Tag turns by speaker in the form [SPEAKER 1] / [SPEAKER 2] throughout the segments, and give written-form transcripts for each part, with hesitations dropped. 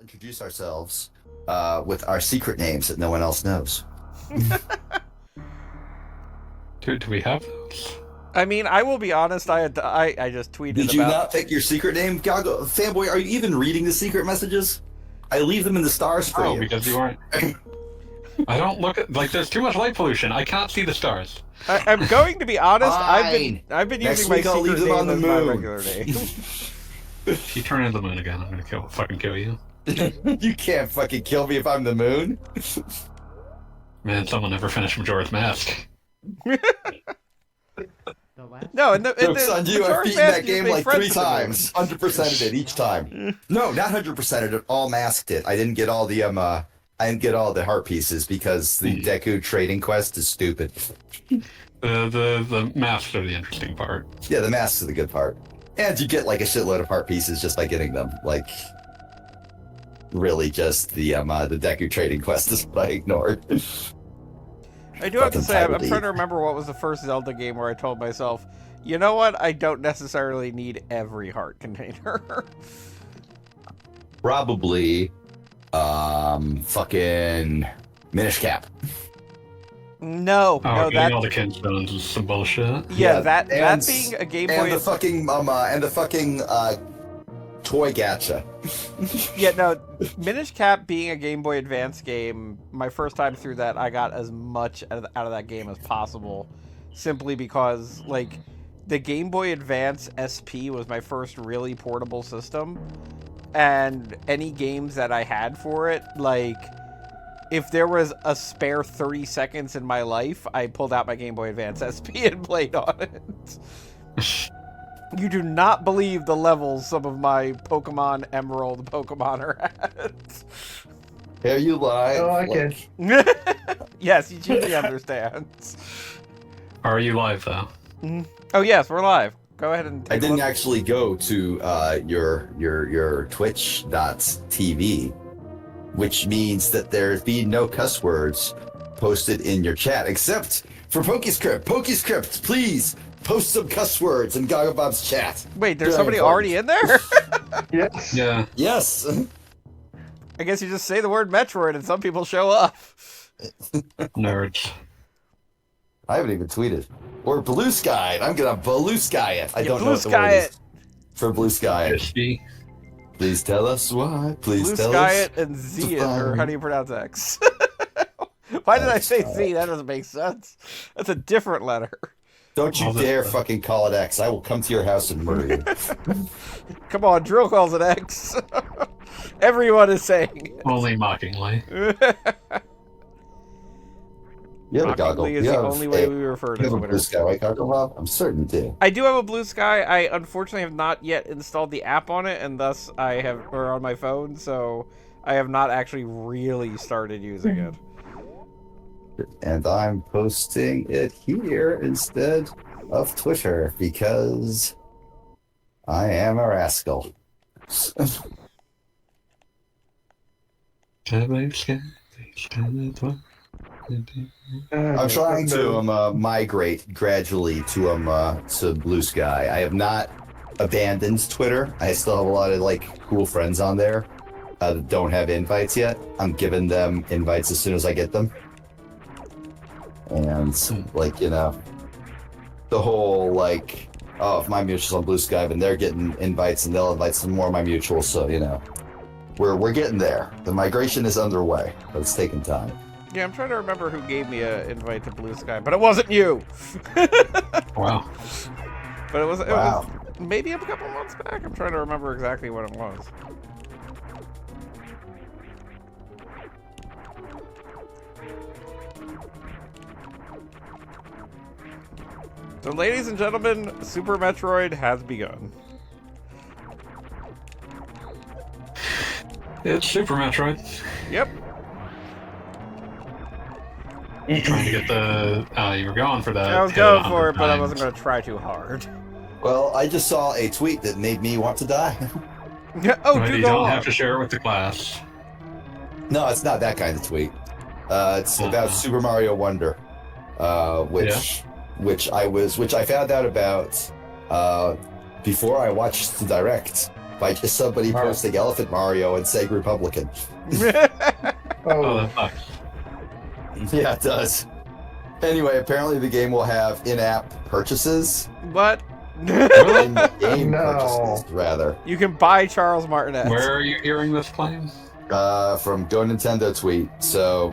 [SPEAKER 1] introduce ourselves with our secret names that no one else knows.
[SPEAKER 2] Do we have those?
[SPEAKER 3] I mean, I will be honest. I just tweeted.
[SPEAKER 1] Did you not pick your secret name, Gago? Fanboy, are you even reading the secret messages? I leave them in the stars for you.
[SPEAKER 2] Because you aren't. I don't look at there's too much light pollution. I can't see the stars.
[SPEAKER 3] I'm going to be honest.
[SPEAKER 1] Fine.
[SPEAKER 3] I've been
[SPEAKER 1] Next
[SPEAKER 3] using my
[SPEAKER 1] week I'll
[SPEAKER 3] secret
[SPEAKER 1] leave them on
[SPEAKER 3] name
[SPEAKER 1] the
[SPEAKER 3] as my
[SPEAKER 1] moon.
[SPEAKER 3] regular name.
[SPEAKER 2] If you turn into the moon again, I'm gonna fucking kill you.
[SPEAKER 1] You can't fucking kill me if I'm the moon.
[SPEAKER 2] Man, someone never finished Majora's Mask.
[SPEAKER 3] No, in the
[SPEAKER 1] Joke's on you. I've
[SPEAKER 3] Majora's
[SPEAKER 1] beaten
[SPEAKER 3] Mask,
[SPEAKER 1] that
[SPEAKER 3] you
[SPEAKER 1] game
[SPEAKER 3] make
[SPEAKER 1] like
[SPEAKER 3] friends
[SPEAKER 1] 3
[SPEAKER 3] with the moon.
[SPEAKER 1] times. 100%ed it each time. No, not 100%ed it. All masked it. I didn't get all the I didn't get all the heart pieces because the Deku trading quest is stupid.
[SPEAKER 2] The masks are the interesting part.
[SPEAKER 1] Yeah, the masks are the good part. And you get like a shitload of heart pieces just by getting them. Like, really just the Deku trading quest is what I ignored.
[SPEAKER 3] I do have to
[SPEAKER 1] Fucking
[SPEAKER 3] say, I'm
[SPEAKER 1] title
[SPEAKER 3] trying to
[SPEAKER 1] deep.
[SPEAKER 3] remember what was the first Zelda game where I told myself, you know what, I don't necessarily need every heart container.
[SPEAKER 1] Probably, fucking Minish Cap.
[SPEAKER 3] No,
[SPEAKER 2] Oh,
[SPEAKER 3] no,
[SPEAKER 2] getting all the Kinstones is some bullshit.
[SPEAKER 3] yeah, that
[SPEAKER 1] and-
[SPEAKER 3] being a Game
[SPEAKER 1] And
[SPEAKER 3] Boy.
[SPEAKER 1] the fucking toy gacha.
[SPEAKER 3] Yeah, no, Minish Cap being a Game Boy Advance game, my first time through that, I got as much out of that game as possible, simply because, like, the Game Boy Advance SP was my first really portable system, and any games that I had for it, like, if there was a spare 30 seconds in my life, I pulled out my Game Boy Advance SP and played on it. You do not believe the levels some of my Pokemon Emerald Pokemon are at.
[SPEAKER 1] Are you live?
[SPEAKER 4] Oh, I
[SPEAKER 1] Like,
[SPEAKER 4] can.
[SPEAKER 3] Yes, he understands.
[SPEAKER 2] Are you live though?
[SPEAKER 3] Oh yes, we're live. Go ahead and take
[SPEAKER 1] I
[SPEAKER 3] a
[SPEAKER 1] didn't
[SPEAKER 3] look.
[SPEAKER 1] actually go to your Twitch.tv, which means that there's been no cuss words posted in your chat, except for Pokescript. Pokescript, please post some cuss words in Gagabob's chat.
[SPEAKER 3] Wait, there's
[SPEAKER 1] Very
[SPEAKER 3] somebody
[SPEAKER 1] important.
[SPEAKER 3] already in there?
[SPEAKER 4] Yes.
[SPEAKER 2] Yeah.
[SPEAKER 1] Yes.
[SPEAKER 3] I guess you just say the word Metroid and some people show up.
[SPEAKER 2] Nerds.
[SPEAKER 1] I haven't even tweeted. Or Blue Sky. I'm gonna Blue Sky it. I
[SPEAKER 3] You
[SPEAKER 1] don't know
[SPEAKER 3] Blue
[SPEAKER 1] what the
[SPEAKER 3] Sky
[SPEAKER 1] word is
[SPEAKER 3] it.
[SPEAKER 1] for Blue Sky.
[SPEAKER 2] Crispy.
[SPEAKER 1] Please tell us why. Please
[SPEAKER 3] Blue
[SPEAKER 1] tell
[SPEAKER 3] Sky
[SPEAKER 1] us.
[SPEAKER 3] it and Z it, or
[SPEAKER 1] fine.
[SPEAKER 3] how do you pronounce X? Why did I say Z? That doesn't make sense. That's a different letter.
[SPEAKER 1] Don't you
[SPEAKER 2] All this
[SPEAKER 1] dare
[SPEAKER 2] stuff.
[SPEAKER 1] fucking call it X. I will come to your house and murder you.
[SPEAKER 3] Come on, Drill calls it X. Everyone is saying
[SPEAKER 2] Only mockingly.
[SPEAKER 3] it.
[SPEAKER 1] You have a goggle.
[SPEAKER 3] Mockingly is
[SPEAKER 1] You
[SPEAKER 3] the
[SPEAKER 1] have
[SPEAKER 3] only way
[SPEAKER 1] a-
[SPEAKER 3] we refer
[SPEAKER 1] You
[SPEAKER 3] to
[SPEAKER 1] have a Blue
[SPEAKER 3] Twitter.
[SPEAKER 1] Sky white goggle, Bob? I'm certain you do.
[SPEAKER 3] I do have a Blue Sky. I unfortunately have not yet installed the app on it, and thus or on my phone, so I have not actually really started using it.
[SPEAKER 1] And I'm posting it here instead of Twitter because I am a rascal. I'm trying to migrate gradually to Blue Sky. I have not abandoned Twitter. I still have a lot of like cool friends on there that don't have invites yet. I'm giving them invites as soon as I get them. And like, you know, the whole like, oh, if my mutual's on Blue Sky, then they're getting invites and they'll invite some more of my mutuals. So, you know, we're getting there. The migration is underway, but it's taking time.
[SPEAKER 3] Yeah, I'm trying to remember who gave me an invite to Blue Sky, but it wasn't you.
[SPEAKER 2] Wow.
[SPEAKER 3] But it was
[SPEAKER 1] Wow.
[SPEAKER 3] maybe a couple months back. I'm trying to remember exactly what it was. So, ladies and gentlemen, Super Metroid has begun.
[SPEAKER 2] It's Super Metroid.
[SPEAKER 3] Yep.
[SPEAKER 2] Trying to get the. You were going for that.
[SPEAKER 3] I was
[SPEAKER 2] hit
[SPEAKER 3] going
[SPEAKER 2] 100
[SPEAKER 3] for it, but I
[SPEAKER 2] times.
[SPEAKER 3] wasn't going to try too hard.
[SPEAKER 1] Well, I just saw a tweet that made me want to die.
[SPEAKER 3] Oh,
[SPEAKER 2] But
[SPEAKER 3] do
[SPEAKER 2] you
[SPEAKER 3] go
[SPEAKER 2] don't
[SPEAKER 3] on.
[SPEAKER 2] have to share it with the class.
[SPEAKER 1] No, it's not that kind of tweet. It's about Super Mario Wonder, which I found out about before I watched the direct, by just somebody
[SPEAKER 4] Mario.
[SPEAKER 1] posting Elephant Mario and saying Republican.
[SPEAKER 2] Oh,
[SPEAKER 4] Oh,
[SPEAKER 2] that sucks.
[SPEAKER 1] Yeah, it does. Anyway, apparently the game will have in-app purchases.
[SPEAKER 3] What?
[SPEAKER 1] In-game
[SPEAKER 4] No.
[SPEAKER 1] purchases, rather.
[SPEAKER 3] You can buy Charles Martinet.
[SPEAKER 2] Where are you hearing this claim?
[SPEAKER 1] From Go Nintendo tweet. So,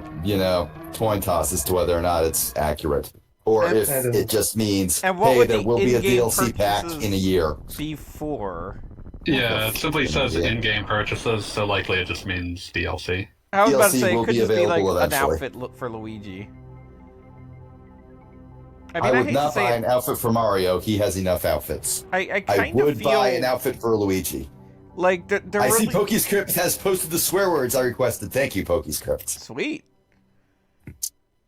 [SPEAKER 1] coin toss as to whether or not it's accurate. Or if it just means,
[SPEAKER 3] And what
[SPEAKER 1] hey,
[SPEAKER 3] would
[SPEAKER 1] there
[SPEAKER 3] the
[SPEAKER 1] will be a
[SPEAKER 3] in-game
[SPEAKER 1] DLC pack
[SPEAKER 3] purchases
[SPEAKER 1] in a year.
[SPEAKER 3] Before.
[SPEAKER 2] Yeah, it simply says
[SPEAKER 1] Yeah.
[SPEAKER 2] in-game purchases, so likely it just means DLC.
[SPEAKER 3] I was about to
[SPEAKER 1] DLC
[SPEAKER 3] say, it
[SPEAKER 1] will
[SPEAKER 3] could
[SPEAKER 1] be
[SPEAKER 3] just be like
[SPEAKER 1] available
[SPEAKER 3] an
[SPEAKER 1] eventually.
[SPEAKER 3] outfit for Luigi.
[SPEAKER 1] I
[SPEAKER 3] I
[SPEAKER 1] would
[SPEAKER 3] hate
[SPEAKER 1] not
[SPEAKER 3] to say
[SPEAKER 1] buy
[SPEAKER 3] it.
[SPEAKER 1] an outfit for Mario. He has enough outfits.
[SPEAKER 3] I
[SPEAKER 1] I
[SPEAKER 3] kind of
[SPEAKER 1] would
[SPEAKER 3] feel
[SPEAKER 1] buy an outfit for Luigi.
[SPEAKER 3] like they're
[SPEAKER 1] I
[SPEAKER 3] really
[SPEAKER 1] see PokeScript has posted the swear words I requested. Thank you, PokeScript.
[SPEAKER 3] sweet.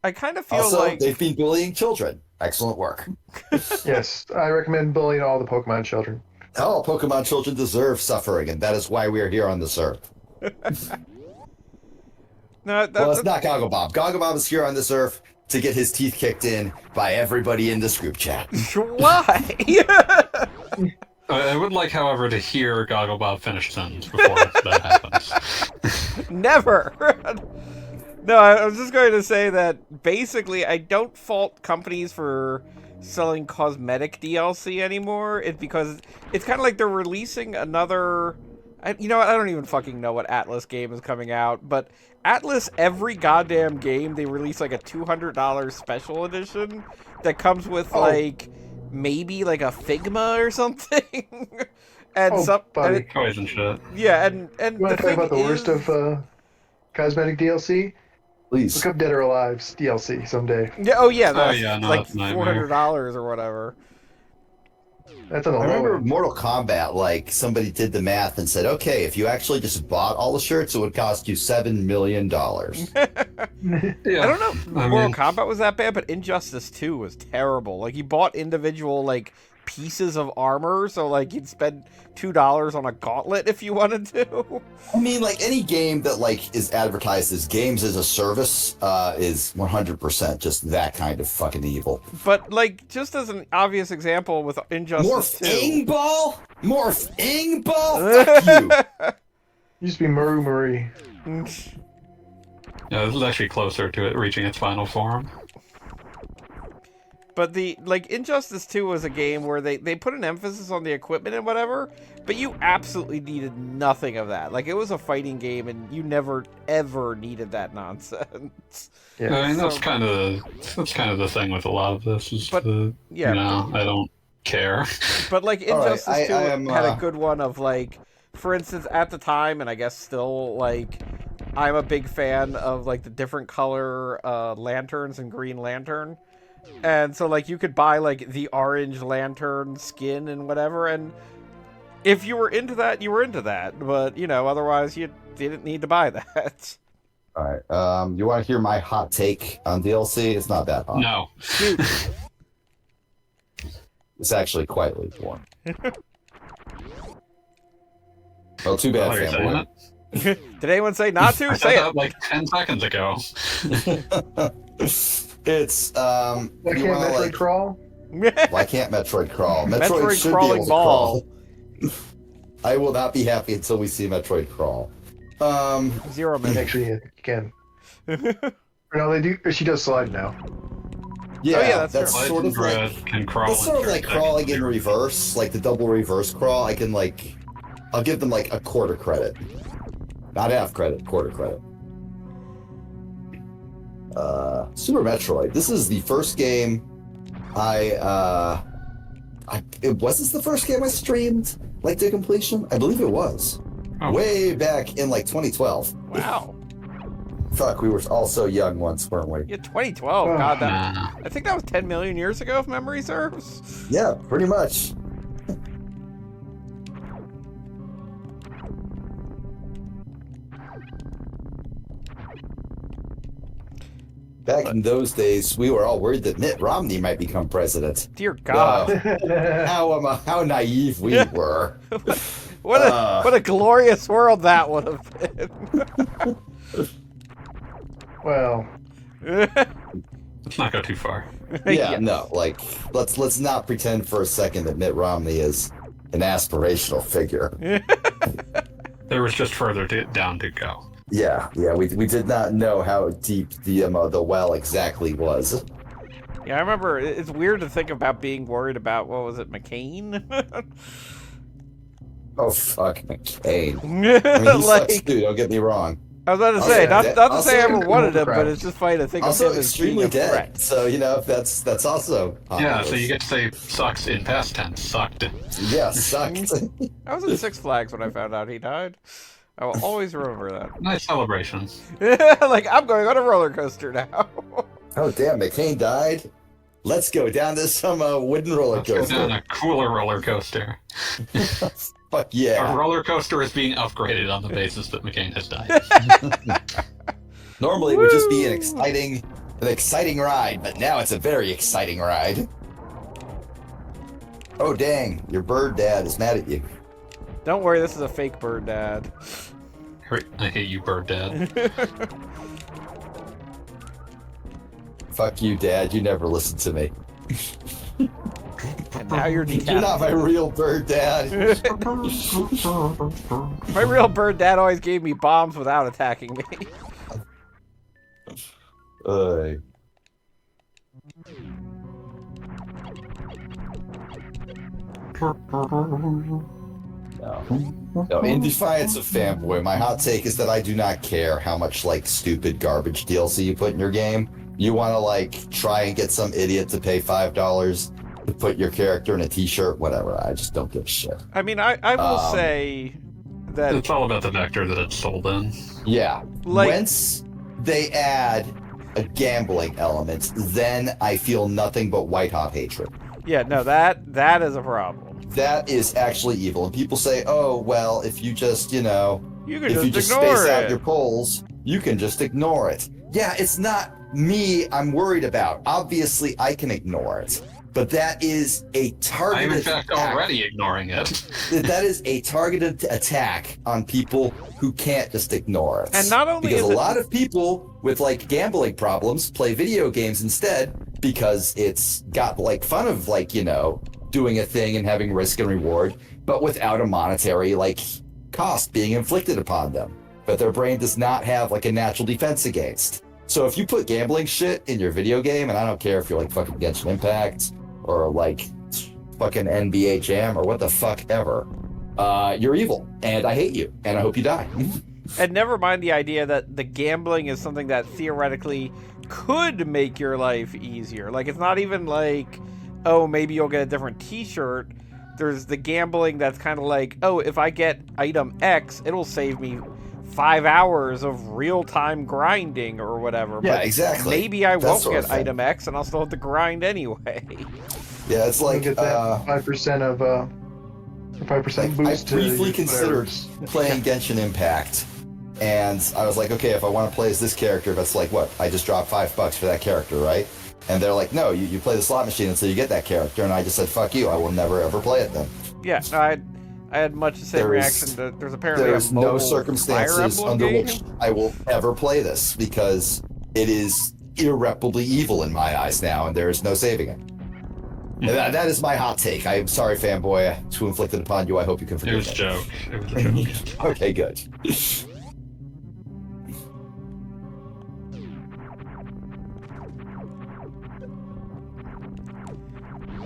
[SPEAKER 3] I kind of feel
[SPEAKER 1] Also,
[SPEAKER 3] like
[SPEAKER 1] they've been bullying children. Excellent work.
[SPEAKER 4] yes. I recommend bullying all the Pokemon children.
[SPEAKER 1] All Pokemon children deserve suffering, and that is why we are here on this earth.
[SPEAKER 3] no,
[SPEAKER 1] Well, it's not Goggle Bob. Goggle Bob is here on this earth to get his teeth kicked in by everybody in this group chat.
[SPEAKER 3] why?
[SPEAKER 2] I would like, however, to hear Goggle Bob finish sentence before that happens.
[SPEAKER 3] Never. No, I was just going to say that basically I don't fault companies for selling cosmetic DLC anymore. It's because it's kind of like they're releasing another. You know what? I don't even fucking know what Atlas game is coming out, but Atlas, every goddamn game, they release like a $200 special edition that comes with like maybe like a Figma or something. And
[SPEAKER 4] buddy.
[SPEAKER 2] Toys and shit.
[SPEAKER 3] yeah, and
[SPEAKER 4] You want to talk about the worst of cosmetic DLC?
[SPEAKER 1] Please.
[SPEAKER 4] Look up Dead or Alive's DLC someday.
[SPEAKER 3] Yeah, oh yeah, that's
[SPEAKER 2] yeah, no,
[SPEAKER 3] like
[SPEAKER 2] that's a nightmare.
[SPEAKER 3] $400 or whatever.
[SPEAKER 4] That's on the
[SPEAKER 1] I
[SPEAKER 4] low
[SPEAKER 1] remember
[SPEAKER 4] end.
[SPEAKER 1] Mortal Kombat, like, somebody did the math and said, okay, if you actually just bought all the shirts, it would cost you $7 million.
[SPEAKER 2] Yeah.
[SPEAKER 3] I don't know.
[SPEAKER 2] I
[SPEAKER 3] Mortal
[SPEAKER 2] mean,
[SPEAKER 3] Kombat was that bad, but Injustice 2 was terrible. Like, you bought individual, like, pieces of armor, so, like, you'd spend $2 on a gauntlet if you wanted to.
[SPEAKER 1] I mean, like, any game that, like, is advertised as games as a service is 100% just that kind of fucking evil.
[SPEAKER 3] But, like, just as an obvious example with Injustice 2.
[SPEAKER 1] Morph-ing ball? Morph-ing ball? Fuck you.
[SPEAKER 4] Used to be Maru Marie.
[SPEAKER 2] yeah, this is actually closer to it reaching its final form.
[SPEAKER 3] But Injustice 2 was a game where they put an emphasis on the equipment and whatever, but you absolutely needed nothing of that. Like, it was a fighting game, and you never, ever needed that nonsense.
[SPEAKER 4] Yeah.
[SPEAKER 2] I mean, that's
[SPEAKER 3] So-
[SPEAKER 2] kind of the thing with a lot of this. Is
[SPEAKER 3] But, yeah.
[SPEAKER 2] I don't care.
[SPEAKER 3] But, like,
[SPEAKER 1] All right,
[SPEAKER 3] Injustice 2
[SPEAKER 1] I am,
[SPEAKER 3] had a good one of, like, for instance, at the time, and I guess still, like, I'm a big fan of, like, the different color lanterns in Green Lantern. And so, like, you could buy, like, the orange lantern skin and whatever, and if you were into that, you were into that. But, otherwise, you didn't need to buy that.
[SPEAKER 1] All right. You want to hear my hot take on DLC? It's not that hot.
[SPEAKER 2] No.
[SPEAKER 1] It's actually quite lukewarm. Well, too bad,
[SPEAKER 2] Oh, you're saying
[SPEAKER 1] family.
[SPEAKER 3] Did anyone say not to?
[SPEAKER 2] I said
[SPEAKER 3] Say
[SPEAKER 2] that
[SPEAKER 3] it.
[SPEAKER 2] like 10 seconds ago.
[SPEAKER 1] It's
[SPEAKER 4] Why
[SPEAKER 1] you
[SPEAKER 4] can't
[SPEAKER 1] wanna,
[SPEAKER 4] Metroid
[SPEAKER 1] like,
[SPEAKER 4] crawl?
[SPEAKER 1] why can't Metroid crawl?
[SPEAKER 3] Metroid
[SPEAKER 1] should
[SPEAKER 3] crawling
[SPEAKER 1] be able to
[SPEAKER 3] ball.
[SPEAKER 1] crawl. I will not be happy until we see Metroid crawl.
[SPEAKER 3] 0 minutes.
[SPEAKER 4] Actually, you can. No, they do. She does slide now.
[SPEAKER 1] Yeah,
[SPEAKER 3] yeah, that's
[SPEAKER 1] that's
[SPEAKER 3] true.
[SPEAKER 1] sort of
[SPEAKER 2] Legend
[SPEAKER 1] like
[SPEAKER 2] can crawl.
[SPEAKER 1] that's sort of
[SPEAKER 2] in
[SPEAKER 1] like
[SPEAKER 2] 30
[SPEAKER 1] crawling in
[SPEAKER 2] seconds.
[SPEAKER 1] reverse, like the double reverse crawl. I can I'll give them like a quarter credit, not half credit, quarter credit. Super Metroid. This is the first game was this the first game I streamed like to completion? I believe it was.
[SPEAKER 2] Oh.
[SPEAKER 1] Way back in like 2012.
[SPEAKER 3] Wow.
[SPEAKER 1] Fuck, we were all so young once, weren't we?
[SPEAKER 3] Yeah, 2012.
[SPEAKER 4] Oh,
[SPEAKER 3] God,
[SPEAKER 2] Nah.
[SPEAKER 3] I think that was 10 million years ago, if memory serves.
[SPEAKER 1] Yeah, pretty much. Back in those days, we were all worried that Mitt Romney might become president.
[SPEAKER 3] Dear God.
[SPEAKER 1] How naive we were.
[SPEAKER 3] What a glorious world that would have been.
[SPEAKER 4] Well,
[SPEAKER 2] Let's not go too far.
[SPEAKER 1] Yeah, no, like let's not pretend for a second that Mitt Romney is an aspirational figure.
[SPEAKER 2] There was just further down to go.
[SPEAKER 1] Yeah, we did not know how deep the well exactly was.
[SPEAKER 3] Yeah, I remember. It's weird to think about being worried about, what was it, McCain?
[SPEAKER 1] Oh, fuck, McCain. I mean, he sucks too, don't get me wrong.
[SPEAKER 3] I was about to
[SPEAKER 1] Also,
[SPEAKER 3] say, not to
[SPEAKER 1] also
[SPEAKER 3] say I ever wanted him,
[SPEAKER 4] crap.
[SPEAKER 3] but it's just funny to think
[SPEAKER 1] Also
[SPEAKER 3] of him as being
[SPEAKER 1] extremely
[SPEAKER 3] a
[SPEAKER 1] dead,
[SPEAKER 3] threat.
[SPEAKER 1] so, you know, that's also
[SPEAKER 2] Yeah, so you get to say sucks in past tense. Sucked.
[SPEAKER 1] Yeah, sucked.
[SPEAKER 3] I was in Six Flags when I found out he died. I will always remember that.
[SPEAKER 2] Nice celebration.
[SPEAKER 3] Like, I'm going on a roller coaster now.
[SPEAKER 1] Oh, damn, McCain died? Let's go down to some wooden roller
[SPEAKER 2] Let's go
[SPEAKER 1] coaster.
[SPEAKER 2] down a cooler roller coaster.
[SPEAKER 1] Fuck yeah.
[SPEAKER 2] A roller coaster is being upgraded on the basis that McCain has died.
[SPEAKER 1] Normally it would just be an exciting ride, but now it's a very exciting ride. Oh dang, your bird dad is mad at you.
[SPEAKER 3] Don't worry, this is a fake bird dad.
[SPEAKER 2] I hate you, bird dad.
[SPEAKER 3] And
[SPEAKER 1] Fuck you, Dad. You never listened to me.
[SPEAKER 3] now you're
[SPEAKER 1] You're not my real bird dad.
[SPEAKER 3] My real bird dad always gave me bombs without attacking me.
[SPEAKER 1] No, in defiance of Fanboy, my hot take is that I do not care how much, like, stupid garbage DLC you put in your game. You want to, like, try and get some idiot to pay $5 to put your character in a t-shirt, whatever. I just don't give a shit.
[SPEAKER 3] I mean, I will say that...
[SPEAKER 2] It's all about the vector that it's sold in.
[SPEAKER 1] Yeah.
[SPEAKER 3] Like-
[SPEAKER 1] Once they add a gambling element, then I feel nothing but white-hot hatred.
[SPEAKER 3] Yeah, no, that is a problem.
[SPEAKER 1] That is actually evil. And people say, oh, well, if you just, you know,
[SPEAKER 3] You can
[SPEAKER 1] if you
[SPEAKER 3] just
[SPEAKER 1] just
[SPEAKER 3] ignore
[SPEAKER 1] space out
[SPEAKER 3] it.
[SPEAKER 1] your polls, you can just ignore it. Yeah, it's not me I'm worried about. Obviously, I can ignore it. But that is a targeted
[SPEAKER 2] I'm in fact
[SPEAKER 1] attack.
[SPEAKER 2] already ignoring it.
[SPEAKER 1] That is a targeted attack on people who can't just ignore it.
[SPEAKER 3] And not only
[SPEAKER 1] because
[SPEAKER 3] is
[SPEAKER 1] a
[SPEAKER 3] it-
[SPEAKER 1] lot of people with like gambling problems play video games instead because it's got like fun of like, you know, doing a thing and having risk and reward, but without a monetary like cost being inflicted upon them. But their brain does not have like a natural defense against. So if you put gambling shit in your video game, and I don't care if you're like fucking Genshin Impact or like fucking NBA Jam or what the fuck ever, you're evil, and I hate you, and I hope you die.
[SPEAKER 3] And never mind the idea that the gambling is something that theoretically could make your life easier. Like, it's not even like, oh, maybe you'll get a different t-shirt. There's the gambling that's kind of like, oh, if I get item X, it'll save me 5 hours of real-time grinding or whatever.
[SPEAKER 1] Yeah,
[SPEAKER 3] but
[SPEAKER 1] exactly.
[SPEAKER 3] maybe I
[SPEAKER 1] That
[SPEAKER 3] won't
[SPEAKER 1] sort of
[SPEAKER 3] get
[SPEAKER 1] thing.
[SPEAKER 3] item X, and I'll still have to grind anyway.
[SPEAKER 1] Yeah, it's like
[SPEAKER 4] get that 5% of 5%
[SPEAKER 1] I
[SPEAKER 4] boost.
[SPEAKER 1] briefly
[SPEAKER 4] to
[SPEAKER 1] considered playing Genshin Impact, and I was like, okay, if I want to play as this character, that's like what? I just dropped $5 for that character, right? And they're like, no, you play the slot machine until you get that character, and I just said, fuck you, I will never ever play it then.
[SPEAKER 3] Yeah, no, I had much the same
[SPEAKER 1] There is-
[SPEAKER 3] reaction to. There's apparently
[SPEAKER 1] There's
[SPEAKER 3] a mobile
[SPEAKER 1] no
[SPEAKER 3] Fire
[SPEAKER 1] circumstances
[SPEAKER 3] Emblem
[SPEAKER 1] under
[SPEAKER 3] game.
[SPEAKER 1] which I will ever play this because it is irreparably evil in my eyes now, and there is no saving it. And that is my hot take. I am sorry, fanboy, to inflict it upon you. I hope you can
[SPEAKER 2] It
[SPEAKER 1] forgive
[SPEAKER 2] was a
[SPEAKER 1] me.
[SPEAKER 2] joke. It was a joke.
[SPEAKER 1] Okay, good.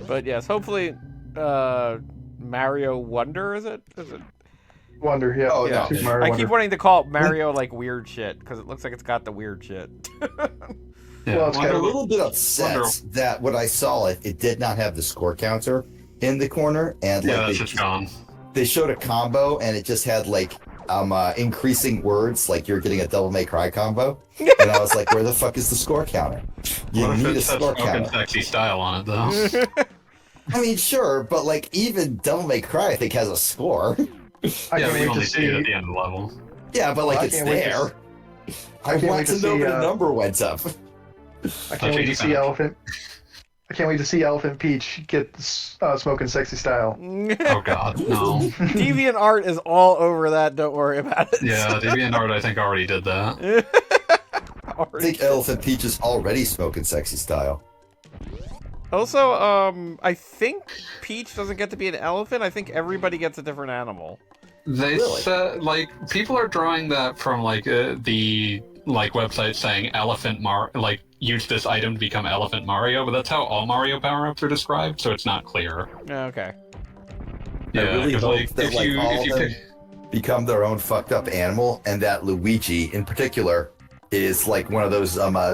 [SPEAKER 3] But yes, hopefully, Mario Wonder is it? Is it?
[SPEAKER 4] Wonder, yeah.
[SPEAKER 1] Oh,
[SPEAKER 3] Yeah.
[SPEAKER 1] no.
[SPEAKER 4] Super Mario
[SPEAKER 3] I
[SPEAKER 4] Wonder.
[SPEAKER 3] keep wanting to call it Mario like weird shit because it looks like it's got the weird shit.
[SPEAKER 2] Yeah.
[SPEAKER 4] Well, it's
[SPEAKER 1] I'm
[SPEAKER 4] kind
[SPEAKER 1] a
[SPEAKER 4] of
[SPEAKER 1] little bit upset
[SPEAKER 2] Wonder-
[SPEAKER 1] that when I saw it, it did not have the score counter in the corner, and
[SPEAKER 2] Yeah,
[SPEAKER 1] like
[SPEAKER 2] that's just gone.
[SPEAKER 1] they showed a combo, and it just had like increasing words, like you're getting a Devil May Cry combo, and I was like, where the fuck is the score counter? You
[SPEAKER 2] What if
[SPEAKER 1] need a
[SPEAKER 2] it said
[SPEAKER 1] score
[SPEAKER 2] smoking
[SPEAKER 1] counter.
[SPEAKER 2] sexy style on it, though?
[SPEAKER 1] I mean, sure, but like even Devil May Cry, I think has a score.
[SPEAKER 4] I
[SPEAKER 2] Yeah,
[SPEAKER 4] can't
[SPEAKER 2] but you
[SPEAKER 4] wait
[SPEAKER 2] only
[SPEAKER 4] to
[SPEAKER 2] see it at
[SPEAKER 4] see.
[SPEAKER 2] the end of the level.
[SPEAKER 1] Yeah, but like
[SPEAKER 4] I
[SPEAKER 1] it's
[SPEAKER 4] can't wait to
[SPEAKER 1] there. I
[SPEAKER 4] can't
[SPEAKER 1] want
[SPEAKER 4] wait
[SPEAKER 1] to
[SPEAKER 4] to
[SPEAKER 1] know
[SPEAKER 4] see,
[SPEAKER 1] when the number went up.
[SPEAKER 4] I can't wait to see Elephant. I can't wait to see Elephant Peach get smoking sexy style.
[SPEAKER 2] Oh god, no.
[SPEAKER 3] Deviant Art is all over that. Don't worry about it.
[SPEAKER 2] Yeah, DeviantArt I think already did that.
[SPEAKER 1] I think Elephant Peach is already smoking sexy style.
[SPEAKER 3] Also, I think Peach doesn't get to be an elephant. I think everybody gets a different animal.
[SPEAKER 2] They
[SPEAKER 1] Really?
[SPEAKER 2] said, like, people are drawing that from, like, the, like, website saying like, use this item to become Elephant Mario, but that's how all Mario power-ups are described, so it's not clear.
[SPEAKER 3] Okay.
[SPEAKER 2] Yeah,
[SPEAKER 1] I really
[SPEAKER 2] 'cause,
[SPEAKER 1] hope
[SPEAKER 2] like,
[SPEAKER 1] that
[SPEAKER 2] if
[SPEAKER 1] like
[SPEAKER 2] you,
[SPEAKER 1] all
[SPEAKER 2] if you
[SPEAKER 1] of them
[SPEAKER 2] pick...
[SPEAKER 1] become their own fucked up animal, and that Luigi in particular is like one of those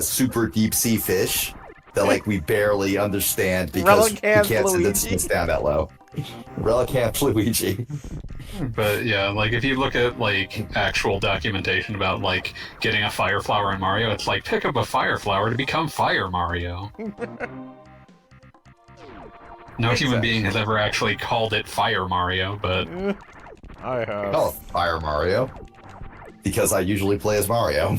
[SPEAKER 1] super deep sea fish that like we barely understand because we
[SPEAKER 3] Relicanth
[SPEAKER 1] can't send
[SPEAKER 3] Luigi.
[SPEAKER 1] it down that low. Relicanth Luigi.
[SPEAKER 2] But yeah, like if you look at like actual documentation about like getting a fire flower in Mario, it's like pick up a fire flower to become Fire Mario. No
[SPEAKER 1] Makes
[SPEAKER 2] human
[SPEAKER 1] sense.
[SPEAKER 2] being has ever actually called it Fire Mario, but
[SPEAKER 3] I have.
[SPEAKER 1] Oh, Fire Mario. Because I usually play as Mario.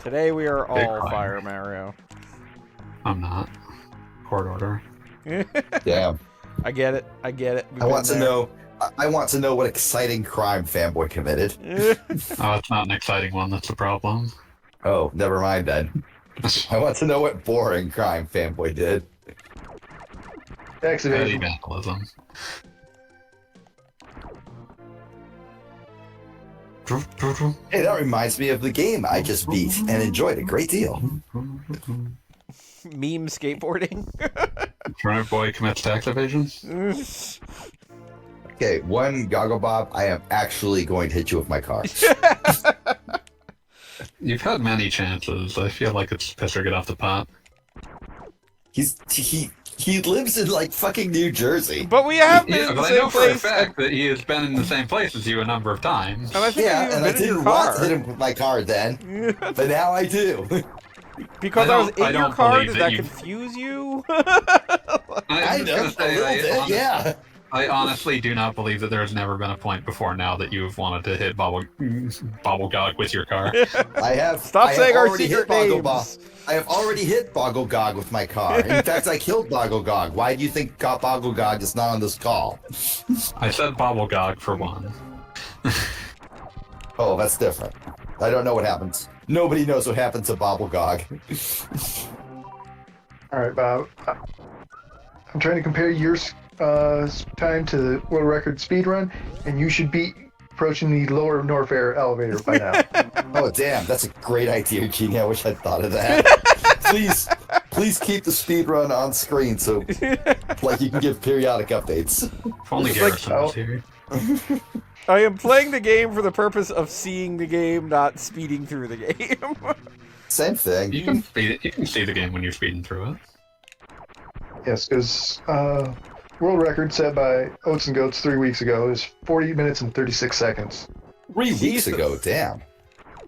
[SPEAKER 3] Today we are
[SPEAKER 2] Big
[SPEAKER 3] all
[SPEAKER 2] fire.
[SPEAKER 3] Fire Mario.
[SPEAKER 2] I'm not. Court order.
[SPEAKER 1] Damn.
[SPEAKER 3] I get it. I get it.
[SPEAKER 1] I want to know. I want to know what exciting crime Fanboy committed.
[SPEAKER 2] Oh, it's not an exciting one, that's the problem.
[SPEAKER 1] Oh, never mind then. I want to know what boring crime Fanboy did.
[SPEAKER 4] Tax evasion.
[SPEAKER 2] Vandalism.
[SPEAKER 1] Hey, that reminds me of the game I just beat and enjoyed a great deal.
[SPEAKER 3] Meme skateboarding.
[SPEAKER 2] Turnip Boy commits tax evasion?
[SPEAKER 1] Okay, one Goggle Bob, I am actually going to hit you with my car.
[SPEAKER 2] You've had many chances. I feel like it's piss or get off the pot.
[SPEAKER 1] He lives in like fucking New Jersey.
[SPEAKER 3] But we have been
[SPEAKER 2] Yeah,
[SPEAKER 3] in the
[SPEAKER 2] but I
[SPEAKER 3] same
[SPEAKER 2] know for a
[SPEAKER 3] place.
[SPEAKER 2] fact that he has been in the same place as you a number of times.
[SPEAKER 3] And I think
[SPEAKER 1] Yeah,
[SPEAKER 3] I've even
[SPEAKER 1] and I
[SPEAKER 3] been in your
[SPEAKER 1] didn't want
[SPEAKER 3] car.
[SPEAKER 1] to hit him with my car then, but now I do.
[SPEAKER 3] Because
[SPEAKER 2] I
[SPEAKER 3] I was
[SPEAKER 2] don't- I
[SPEAKER 3] in your
[SPEAKER 2] don't
[SPEAKER 3] car,
[SPEAKER 2] believe
[SPEAKER 3] did
[SPEAKER 2] that
[SPEAKER 3] that
[SPEAKER 2] you-
[SPEAKER 3] confuse you?
[SPEAKER 1] I know, a little bit, yeah.
[SPEAKER 2] I honestly do not believe that there has never been a point before now that you've wanted to hit Bobblegog with your car.
[SPEAKER 1] I have.
[SPEAKER 3] Stop
[SPEAKER 1] I have
[SPEAKER 3] saying our
[SPEAKER 1] already
[SPEAKER 3] secret
[SPEAKER 1] hit Boggle
[SPEAKER 3] names.
[SPEAKER 1] Bob. I have already hit Bogglegog with my car. In fact, I killed Bogglegog. Why do you think Bogglegog is not on this call?
[SPEAKER 2] I said Bobblegog for one.
[SPEAKER 1] Oh, that's different. I don't know what happens. Nobody knows what happened to Bobblegog.
[SPEAKER 4] All right, Bob. I'm trying to compare your time to the world record speed run, and you should be approaching the lower Norfair elevator by now.
[SPEAKER 1] Oh, damn, that's a great idea, Genie. I wish I'd thought of that. Please keep the speed run on screen so, like, you can give periodic updates.
[SPEAKER 2] If only
[SPEAKER 3] It's like-
[SPEAKER 2] Garrison was here.
[SPEAKER 3] I am playing the game for the purpose of seeing the game, not speeding through the game.
[SPEAKER 1] Same thing.
[SPEAKER 2] You can speed it. You can see the game when you're speeding through it.
[SPEAKER 4] Yes, because world record set by Oats and Goats 3 weeks ago is 40 minutes and 36 seconds.
[SPEAKER 1] 3 weeks
[SPEAKER 3] Jesus.
[SPEAKER 1] ago, damn.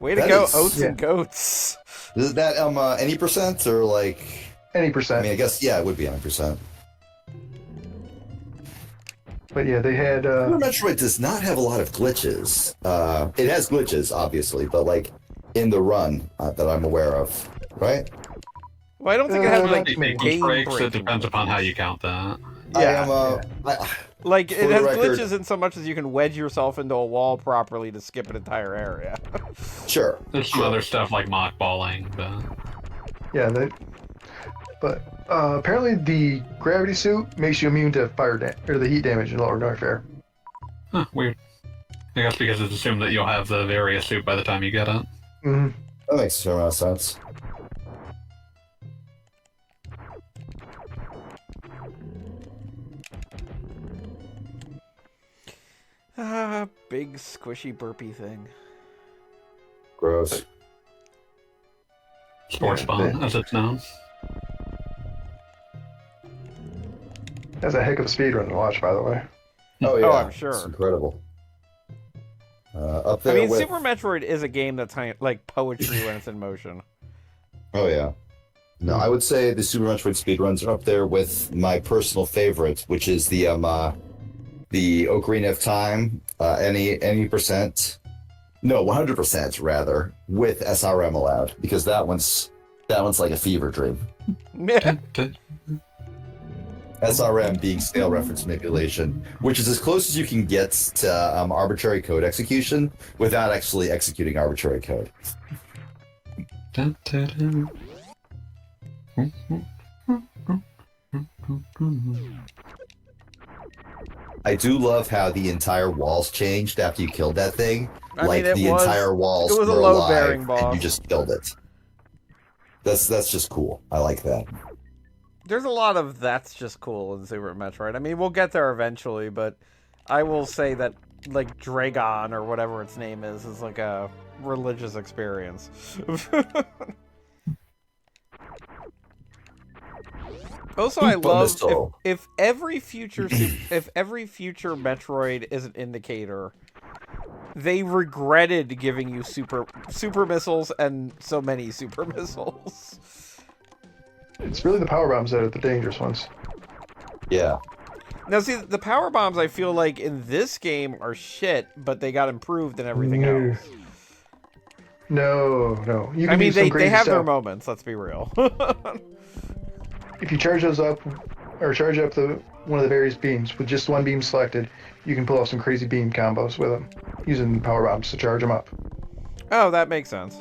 [SPEAKER 3] Way to
[SPEAKER 1] That
[SPEAKER 3] go,
[SPEAKER 1] is-
[SPEAKER 3] Oats
[SPEAKER 4] yeah.
[SPEAKER 3] and Goats.
[SPEAKER 1] Is that any percent or like?
[SPEAKER 4] Any
[SPEAKER 1] I
[SPEAKER 4] percent.
[SPEAKER 1] mean, I guess yeah, it would be 100%.
[SPEAKER 4] But yeah, they had.
[SPEAKER 1] Super Metroid does not have a lot of glitches. It has glitches, obviously, but like in the run that I'm aware of, right?
[SPEAKER 3] Well, I don't think it has
[SPEAKER 4] Uh,
[SPEAKER 3] like
[SPEAKER 2] Sequence
[SPEAKER 3] game
[SPEAKER 2] breaks. It
[SPEAKER 3] breaking.
[SPEAKER 2] depends upon how you count that.
[SPEAKER 3] Yeah, like
[SPEAKER 1] For
[SPEAKER 3] it
[SPEAKER 1] the
[SPEAKER 3] has
[SPEAKER 1] record-
[SPEAKER 3] glitches in so much as you can wedge yourself into a wall properly to skip an entire area.
[SPEAKER 1] sure.
[SPEAKER 2] There's some other stuff like mockballing, but
[SPEAKER 4] Yeah, but apparently the gravity suit makes you immune to or the heat damage in lower Norfair.
[SPEAKER 2] huh, weird. I guess because it's assumed that you'll have the various suit by the time you get it.
[SPEAKER 4] Mm-hmm.
[SPEAKER 1] That makes a fair amount of sense.
[SPEAKER 3] Ah, big squishy burpy thing.
[SPEAKER 1] Gross.
[SPEAKER 2] Sports
[SPEAKER 4] Yeah,
[SPEAKER 2] bomb, as it's known.
[SPEAKER 4] That's a heck of a speed run to watch, by the way.
[SPEAKER 1] Oh yeah,
[SPEAKER 3] I'm sure.
[SPEAKER 1] It's incredible. Up
[SPEAKER 3] I
[SPEAKER 1] there
[SPEAKER 3] mean,
[SPEAKER 1] with.
[SPEAKER 3] Super Metroid is a game that's like poetry when it's in motion.
[SPEAKER 1] Oh yeah. No, I would say the Super Metroid speedruns are up there with my personal favorite, which is the Ocarina of Time, any percent, no, 100% rather, with SRM allowed, because that one's like a fever dream. SRM being scale reference manipulation, which is as close as you can get to arbitrary code execution without actually executing arbitrary code. I do love how the entire walls changed after you killed that thing.
[SPEAKER 3] I
[SPEAKER 1] Like
[SPEAKER 3] mean,
[SPEAKER 1] the entire walls
[SPEAKER 3] it was a
[SPEAKER 1] were
[SPEAKER 3] load-bearing
[SPEAKER 1] alive, and
[SPEAKER 3] boss.
[SPEAKER 1] you just killed it. That's just cool. I like that.
[SPEAKER 3] There's a lot of that's just cool in Super Metroid. I mean, we'll get there eventually, but I will say that, like, Dragon, or whatever its name is like a religious experience. Also, I love if every future Metroid is an indicator, they regretted giving you super missiles and so many super missiles.
[SPEAKER 4] It's really the power bombs that are the dangerous ones.
[SPEAKER 1] Yeah.
[SPEAKER 3] Now, see, the power bombs I feel like in this game are shit, but they got improved in everything else.
[SPEAKER 4] No. You can
[SPEAKER 3] I mean,
[SPEAKER 4] do some
[SPEAKER 3] they have
[SPEAKER 4] stuff.
[SPEAKER 3] their moments. Let's be real.
[SPEAKER 4] If you charge those up, or charge up one of the various beams with just one beam selected, you can pull off some crazy beam combos with them, using power bombs to charge them up.
[SPEAKER 3] Oh, that makes sense.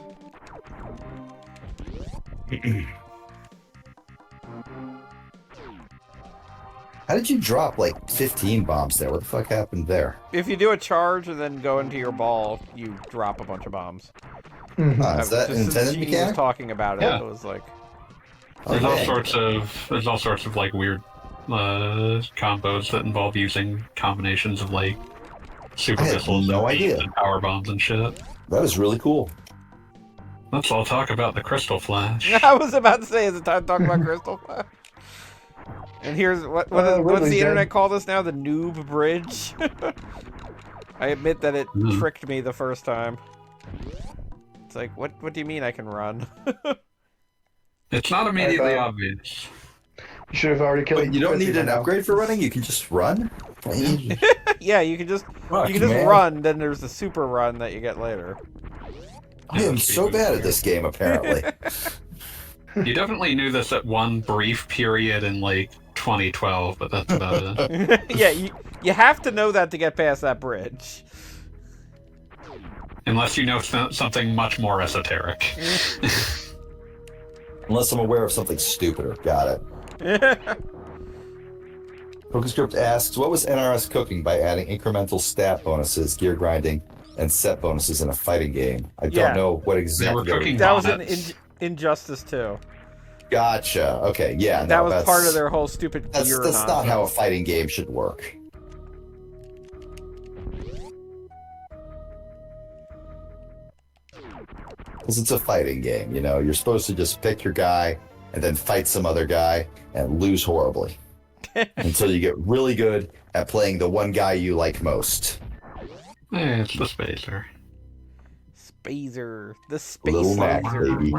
[SPEAKER 1] How did you drop like 15 bombs there? What the fuck happened there?
[SPEAKER 3] If you do a charge and then go into your ball, you drop a bunch of bombs.
[SPEAKER 4] Mm-hmm.
[SPEAKER 1] Is that an
[SPEAKER 3] Just
[SPEAKER 1] intended
[SPEAKER 3] since Gene was
[SPEAKER 1] mechanic?
[SPEAKER 3] talking about it,
[SPEAKER 2] Yeah.
[SPEAKER 3] it was like...
[SPEAKER 2] There's all sorts of like weird combos that involve using combinations of like super
[SPEAKER 1] I had
[SPEAKER 2] missiles
[SPEAKER 1] no
[SPEAKER 2] and beams
[SPEAKER 1] idea.
[SPEAKER 2] and power bombs and shit.
[SPEAKER 1] That was really cool.
[SPEAKER 2] Let's all talk about the Crystal Flash.
[SPEAKER 3] I was about to say, is it time to talk about Crystal Flash? And here's what's the internet call this now? The noob bridge. I admit that it tricked me the first time. It's like, what do you mean I can run?
[SPEAKER 2] It's not immediately obvious.
[SPEAKER 4] You should have already killed.
[SPEAKER 1] Wait, you don't need an upgrade for running? You can just run?
[SPEAKER 3] Yeah, you can just run. Then there's the super run that you get later.
[SPEAKER 1] I am so bad at this game, apparently.
[SPEAKER 2] You definitely knew this at one brief period in like 2012, but that's about it.
[SPEAKER 3] Yeah, you have to know that to get past that bridge.
[SPEAKER 2] Unless you know something much more esoteric.
[SPEAKER 1] Unless I'm aware of something stupider. Got it. PokeScript asks, what was NRS cooking by adding incremental stat bonuses, gear grinding, and set bonuses in a fighting game? I don't know what exactly
[SPEAKER 2] they were cooking.
[SPEAKER 3] That was in Injustice 2.
[SPEAKER 1] Gotcha. Okay, yeah.
[SPEAKER 3] That was part of their whole stupid gear.
[SPEAKER 1] That's not how a fighting game should work. Because it's a fighting game, you know? You're supposed to just pick your guy and then fight some other guy and lose horribly. Until you get really good at playing the one guy you like most.
[SPEAKER 2] It's the Spacer.
[SPEAKER 3] The Space
[SPEAKER 1] Little Mac,
[SPEAKER 3] Spacer.
[SPEAKER 1] baby.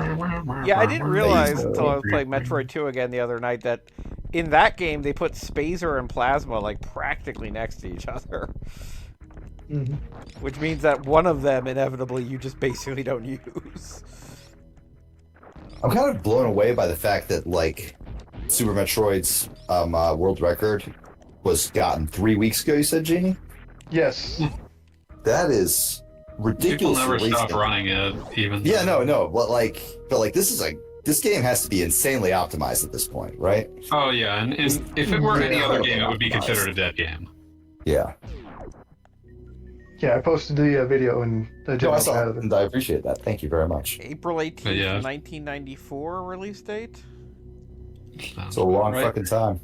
[SPEAKER 3] Yeah, I didn't realize until I was playing Metroid 2 again the other night that in that game they put Spacer and Plasma like practically next to each other.
[SPEAKER 4] Mm-hmm.
[SPEAKER 3] Which means that one of them inevitably you just basically don't use.
[SPEAKER 1] I'm kind of blown away by the fact that like Super Metroid's world record was gotten 3 weeks ago, you said, Jeannie?
[SPEAKER 4] Yes.
[SPEAKER 1] That is ridiculous.
[SPEAKER 2] People never stop running it, even.
[SPEAKER 1] Yeah, no, but this game has to be insanely optimized at this point, right?
[SPEAKER 2] Oh yeah, and if it were any other game, it would be considered a dead game.
[SPEAKER 1] Yeah.
[SPEAKER 4] Yeah, I posted the video and the
[SPEAKER 1] No, I saw it, and I appreciate that. Thank you very much.
[SPEAKER 3] April 18th, 1994 release date?
[SPEAKER 1] It's a long fucking time.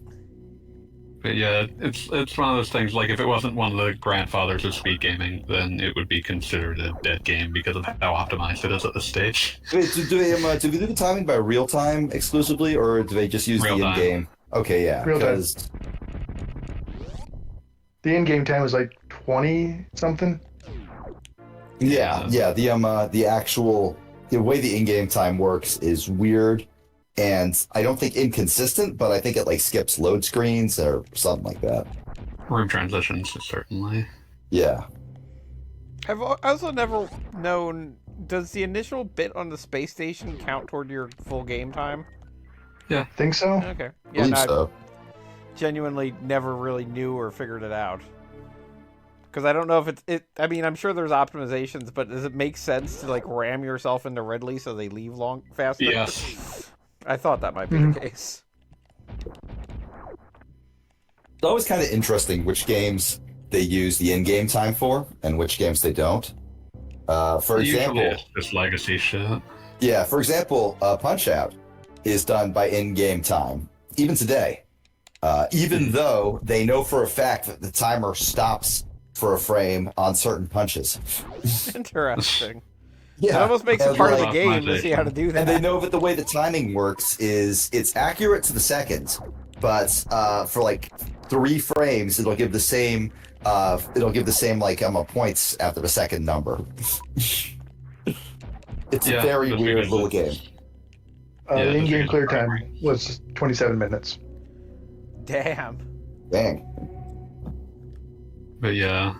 [SPEAKER 2] But yeah, it's one of those things, like, if it wasn't one of the grandfathers of speed gaming, then it would be considered a dead game because of how optimized it is at this stage.
[SPEAKER 1] Wait, do they do the timing by real time exclusively, or do they just use
[SPEAKER 2] Real
[SPEAKER 1] the
[SPEAKER 2] time.
[SPEAKER 1] in-game? Okay, yeah.
[SPEAKER 4] Real time.
[SPEAKER 1] Because
[SPEAKER 4] The in-game time was like 20-something.
[SPEAKER 1] yeah, the way the in-game time works is weird, and I don't think inconsistent, but I think it like skips load screens or something like that.
[SPEAKER 2] Room transitions, certainly.
[SPEAKER 1] Yeah.
[SPEAKER 3] I've also never known, does the initial bit on the space station count toward your full game time?
[SPEAKER 4] Think so?
[SPEAKER 3] Okay.
[SPEAKER 1] I
[SPEAKER 3] Yeah,
[SPEAKER 1] believe
[SPEAKER 3] no,
[SPEAKER 1] so.
[SPEAKER 3] I genuinely never really knew or figured it out. Because I don't know if I mean, I'm sure there's optimizations, but does it make sense to like ram yourself into Ridley so they leave faster?
[SPEAKER 2] Yes.
[SPEAKER 3] I thought that might be the case.
[SPEAKER 1] always kind of interesting which games they use the in-game time for and which games they don't. For example,
[SPEAKER 2] usually it's just legacy shit.
[SPEAKER 1] Yeah, for example, Punch-Out is done by in-game time, even today. Even though they know for a fact that the timer stops for a frame on certain punches.
[SPEAKER 3] Interesting.
[SPEAKER 1] Yeah,
[SPEAKER 3] It almost makes it
[SPEAKER 1] and
[SPEAKER 3] part of
[SPEAKER 1] like-
[SPEAKER 3] the game to see how to do that.
[SPEAKER 1] And they know that the way the timing works is it's accurate to the second, but for like 3 frames, it'll give the same like points after the second number. It's a very
[SPEAKER 2] just
[SPEAKER 1] weird
[SPEAKER 2] because
[SPEAKER 1] little
[SPEAKER 2] it's-
[SPEAKER 1] game.
[SPEAKER 2] Yeah,
[SPEAKER 4] The
[SPEAKER 2] just
[SPEAKER 4] in-game
[SPEAKER 2] because
[SPEAKER 4] clear
[SPEAKER 2] it's
[SPEAKER 4] time
[SPEAKER 2] primary.
[SPEAKER 4] was 27 minutes.
[SPEAKER 3] Damn.
[SPEAKER 1] Dang.
[SPEAKER 2] But yeah,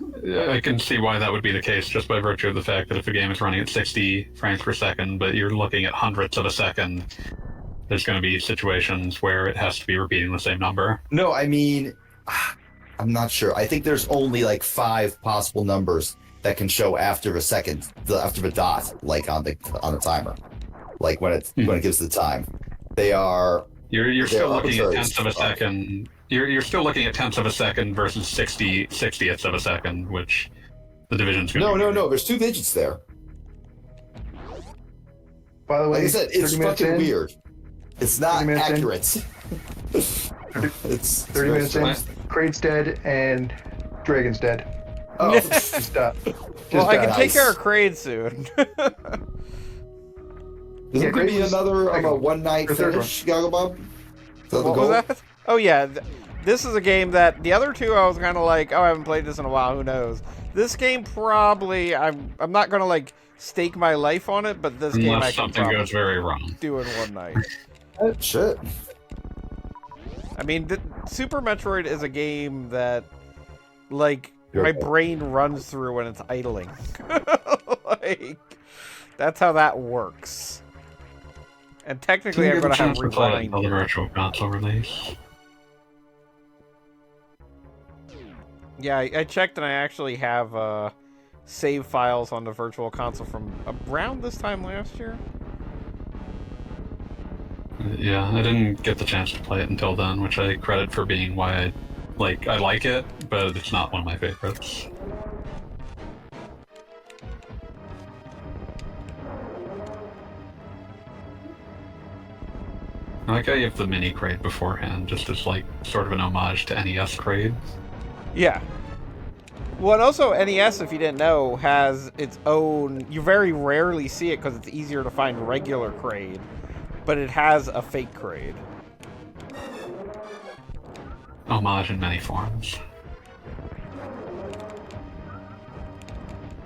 [SPEAKER 2] I can see why that would be the case just by virtue of the fact that if a game is running at 60 frames per second, but you're looking at hundredths of a second, there's going to be situations where it has to be repeating the same number.
[SPEAKER 1] No, I mean, I'm not sure. I think there's only like 5 possible numbers that can show after a second, after the dot, like on the timer, like when it gives the time. They are.
[SPEAKER 2] You're still
[SPEAKER 1] they're
[SPEAKER 2] looking at
[SPEAKER 1] arbitrary
[SPEAKER 2] tenths of a
[SPEAKER 1] stuff.
[SPEAKER 2] second. You're still looking at tenths of a second versus 60ths of a second, which the division's going to
[SPEAKER 1] No. There's 2 digits there.
[SPEAKER 4] By the way,
[SPEAKER 1] Like I said, it's
[SPEAKER 4] 30 minutes
[SPEAKER 1] fucking
[SPEAKER 4] in,
[SPEAKER 1] weird. It's not
[SPEAKER 4] 30 minutes in.
[SPEAKER 1] accurate. It's
[SPEAKER 4] 30 minutes
[SPEAKER 1] very
[SPEAKER 4] in,
[SPEAKER 1] strange.
[SPEAKER 4] Kraid's dead and Dragon's dead.
[SPEAKER 1] Oh,
[SPEAKER 4] Just stop.
[SPEAKER 3] Well, I can
[SPEAKER 1] nice.
[SPEAKER 3] take care of Kraid soon.
[SPEAKER 1] Is
[SPEAKER 4] Yeah,
[SPEAKER 1] it going to
[SPEAKER 4] Kraid
[SPEAKER 1] be
[SPEAKER 4] was
[SPEAKER 1] another
[SPEAKER 4] second.
[SPEAKER 1] one-night
[SPEAKER 4] Or third
[SPEAKER 1] finish, Gogglebob? Is that the
[SPEAKER 3] What
[SPEAKER 1] goal?
[SPEAKER 3] was that? Oh yeah, this is a game that the other 2 I was kind of like, oh, I haven't played this in a while. Who knows? This game probably I'm not gonna like stake my life on it, but this game I
[SPEAKER 2] unless
[SPEAKER 3] can
[SPEAKER 2] something
[SPEAKER 3] probably
[SPEAKER 2] goes very wrong.
[SPEAKER 3] do in one night.
[SPEAKER 1] Shit.
[SPEAKER 3] I mean, Super Metroid is a game that, like,
[SPEAKER 1] You're
[SPEAKER 3] my
[SPEAKER 1] right.
[SPEAKER 3] brain runs through when it's idling. Like, that's how that works. And technically, I'm
[SPEAKER 2] Didn't
[SPEAKER 3] gonna
[SPEAKER 2] get a
[SPEAKER 3] have
[SPEAKER 2] chance to play it
[SPEAKER 3] rewind.
[SPEAKER 2] until the
[SPEAKER 3] here.
[SPEAKER 2] virtual console release.
[SPEAKER 3] Yeah, I checked and I actually have save files on the virtual console from around this time last year.
[SPEAKER 2] Yeah, I didn't get the chance to play it until then, which I credit for being why I like it, but it's not one of my favorites. I like how you have the mini Kraid beforehand, just as like sort of an homage to NES Kraid.
[SPEAKER 3] Yeah. Well, and also NES, if you didn't know, has its own. You very rarely see it because it's easier to find regular Kraid, but it has a fake Kraid.
[SPEAKER 2] Homage in many forms.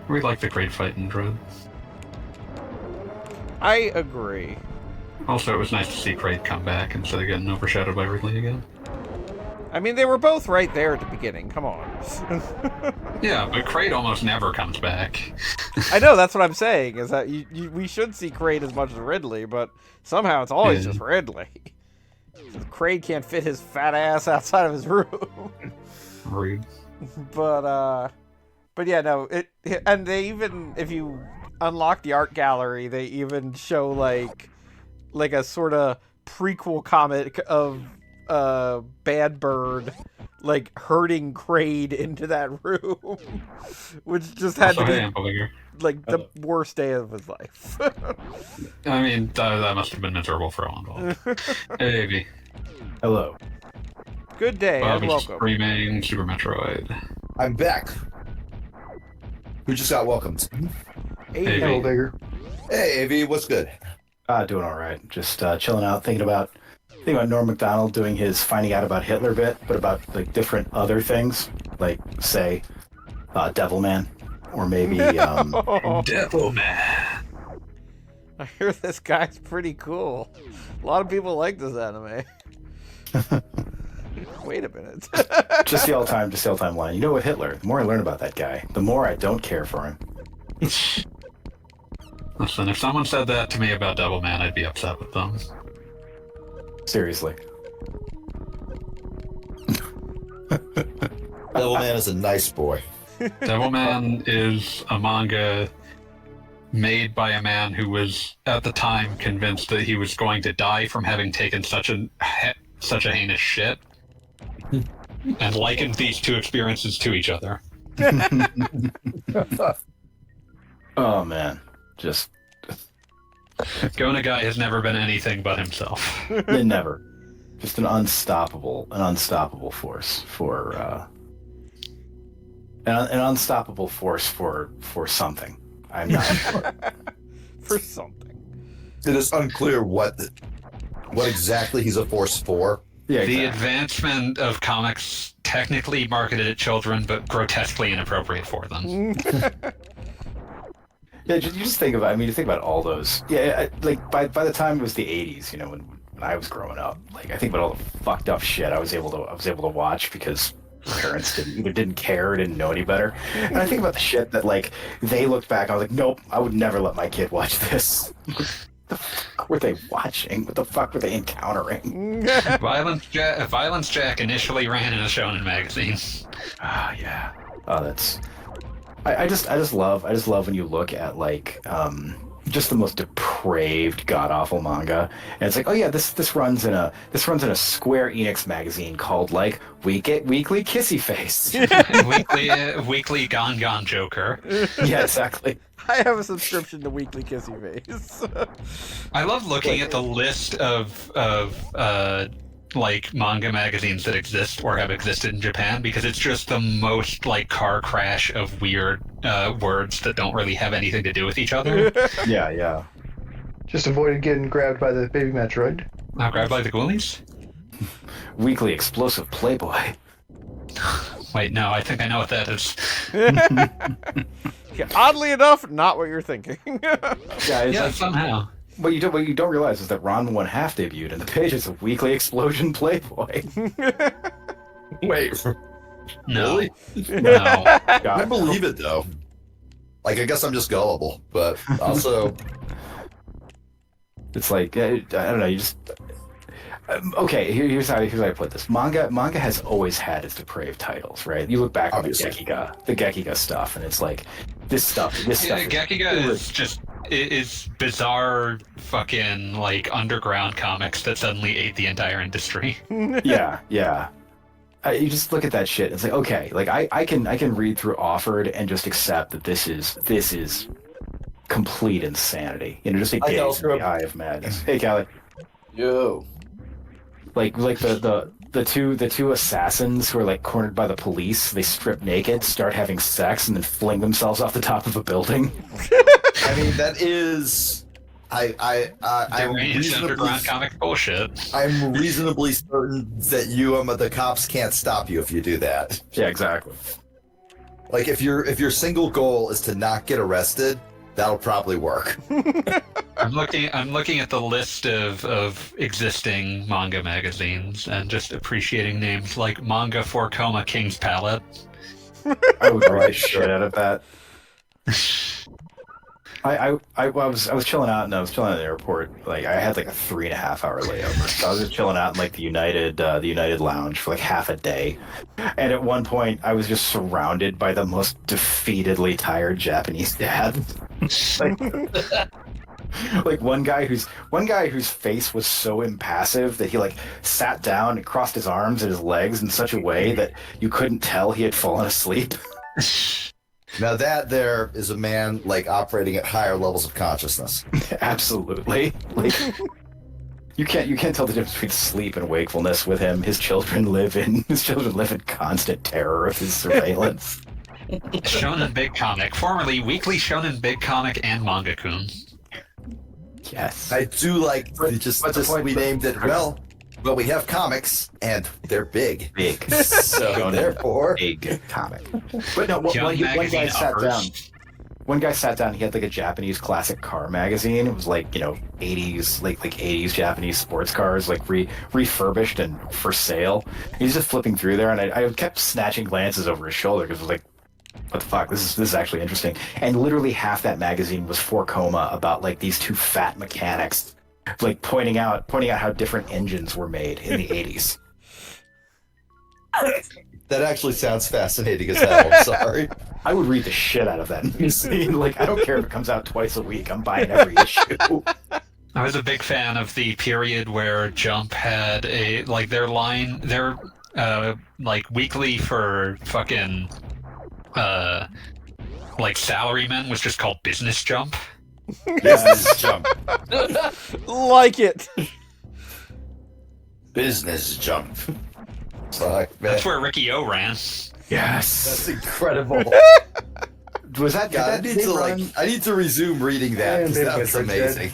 [SPEAKER 2] We like the Kraid fight in Dread.
[SPEAKER 3] I agree.
[SPEAKER 2] Also, it was nice to see Kraid come back instead of getting overshadowed by Ridley again.
[SPEAKER 3] I mean, they were both right there at the beginning. Come on.
[SPEAKER 2] Yeah, but Kraid almost never comes back.
[SPEAKER 3] I know, that's what I'm saying, is that we should see Kraid as much as Ridley, but somehow it's always
[SPEAKER 2] Yeah.
[SPEAKER 3] just Ridley. Kraid can't fit his fat ass outside of his room.
[SPEAKER 2] Rude.
[SPEAKER 3] But yeah, no, and they even, if you unlock the art gallery, they even show like a sort of prequel comic of Bad Bird like herding Kraid into that room, which just had
[SPEAKER 2] Also,
[SPEAKER 3] to
[SPEAKER 2] hey,
[SPEAKER 3] be
[SPEAKER 2] Amplifier.
[SPEAKER 3] like the worst day of his life.
[SPEAKER 2] I mean, that must have been miserable for all involved. Hey, Avy.
[SPEAKER 5] Hello.
[SPEAKER 3] Good day
[SPEAKER 2] Bob
[SPEAKER 3] and
[SPEAKER 2] is
[SPEAKER 3] welcome.
[SPEAKER 2] streaming Super Metroid.
[SPEAKER 1] I'm back. Who just got welcomed?
[SPEAKER 3] Hey,
[SPEAKER 2] Hey,
[SPEAKER 4] Hello, Digger.
[SPEAKER 1] Hey, AV, what's good?
[SPEAKER 5] Doing all right. Just chilling out, thinking about Norm Macdonald doing his finding out about Hitler bit, but about like different other things, like say Devilman, or maybe
[SPEAKER 3] Oh,
[SPEAKER 2] Devilman.
[SPEAKER 3] I hear this guy's pretty cool. A lot of people like this anime. Wait a minute.
[SPEAKER 5] just the all-time line. You know what, Hitler? The more I learn about that guy, the more I don't care for him.
[SPEAKER 2] Listen, if someone said that to me about Devilman, I'd be upset with them.
[SPEAKER 5] Seriously.
[SPEAKER 1] Devilman is a nice boy.
[SPEAKER 2] Devilman is a manga made by a man who was, at the time, convinced that he was going to die from having taken such a heinous shit. and likened these two experiences to each other.
[SPEAKER 5] Oh man, just
[SPEAKER 2] Gona Guy has never been anything but himself.
[SPEAKER 5] never. Just an unstoppable force for an unstoppable force for something. I'm not sure.
[SPEAKER 3] For something.
[SPEAKER 1] It is unclear what exactly he's a force for.
[SPEAKER 5] Yeah,
[SPEAKER 2] The
[SPEAKER 5] exactly.
[SPEAKER 2] advancement of comics technically marketed at children, but grotesquely inappropriate for them.
[SPEAKER 5] Yeah, you just think about. I mean, you think about all those. Yeah, like by the time it was the '80s, you know, when I was growing up, like I think about all the fucked up shit I was able to watch because parents didn't care or didn't know any better. And I think about the shit that like they looked back. I was like, nope, I would never let my kid watch this. What the fuck were they watching? What the fuck were they encountering?
[SPEAKER 2] Violence Jack initially ran in a shonen magazine.
[SPEAKER 5] Ah, yeah. Oh, that's. I just love when you look at like just the most depraved god awful manga, and it's like, oh yeah, this runs in a Square Enix magazine called like Weekly Kissy Face.
[SPEAKER 2] weekly Gon Joker.
[SPEAKER 5] Yeah, exactly.
[SPEAKER 3] I have a subscription to Weekly Kissy Face.
[SPEAKER 2] I love looking at the list of like manga magazines that exist or have existed in Japan, because it's just the most like car crash of weird words that don't really have anything to do with each other.
[SPEAKER 5] Yeah.
[SPEAKER 4] Just avoided getting grabbed by the baby Metroid.
[SPEAKER 2] Now grabbed by the Ghoulies?
[SPEAKER 5] Weekly Explosive Playboy.
[SPEAKER 2] Wait, no, I think I know what that is.
[SPEAKER 3] Yeah, oddly enough, not what you're thinking.
[SPEAKER 5] Yeah, it's like,
[SPEAKER 2] Somehow.
[SPEAKER 5] what you don't realize is that Ron 1/2 debuted, and the page is a Weekly Explosion Playboy.
[SPEAKER 1] Wait,
[SPEAKER 2] No.
[SPEAKER 1] really?
[SPEAKER 2] No.
[SPEAKER 1] I
[SPEAKER 5] God.
[SPEAKER 1] believe it though. Like, I guess I'm just gullible, but also,
[SPEAKER 5] It's like I don't know. You just okay. Here's how I put this. Manga has always had its depraved titles, right? You look back on the
[SPEAKER 1] Obviously.
[SPEAKER 5] Gekiga stuff, and it's like this stuff.
[SPEAKER 2] Yeah,
[SPEAKER 5] is
[SPEAKER 2] Gekiga is bizarre fucking like underground comics that suddenly ate the entire industry.
[SPEAKER 5] yeah. You just look at that shit. It's like, okay, like I can read through Offered and just accept that this is complete insanity. You know, just a
[SPEAKER 1] Hi,
[SPEAKER 5] gaze in the
[SPEAKER 1] Calstra.
[SPEAKER 5] eye of madness. Hey, Callie.
[SPEAKER 1] yo,
[SPEAKER 5] Like the two assassins who are like cornered by the police. They strip naked, start having sex, and then fling themselves off the top of a building.
[SPEAKER 1] I mean, that is, I'm
[SPEAKER 2] Deranged
[SPEAKER 1] reasonably,
[SPEAKER 2] underground comic bullshit.
[SPEAKER 1] I'm reasonably certain that the cops can't stop you if you do that.
[SPEAKER 5] Yeah, exactly.
[SPEAKER 1] Like, if your single goal is to not get arrested, that'll probably work.
[SPEAKER 2] I'm looking at the list of existing manga magazines and just appreciating names like Manga for Coma King's Palette.
[SPEAKER 5] I would read the shit out of that. I was chilling out, and I was chilling at the airport. Like I had like a 3.5 hour layover, so I was just chilling out in like the United Lounge for like half a day. And at one point, I was just surrounded by the most defeatedly tired Japanese dad. Like one guy whose face was so impassive that he like sat down and crossed his arms and his legs in such a way that you couldn't tell he had fallen asleep.
[SPEAKER 1] Now that there is a man like operating at higher levels of consciousness.
[SPEAKER 5] Absolutely. Like you can't tell the difference between sleep and wakefulness with him. His children live in constant terror of his surveillance.
[SPEAKER 2] Shonen Big Comic, formerly Weekly Shonen Big Comic and Manga-kun.
[SPEAKER 5] Yes.
[SPEAKER 1] I do like just we named it well, but we have comics and they're big.
[SPEAKER 5] Big.
[SPEAKER 1] So therefore,
[SPEAKER 5] Big comic. But no, one
[SPEAKER 2] Young
[SPEAKER 5] guy
[SPEAKER 2] magazine
[SPEAKER 5] sat
[SPEAKER 2] uppers.
[SPEAKER 5] down. One guy sat down. He had like a Japanese classic car magazine. It was like 80s, like 80s Japanese sports cars, like refurbished and for sale. He's just flipping through there, and I kept snatching glances over his shoulder because I was like, what the fuck? This is actually interesting. And literally half that magazine was for Coma about like these two fat mechanics, like pointing out how different engines were made in the 80s.
[SPEAKER 1] that actually sounds fascinating as hell. I'm sorry.
[SPEAKER 5] I would read the shit out of that magazine. Like, I don't care if it comes out twice a week. I'm buying every issue.
[SPEAKER 2] I was a big fan of the period where Jump had their like weekly for fucking like salarymen was just called Business Jump.
[SPEAKER 1] Business jump.
[SPEAKER 3] Like it.
[SPEAKER 1] Business jump. Fuck, man.
[SPEAKER 2] That's where Ricky O ran.
[SPEAKER 1] That's
[SPEAKER 5] Yes.
[SPEAKER 1] incredible.
[SPEAKER 5] Was that?
[SPEAKER 1] God, I need to resume reading that because that was amazing.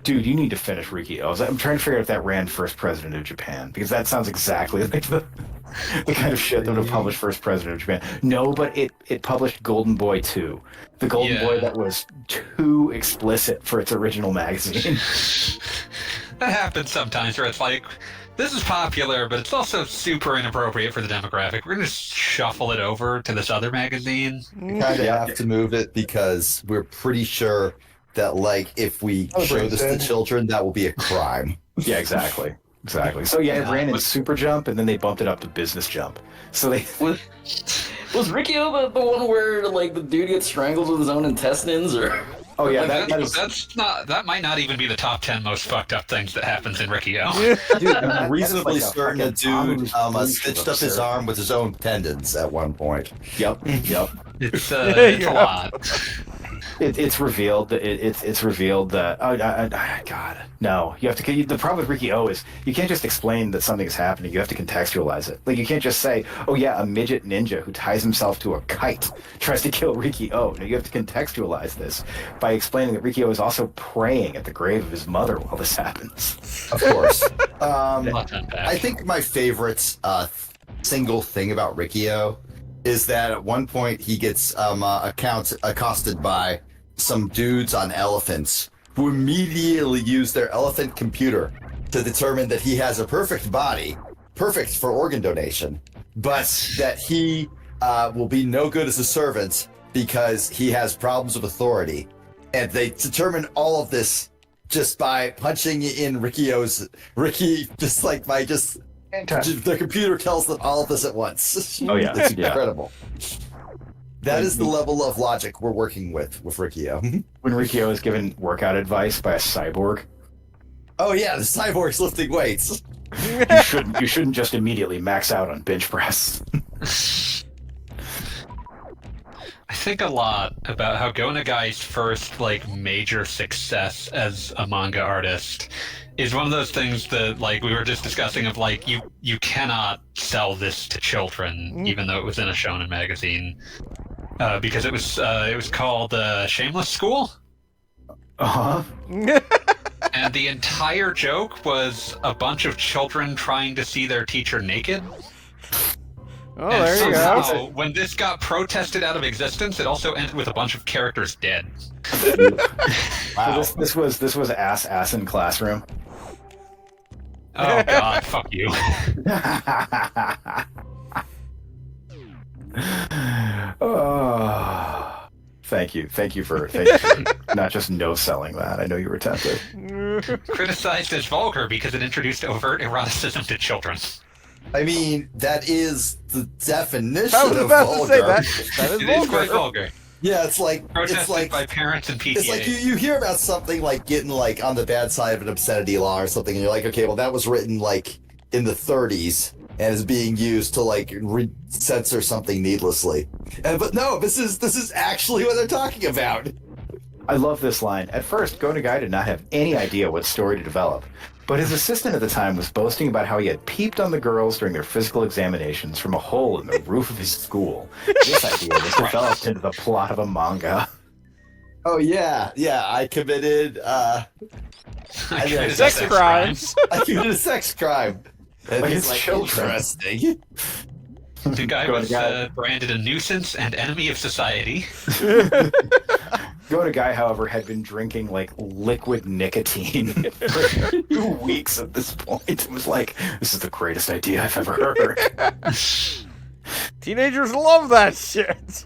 [SPEAKER 5] Dude, you need to finish Ricky O's. I'm trying to figure out if that ran first president of Japan, because that sounds exactly like the kind of shit that would have published first president of Japan. No, but it published Golden Boy 2. The Golden Boy that was too explicit for its original magazine.
[SPEAKER 2] That happens sometimes where it's like, this is popular, but it's also super inappropriate for the demographic. We're going to shuffle it over to this other magazine.
[SPEAKER 1] We kind of have to move it because we're pretty sure that, like, if we show this to children, that will be a crime.
[SPEAKER 5] Yeah, exactly. So it ran in Super Jump, and then they bumped it up to Business Jump. So they
[SPEAKER 6] Was Ricky O the one where like the dude gets strangled with his own intestines, or?
[SPEAKER 5] Oh yeah,
[SPEAKER 2] Like,
[SPEAKER 5] that
[SPEAKER 2] might not even be the top 10 most fucked up things that happens in Ricky O.
[SPEAKER 5] dude,
[SPEAKER 1] I'm reasonably
[SPEAKER 5] like a
[SPEAKER 1] certain the
[SPEAKER 5] fucking
[SPEAKER 1] dude
[SPEAKER 5] Tommy
[SPEAKER 1] stitched up his arm with his own tendons at one point.
[SPEAKER 5] Yep.
[SPEAKER 2] It's a lot.
[SPEAKER 5] It's revealed that it's revealed that God, no, you have to. The problem with Ricky O is you can't just explain that something is happening. You have to contextualize it. Like, you can't just say, oh yeah, a midget ninja who ties himself to a kite tries to kill Ricky O. No, you have to contextualize this by explaining that Ricky O is also praying at the grave of his mother while this happens.
[SPEAKER 1] Of course. I think my favorite single thing about Rikio is that at one point he gets accosted by some dudes on elephants who immediately use their elephant computer to determine that he has a perfect body, perfect for organ donation, but that he will be no good as a servant because he has problems with authority. And they determine all of this just by punching in Ricky, just like by just the computer tells them all of this at once.
[SPEAKER 5] Oh yeah,
[SPEAKER 1] It's incredible. That is the level of logic we're working with Rikio.
[SPEAKER 5] When Rikio is given workout advice by a cyborg.
[SPEAKER 1] Oh yeah, the cyborg's lifting weights.
[SPEAKER 5] You shouldn't just immediately max out on bench press.
[SPEAKER 2] I think a lot about how Go Nagai's first like major success as a manga artist is one of those things that, like, we were just discussing of like you cannot sell this to children, even though it was in a shonen magazine, because it was called Shameless School.
[SPEAKER 5] Uh-huh.
[SPEAKER 2] And the entire joke was a bunch of children trying to see their teacher naked.
[SPEAKER 3] Oh,
[SPEAKER 2] And
[SPEAKER 3] there you
[SPEAKER 2] somehow,
[SPEAKER 3] go.
[SPEAKER 2] when this got protested out of existence, it also ended with a bunch of characters dead.
[SPEAKER 1] Wow.
[SPEAKER 5] So this was ass in classroom.
[SPEAKER 2] Oh god, fuck you.
[SPEAKER 5] Oh, thank you for not just no selling that. I know you were tempted.
[SPEAKER 2] Criticized as vulgar because it introduced overt eroticism to children.
[SPEAKER 1] I mean, that is the definition
[SPEAKER 3] I was
[SPEAKER 1] of
[SPEAKER 3] about
[SPEAKER 1] vulgar.
[SPEAKER 3] to say that is
[SPEAKER 2] It is quite
[SPEAKER 3] vulgar.
[SPEAKER 2] vulgar.
[SPEAKER 1] Yeah, it's like
[SPEAKER 2] Protested by parents and PTA.
[SPEAKER 1] it's like you hear about something like getting like on the bad side of an obscenity law or something, and you're like, okay, well that was written like in the 30s and is being used to like censor something needlessly. But no, this is actually what they're talking about.
[SPEAKER 5] I love this line. At first, Go Nagai did not have any idea what story to develop, but his assistant at the time was boasting about how he had peeped on the girls during their physical examinations from a hole in the roof of his school. This idea was developed into the plot of a manga.
[SPEAKER 1] Oh yeah, I committed
[SPEAKER 3] Sex crimes.
[SPEAKER 1] I committed a sex crime. And
[SPEAKER 5] Like
[SPEAKER 1] it's
[SPEAKER 5] it's
[SPEAKER 1] like
[SPEAKER 5] children.
[SPEAKER 1] interesting.
[SPEAKER 2] The guy
[SPEAKER 5] Go
[SPEAKER 2] was
[SPEAKER 5] Nagai.
[SPEAKER 2] branded a nuisance and enemy of society.
[SPEAKER 5] Go Nagai, however, had been drinking like liquid nicotine for 2 weeks at this point. It was like, this is the greatest idea I've ever heard.
[SPEAKER 3] Teenagers love that shit.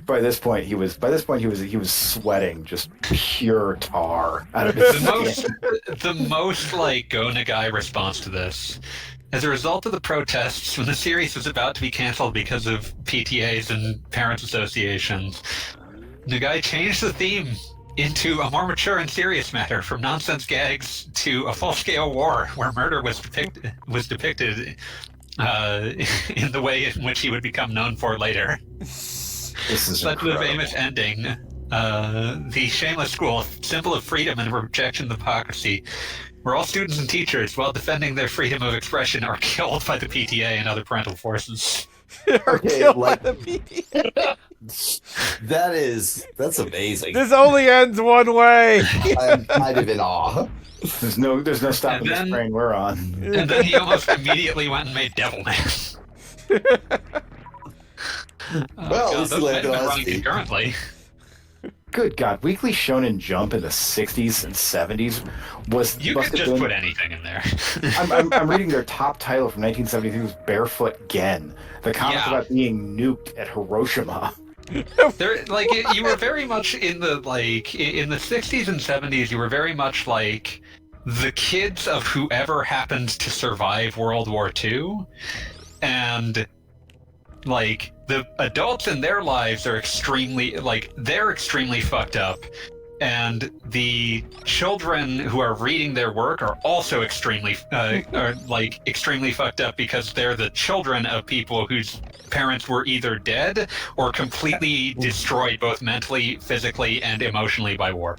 [SPEAKER 5] By this point, he was sweating just pure tar out of his skin.
[SPEAKER 2] The most like Go Nagai response to this. As a result of the protests, when the series was about to be canceled because of PTAs and parents associations, Nagai changed the theme into a more mature and serious matter, from nonsense gags to a full-scale war where murder was depicted in the way in which he would become known for later.
[SPEAKER 5] This is
[SPEAKER 2] Such
[SPEAKER 5] incredible.
[SPEAKER 2] the famous ending. The shameless school, symbol of freedom and rejection of hypocrisy, where all students and teachers, while defending their freedom of expression, are killed by the PTA and other parental forces.
[SPEAKER 3] Are
[SPEAKER 1] Okay,
[SPEAKER 3] killed
[SPEAKER 1] like-
[SPEAKER 3] by the PTA.
[SPEAKER 1] That's amazing.
[SPEAKER 3] This only ends one way.
[SPEAKER 1] I'm kind of in awe.
[SPEAKER 5] There's no stopping
[SPEAKER 2] And then-
[SPEAKER 5] this train we're on.
[SPEAKER 2] And then he almost immediately went and made Devilman.
[SPEAKER 1] Well, at least he
[SPEAKER 2] those
[SPEAKER 1] landed
[SPEAKER 2] might have been
[SPEAKER 1] on his
[SPEAKER 2] running
[SPEAKER 1] feet.
[SPEAKER 2] concurrently.
[SPEAKER 5] Good God, Weekly Shonen Jump in the 60s and 70s was.
[SPEAKER 2] You
[SPEAKER 5] must
[SPEAKER 2] could
[SPEAKER 5] have
[SPEAKER 2] just
[SPEAKER 5] been-
[SPEAKER 2] put anything in there.
[SPEAKER 5] I'm reading their top title from 1973 was Barefoot Gen, the comic
[SPEAKER 2] Yeah.
[SPEAKER 5] about being nuked at Hiroshima.
[SPEAKER 2] There, you were very much in the in the 60s and 70s. You were very much like the kids of whoever happened to survive World War II, and like the adults in their lives are extremely fucked up, and the children who are reading their work are also extremely fucked up because they're the children of people whose parents were either dead or completely destroyed both mentally, physically, and emotionally by war.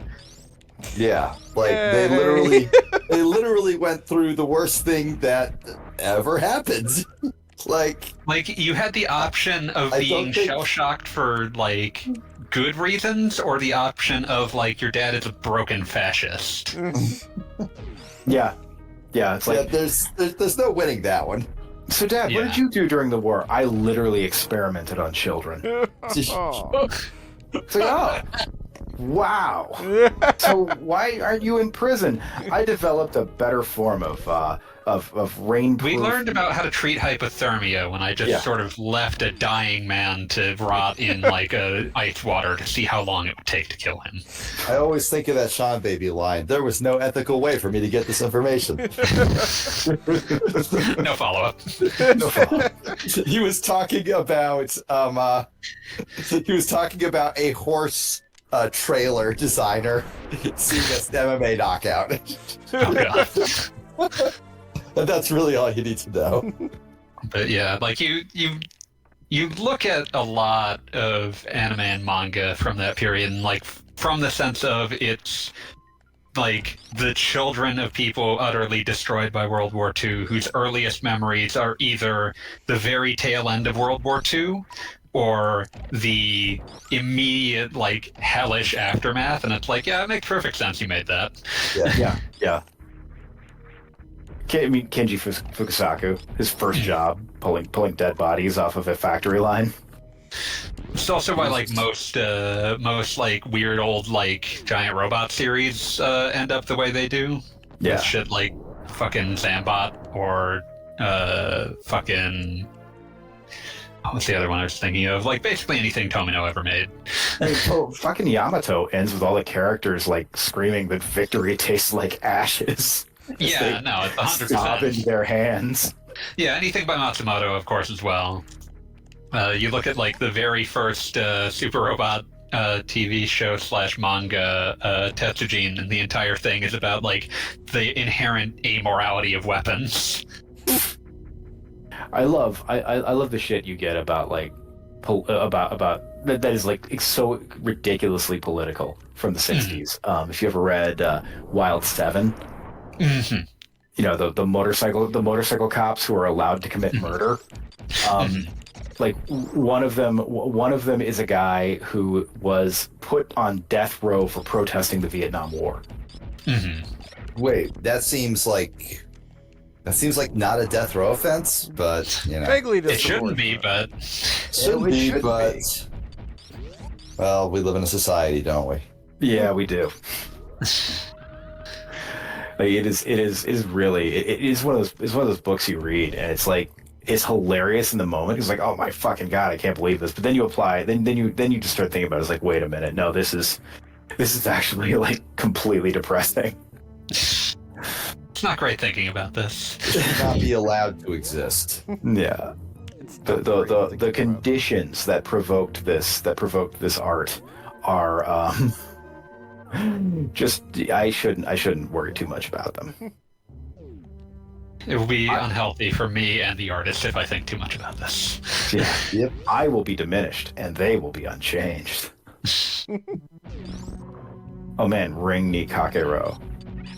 [SPEAKER 1] Yeah, like they
[SPEAKER 3] Yay.
[SPEAKER 1] literally went through the worst thing that ever happened. Like,
[SPEAKER 2] You had the option of
[SPEAKER 1] I
[SPEAKER 2] being
[SPEAKER 1] don't think-
[SPEAKER 2] shell-shocked for good reasons, or the option of your dad is a broken fascist.
[SPEAKER 5] Yeah. Yeah, it's like,
[SPEAKER 1] yeah, there's no winning that one.
[SPEAKER 5] so Dad, what
[SPEAKER 2] Yeah.
[SPEAKER 5] did you do during the war? I literally experimented on children.
[SPEAKER 3] Oh.
[SPEAKER 5] It's like, oh, wow. So why aren't you in prison? I developed a better form of rainproof.
[SPEAKER 2] We learned about how to treat hypothermia when I just
[SPEAKER 5] Yeah.
[SPEAKER 2] sort of left a dying man to rot in a ice water to see how long it would take to kill him.
[SPEAKER 1] I always think of that Sean Baby line. There was no ethical way for me to get this information.
[SPEAKER 2] No follow-up.
[SPEAKER 5] No problem.
[SPEAKER 1] He was talking about a horse trailer designer seeing a MMA knockout.
[SPEAKER 2] Oh, God.
[SPEAKER 1] And that's really all you need to know.
[SPEAKER 2] But yeah, you look at a lot of anime and manga from that period, and from the sense of it's the children of people utterly destroyed by World War II, whose earliest memories are either the very tail end of World War II or the immediate hellish aftermath. And it's yeah, it makes perfect sense you made that.
[SPEAKER 5] Yeah. I mean, Kenji Fukusaku, his first job, pulling dead bodies off of a factory line.
[SPEAKER 2] It's also why most weird old giant robot series end up the way they do.
[SPEAKER 5] Yeah.
[SPEAKER 2] With shit like fucking Zambot or fucking what's the other one I was thinking of? Basically anything Tomino ever made.
[SPEAKER 5] I mean, fucking Yamato ends with all the characters screaming that victory tastes like ashes.
[SPEAKER 2] Yeah, no, it's
[SPEAKER 5] Sob in
[SPEAKER 2] 100%.
[SPEAKER 5] their hands.
[SPEAKER 2] Yeah, anything by Matsumoto, of course, as well. You look at the very first Super Robot TV show / manga, Tetsujin, and the entire thing is about the inherent amorality of weapons.
[SPEAKER 5] I love the shit you get about about that is so ridiculously political from the 60s. If you ever read Wild 7,
[SPEAKER 2] Mm-hmm.
[SPEAKER 5] you know, the motorcycle cops who are allowed to commit murder. One of them is a guy who was put on death row for protesting the Vietnam War.
[SPEAKER 2] Mm-hmm.
[SPEAKER 1] Wait, that seems like not a death row offense, but you know,
[SPEAKER 3] Vaguely
[SPEAKER 2] It shouldn't be, but
[SPEAKER 1] should
[SPEAKER 5] it
[SPEAKER 1] be.
[SPEAKER 5] should
[SPEAKER 1] But well, we live in a society, don't we?
[SPEAKER 5] Yeah, we do. It is really one of those books you read and it's hilarious in the moment. It's oh my fucking God, I can't believe this. But then you apply, then you just start thinking about it. It's wait a minute, no, this is actually completely depressing.
[SPEAKER 2] it's not great thinking about this.
[SPEAKER 1] It should not be allowed to exist.
[SPEAKER 5] Yeah. The conditions that provoked this art are Just I shouldn't worry too much about them.
[SPEAKER 2] It will be unhealthy for me and the artist if I think too much about this.
[SPEAKER 5] Yeah.
[SPEAKER 1] Yep.
[SPEAKER 5] I will be diminished, and they will be unchanged. Oh man, Ring ni Kakero,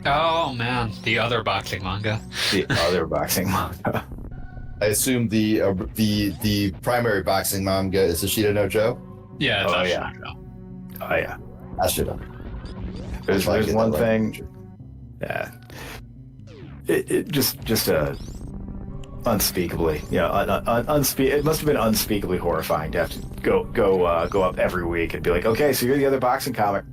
[SPEAKER 2] Oh man, the other boxing manga.
[SPEAKER 5] the other boxing manga.
[SPEAKER 1] I assume the primary boxing manga is Ashita no Joe.
[SPEAKER 2] Yeah, it's
[SPEAKER 5] Oh,
[SPEAKER 2] actually
[SPEAKER 5] yeah. Oh yeah.
[SPEAKER 1] Ashita.
[SPEAKER 5] There's
[SPEAKER 1] Like it,
[SPEAKER 5] one
[SPEAKER 1] that
[SPEAKER 5] thing. Yeah. It just unspeakably, it must have been unspeakably horrifying to have to go up every week and be like, okay, so you're the other boxing comic.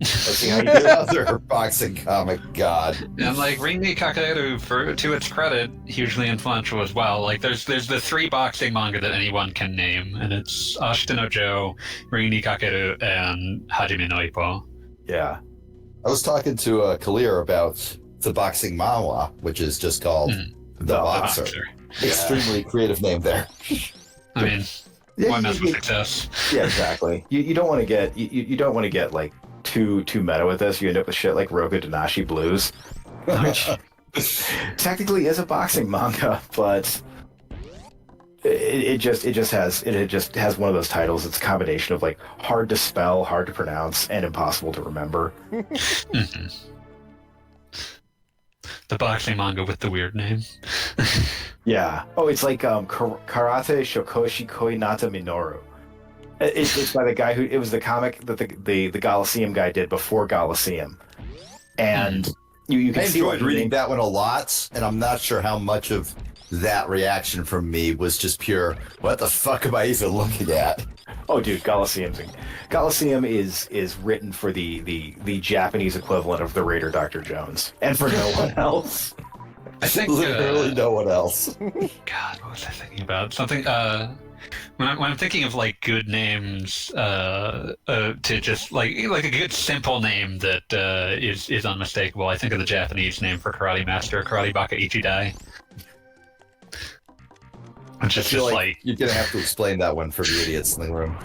[SPEAKER 5] Let's see how you do.
[SPEAKER 1] The other boxing comic. God.
[SPEAKER 2] And like Ring ni Kakeru, to its credit, hugely influential as well. Like there's the 3 boxing manga that anyone can name, and it's Ashita no Joe, Ring ni Kakeru, and Hajime no Ippo.
[SPEAKER 5] Yeah.
[SPEAKER 1] I was talking to Kalir about the boxing manhwa, which is just called The Boxer. Extremely creative name there.
[SPEAKER 2] I mean, why mess with success?
[SPEAKER 5] Yeah, exactly. You don't want to get you don't want to get like too meta with this. You end up with shit like Roku Danashi Blues, which technically is a boxing manga, but it just has one of those titles. It's a combination of like hard to spell, hard to pronounce, and impossible to remember.
[SPEAKER 2] Mhm. The boxing manga with the weird name.
[SPEAKER 5] Yeah. Oh, it's like Karate Shokoshi Koinata Minoru. It's by the guy who it was the comic that the Coliseum guy did before Coliseum, and you can
[SPEAKER 1] I
[SPEAKER 5] see
[SPEAKER 1] enjoyed reading that one a lot, and I'm not sure how much of that reaction from me was just pure, what the fuck am I even looking at?
[SPEAKER 5] Oh, dude, Coliseum is written for the Japanese equivalent of the Raider Dr. Jones, and for no one else.
[SPEAKER 2] I think
[SPEAKER 1] Literally no one else.
[SPEAKER 2] God, what was I thinking about? Something. When I'm thinking of like good names, to just like a good simple name that is unmistakable, I think of the Japanese name for Karate Master, Karate Baka Ichidai. Which
[SPEAKER 1] I
[SPEAKER 2] is
[SPEAKER 1] feel
[SPEAKER 2] just
[SPEAKER 1] like you're gonna have to explain that one for the idiots in the room.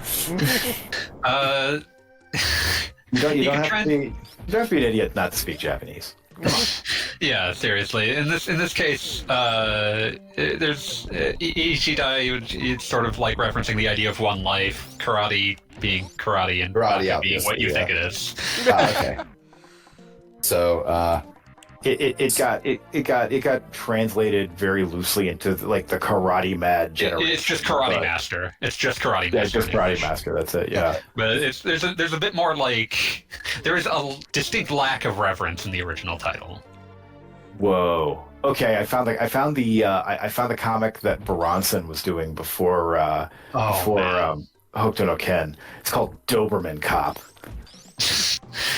[SPEAKER 5] You don't
[SPEAKER 2] can
[SPEAKER 5] have
[SPEAKER 2] try
[SPEAKER 5] to be an idiot not to speak Japanese. Come on.
[SPEAKER 2] Yeah, seriously. In this case, there's Ichidai. It's sort of like referencing the idea of one life, karate being karate, and
[SPEAKER 1] Karate,
[SPEAKER 2] being what you think it is.
[SPEAKER 1] Okay. So,
[SPEAKER 5] It got translated very loosely into like the Karate Mad generation.
[SPEAKER 2] It's just Karate Master. It's just Karate Master.
[SPEAKER 5] Yeah, it's just Karate Master. That's it. Yeah.
[SPEAKER 2] But there's a bit more like there is a distinct lack of reverence in the original title.
[SPEAKER 5] Whoa. Okay, I found the comic that Baronson was doing before Hokuto no Ken. It's called Doberman Cop.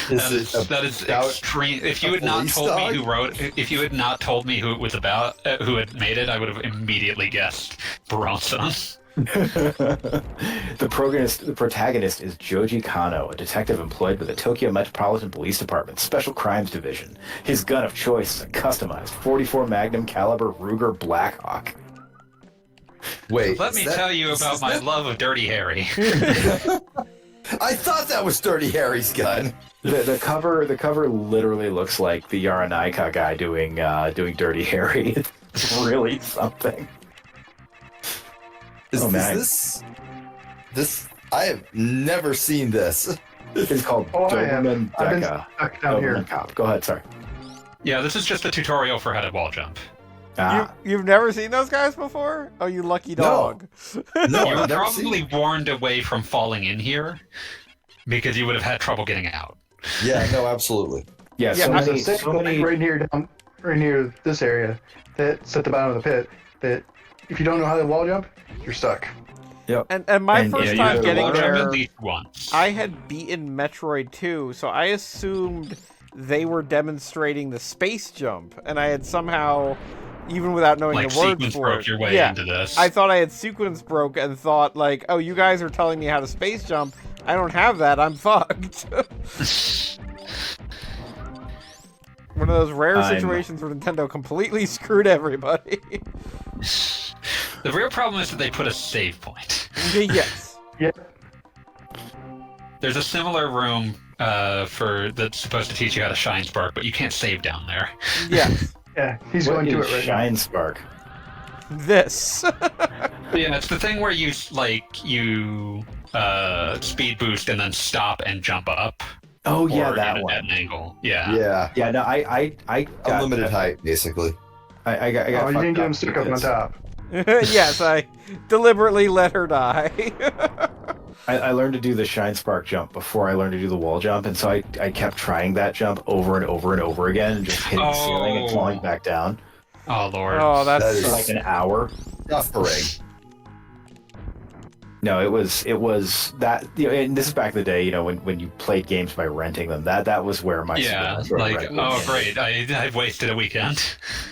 [SPEAKER 2] That is extreme. If you had not told me who wrote, if you had not told me who it was about, who had made it, I would have immediately guessed Baronson.
[SPEAKER 5] The protagonist is Joji Kano, a detective employed by the Tokyo Metropolitan Police Department Special Crimes Division. His gun of choice is a customized 44 Magnum caliber Ruger Blackhawk.
[SPEAKER 1] wait.
[SPEAKER 2] Let me tell you about my love of Dirty Harry.
[SPEAKER 1] I thought that was Dirty Harry's gun.
[SPEAKER 5] The cover literally looks like the Yaranaika guy doing Dirty Harry. It's really something.
[SPEAKER 1] Is this? I have never seen this.
[SPEAKER 5] It's called Doberman
[SPEAKER 4] I've been
[SPEAKER 5] Deca.
[SPEAKER 4] stuck down here.
[SPEAKER 5] Doberman Cop. Go ahead, sorry.
[SPEAKER 2] Yeah, this is just a tutorial for how to wall jump.
[SPEAKER 3] You've never seen those guys before? Oh, you lucky dog.
[SPEAKER 1] No,
[SPEAKER 2] You were
[SPEAKER 1] I've never
[SPEAKER 2] probably
[SPEAKER 1] seen.
[SPEAKER 2] warned away from falling in here because you would have had trouble getting out.
[SPEAKER 1] Yeah, no, absolutely.
[SPEAKER 5] Yeah,
[SPEAKER 3] Yeah,
[SPEAKER 5] so
[SPEAKER 3] I-
[SPEAKER 5] many,
[SPEAKER 4] right near this area that's at the bottom of the pit. That if you don't know how to wall jump, you're stuck.
[SPEAKER 3] And my
[SPEAKER 5] And,
[SPEAKER 3] first
[SPEAKER 5] yeah,
[SPEAKER 3] time
[SPEAKER 5] you
[SPEAKER 3] getting
[SPEAKER 2] wall jump
[SPEAKER 3] there,
[SPEAKER 2] at least once.
[SPEAKER 3] I had beaten Metroid 2, so I assumed they were demonstrating the space jump, and I had somehow, even without knowing
[SPEAKER 2] like
[SPEAKER 3] the words
[SPEAKER 2] sequence
[SPEAKER 3] for
[SPEAKER 2] broke
[SPEAKER 3] it,
[SPEAKER 2] your way
[SPEAKER 3] yeah,
[SPEAKER 2] into this.
[SPEAKER 3] I thought I had sequence broke and thought like, oh, you guys are telling me how to space jump. I don't have that. I'm fucked. One of those rare situations where Nintendo completely screwed everybody.
[SPEAKER 2] The real problem is that they put a save point.
[SPEAKER 3] Yes.
[SPEAKER 4] Yeah.
[SPEAKER 2] There's a similar room that's supposed to teach you how to shine spark, but you can't save down there.
[SPEAKER 3] Yes.
[SPEAKER 4] Yeah, he's
[SPEAKER 5] What
[SPEAKER 4] going to
[SPEAKER 5] is
[SPEAKER 4] it right
[SPEAKER 5] Shine Spark?
[SPEAKER 3] This.
[SPEAKER 2] Yeah, it's the thing where you speed boost and then stop and jump up.
[SPEAKER 5] Oh yeah,
[SPEAKER 2] or
[SPEAKER 5] that
[SPEAKER 2] at
[SPEAKER 5] one.
[SPEAKER 2] an angle. Yeah.
[SPEAKER 1] Yeah.
[SPEAKER 5] Yeah, no, I got
[SPEAKER 1] Unlimited height, basically.
[SPEAKER 5] I got.
[SPEAKER 4] now. Oh, you
[SPEAKER 5] fucked
[SPEAKER 4] didn't get him
[SPEAKER 5] up
[SPEAKER 4] stuck up on
[SPEAKER 5] because
[SPEAKER 4] top.
[SPEAKER 3] Yes, I deliberately let her die.
[SPEAKER 5] I learned to do the Shine Spark jump before I learned to do the wall jump, and so I kept trying that jump over and over and over again, and just hitting the ceiling and falling back down
[SPEAKER 2] Oh lord.
[SPEAKER 3] Oh,
[SPEAKER 1] That
[SPEAKER 3] that's
[SPEAKER 1] is-
[SPEAKER 5] for like an hour.
[SPEAKER 1] Suffering.
[SPEAKER 5] No, it was that. And this is back in the day, when you played games by renting them. That was where my
[SPEAKER 2] Yeah,
[SPEAKER 5] Super
[SPEAKER 2] like,
[SPEAKER 5] Metroid
[SPEAKER 2] oh
[SPEAKER 5] was.
[SPEAKER 2] great, I've wasted a weekend.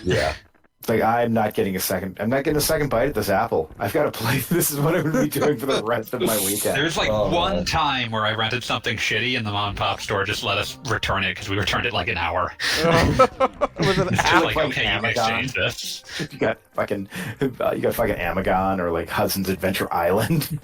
[SPEAKER 1] Yeah.
[SPEAKER 5] It's like I'm not getting a second bite at this apple. I've got to play. This is what I'm going to be doing for the rest of my weekend.
[SPEAKER 2] There's like
[SPEAKER 1] Oh,
[SPEAKER 2] one
[SPEAKER 1] man.
[SPEAKER 2] time where I rented something shitty and the mom and pop store just let us return it because we returned it like an hour.
[SPEAKER 3] it was an
[SPEAKER 2] It's
[SPEAKER 3] app.
[SPEAKER 2] like, okay, you can
[SPEAKER 5] Amazon.
[SPEAKER 2] exchange this.
[SPEAKER 5] You got fucking Amagon or like Hudson's Adventure Island.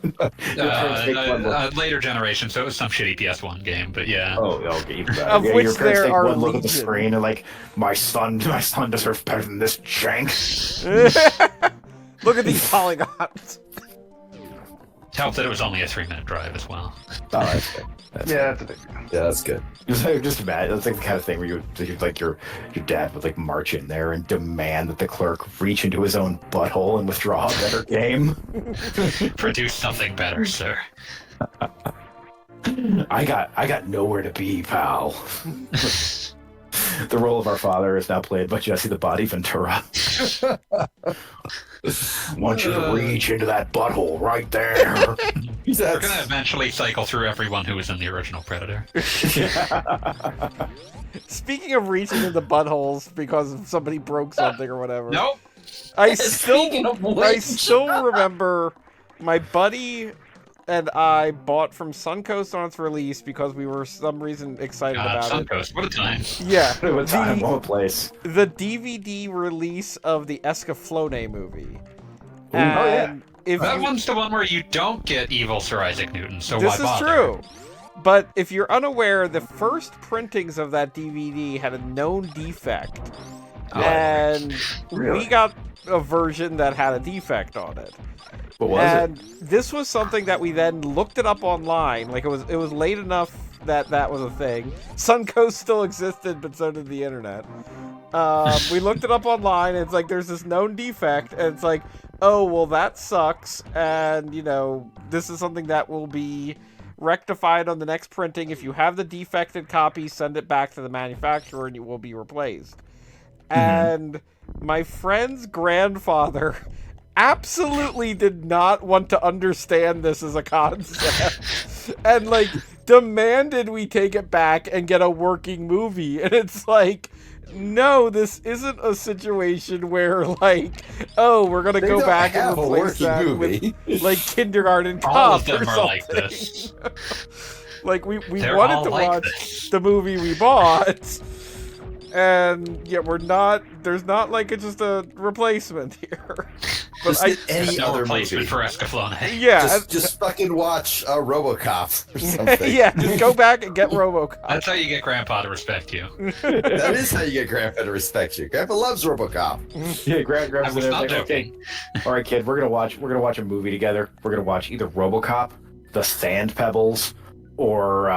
[SPEAKER 2] Later generation, so it was some shitty PS1 game, but yeah.
[SPEAKER 5] Oh, okay. Even better.
[SPEAKER 3] Of
[SPEAKER 5] Yeah,
[SPEAKER 3] which
[SPEAKER 5] your parents
[SPEAKER 3] there
[SPEAKER 5] take
[SPEAKER 3] are
[SPEAKER 5] one look at the
[SPEAKER 3] legion.
[SPEAKER 5] screen and like, my son deserves better than this jank.
[SPEAKER 3] Look at these polygons.
[SPEAKER 2] It helped that it was only a 3-minute drive as well.
[SPEAKER 5] Oh, that's good.
[SPEAKER 4] Yeah, that's a big
[SPEAKER 1] Yeah, that's good.
[SPEAKER 5] Just imagine, it's like the kind of thing where your dad would like march in there and demand that the clerk reach into his own butthole and withdraw a better game.
[SPEAKER 2] Produce something better, sir.
[SPEAKER 5] I got nowhere to be, pal. The role of our father is now played by Jesse the Body Ventura. I want you to reach into that butthole right there.
[SPEAKER 2] We're gonna eventually cycle through everyone who was in the original Predator.
[SPEAKER 3] Speaking of reaching into buttholes because somebody broke something or whatever.
[SPEAKER 2] Nope.
[SPEAKER 3] I
[SPEAKER 6] Speaking of which,
[SPEAKER 3] I still remember my buddy and I bought from Suncoast on its release because we were for some reason excited
[SPEAKER 2] God,
[SPEAKER 3] about it.
[SPEAKER 2] Suncoast, what a time.
[SPEAKER 3] Yeah,
[SPEAKER 5] What time, what place?
[SPEAKER 3] the DVD release of the Escaflowne movie.
[SPEAKER 5] Oh, yeah.
[SPEAKER 3] And if
[SPEAKER 2] That
[SPEAKER 3] you,
[SPEAKER 2] one's the one where you don't get evil Sir Isaac Newton, so
[SPEAKER 3] this
[SPEAKER 2] why
[SPEAKER 3] is
[SPEAKER 2] bother?
[SPEAKER 3] true. But if you're unaware, the first printings of that DVD had a known defect.
[SPEAKER 2] Oh,
[SPEAKER 3] And
[SPEAKER 5] Really?
[SPEAKER 3] we got a version that had a defect on it.
[SPEAKER 5] What was
[SPEAKER 3] And this was something that we then looked it up online. Like it was late enough that that was a thing. Suncoast still existed, but so did the internet. We looked it up online, and it's like there's this known defect, and it's like, oh well, that sucks. And this is something that will be rectified on the next printing. If you have the defected copy, send it back to the manufacturer, and it will be replaced. And my friend's grandfather absolutely did not want to understand this as a concept and like demanded we take it back and get a working movie. And it's like, no, this isn't a situation where like, oh, we're gonna
[SPEAKER 1] They
[SPEAKER 3] go
[SPEAKER 1] don't
[SPEAKER 3] back and
[SPEAKER 1] have a
[SPEAKER 3] replace
[SPEAKER 1] working
[SPEAKER 3] that
[SPEAKER 1] movie.
[SPEAKER 3] with like Kindergarten Cop
[SPEAKER 2] All of them
[SPEAKER 3] or
[SPEAKER 2] are
[SPEAKER 3] something.
[SPEAKER 2] like this.
[SPEAKER 3] Like we
[SPEAKER 2] They're
[SPEAKER 3] wanted
[SPEAKER 2] all
[SPEAKER 3] to
[SPEAKER 2] like
[SPEAKER 3] watch
[SPEAKER 2] this.
[SPEAKER 3] the movie we bought, and yet we're not. There's not like just a replacement here. But
[SPEAKER 1] Just get any
[SPEAKER 2] No
[SPEAKER 1] other
[SPEAKER 2] replacement
[SPEAKER 1] movie.
[SPEAKER 2] for Escaflowne.
[SPEAKER 3] yeah,
[SPEAKER 1] Just fucking watch RoboCop or something.
[SPEAKER 3] yeah. Just go back and get RoboCop.
[SPEAKER 2] That's how you get Grandpa to respect you.
[SPEAKER 1] That is how you get Grandpa to respect you. Grandpa loves RoboCop.
[SPEAKER 5] Yeah, grabs
[SPEAKER 2] I
[SPEAKER 5] it
[SPEAKER 2] was
[SPEAKER 5] and
[SPEAKER 2] not
[SPEAKER 5] like, okay,
[SPEAKER 2] joking.
[SPEAKER 5] all right, kid, we're gonna watch a movie together. We're gonna watch either RoboCop, The Sand Pebbles, or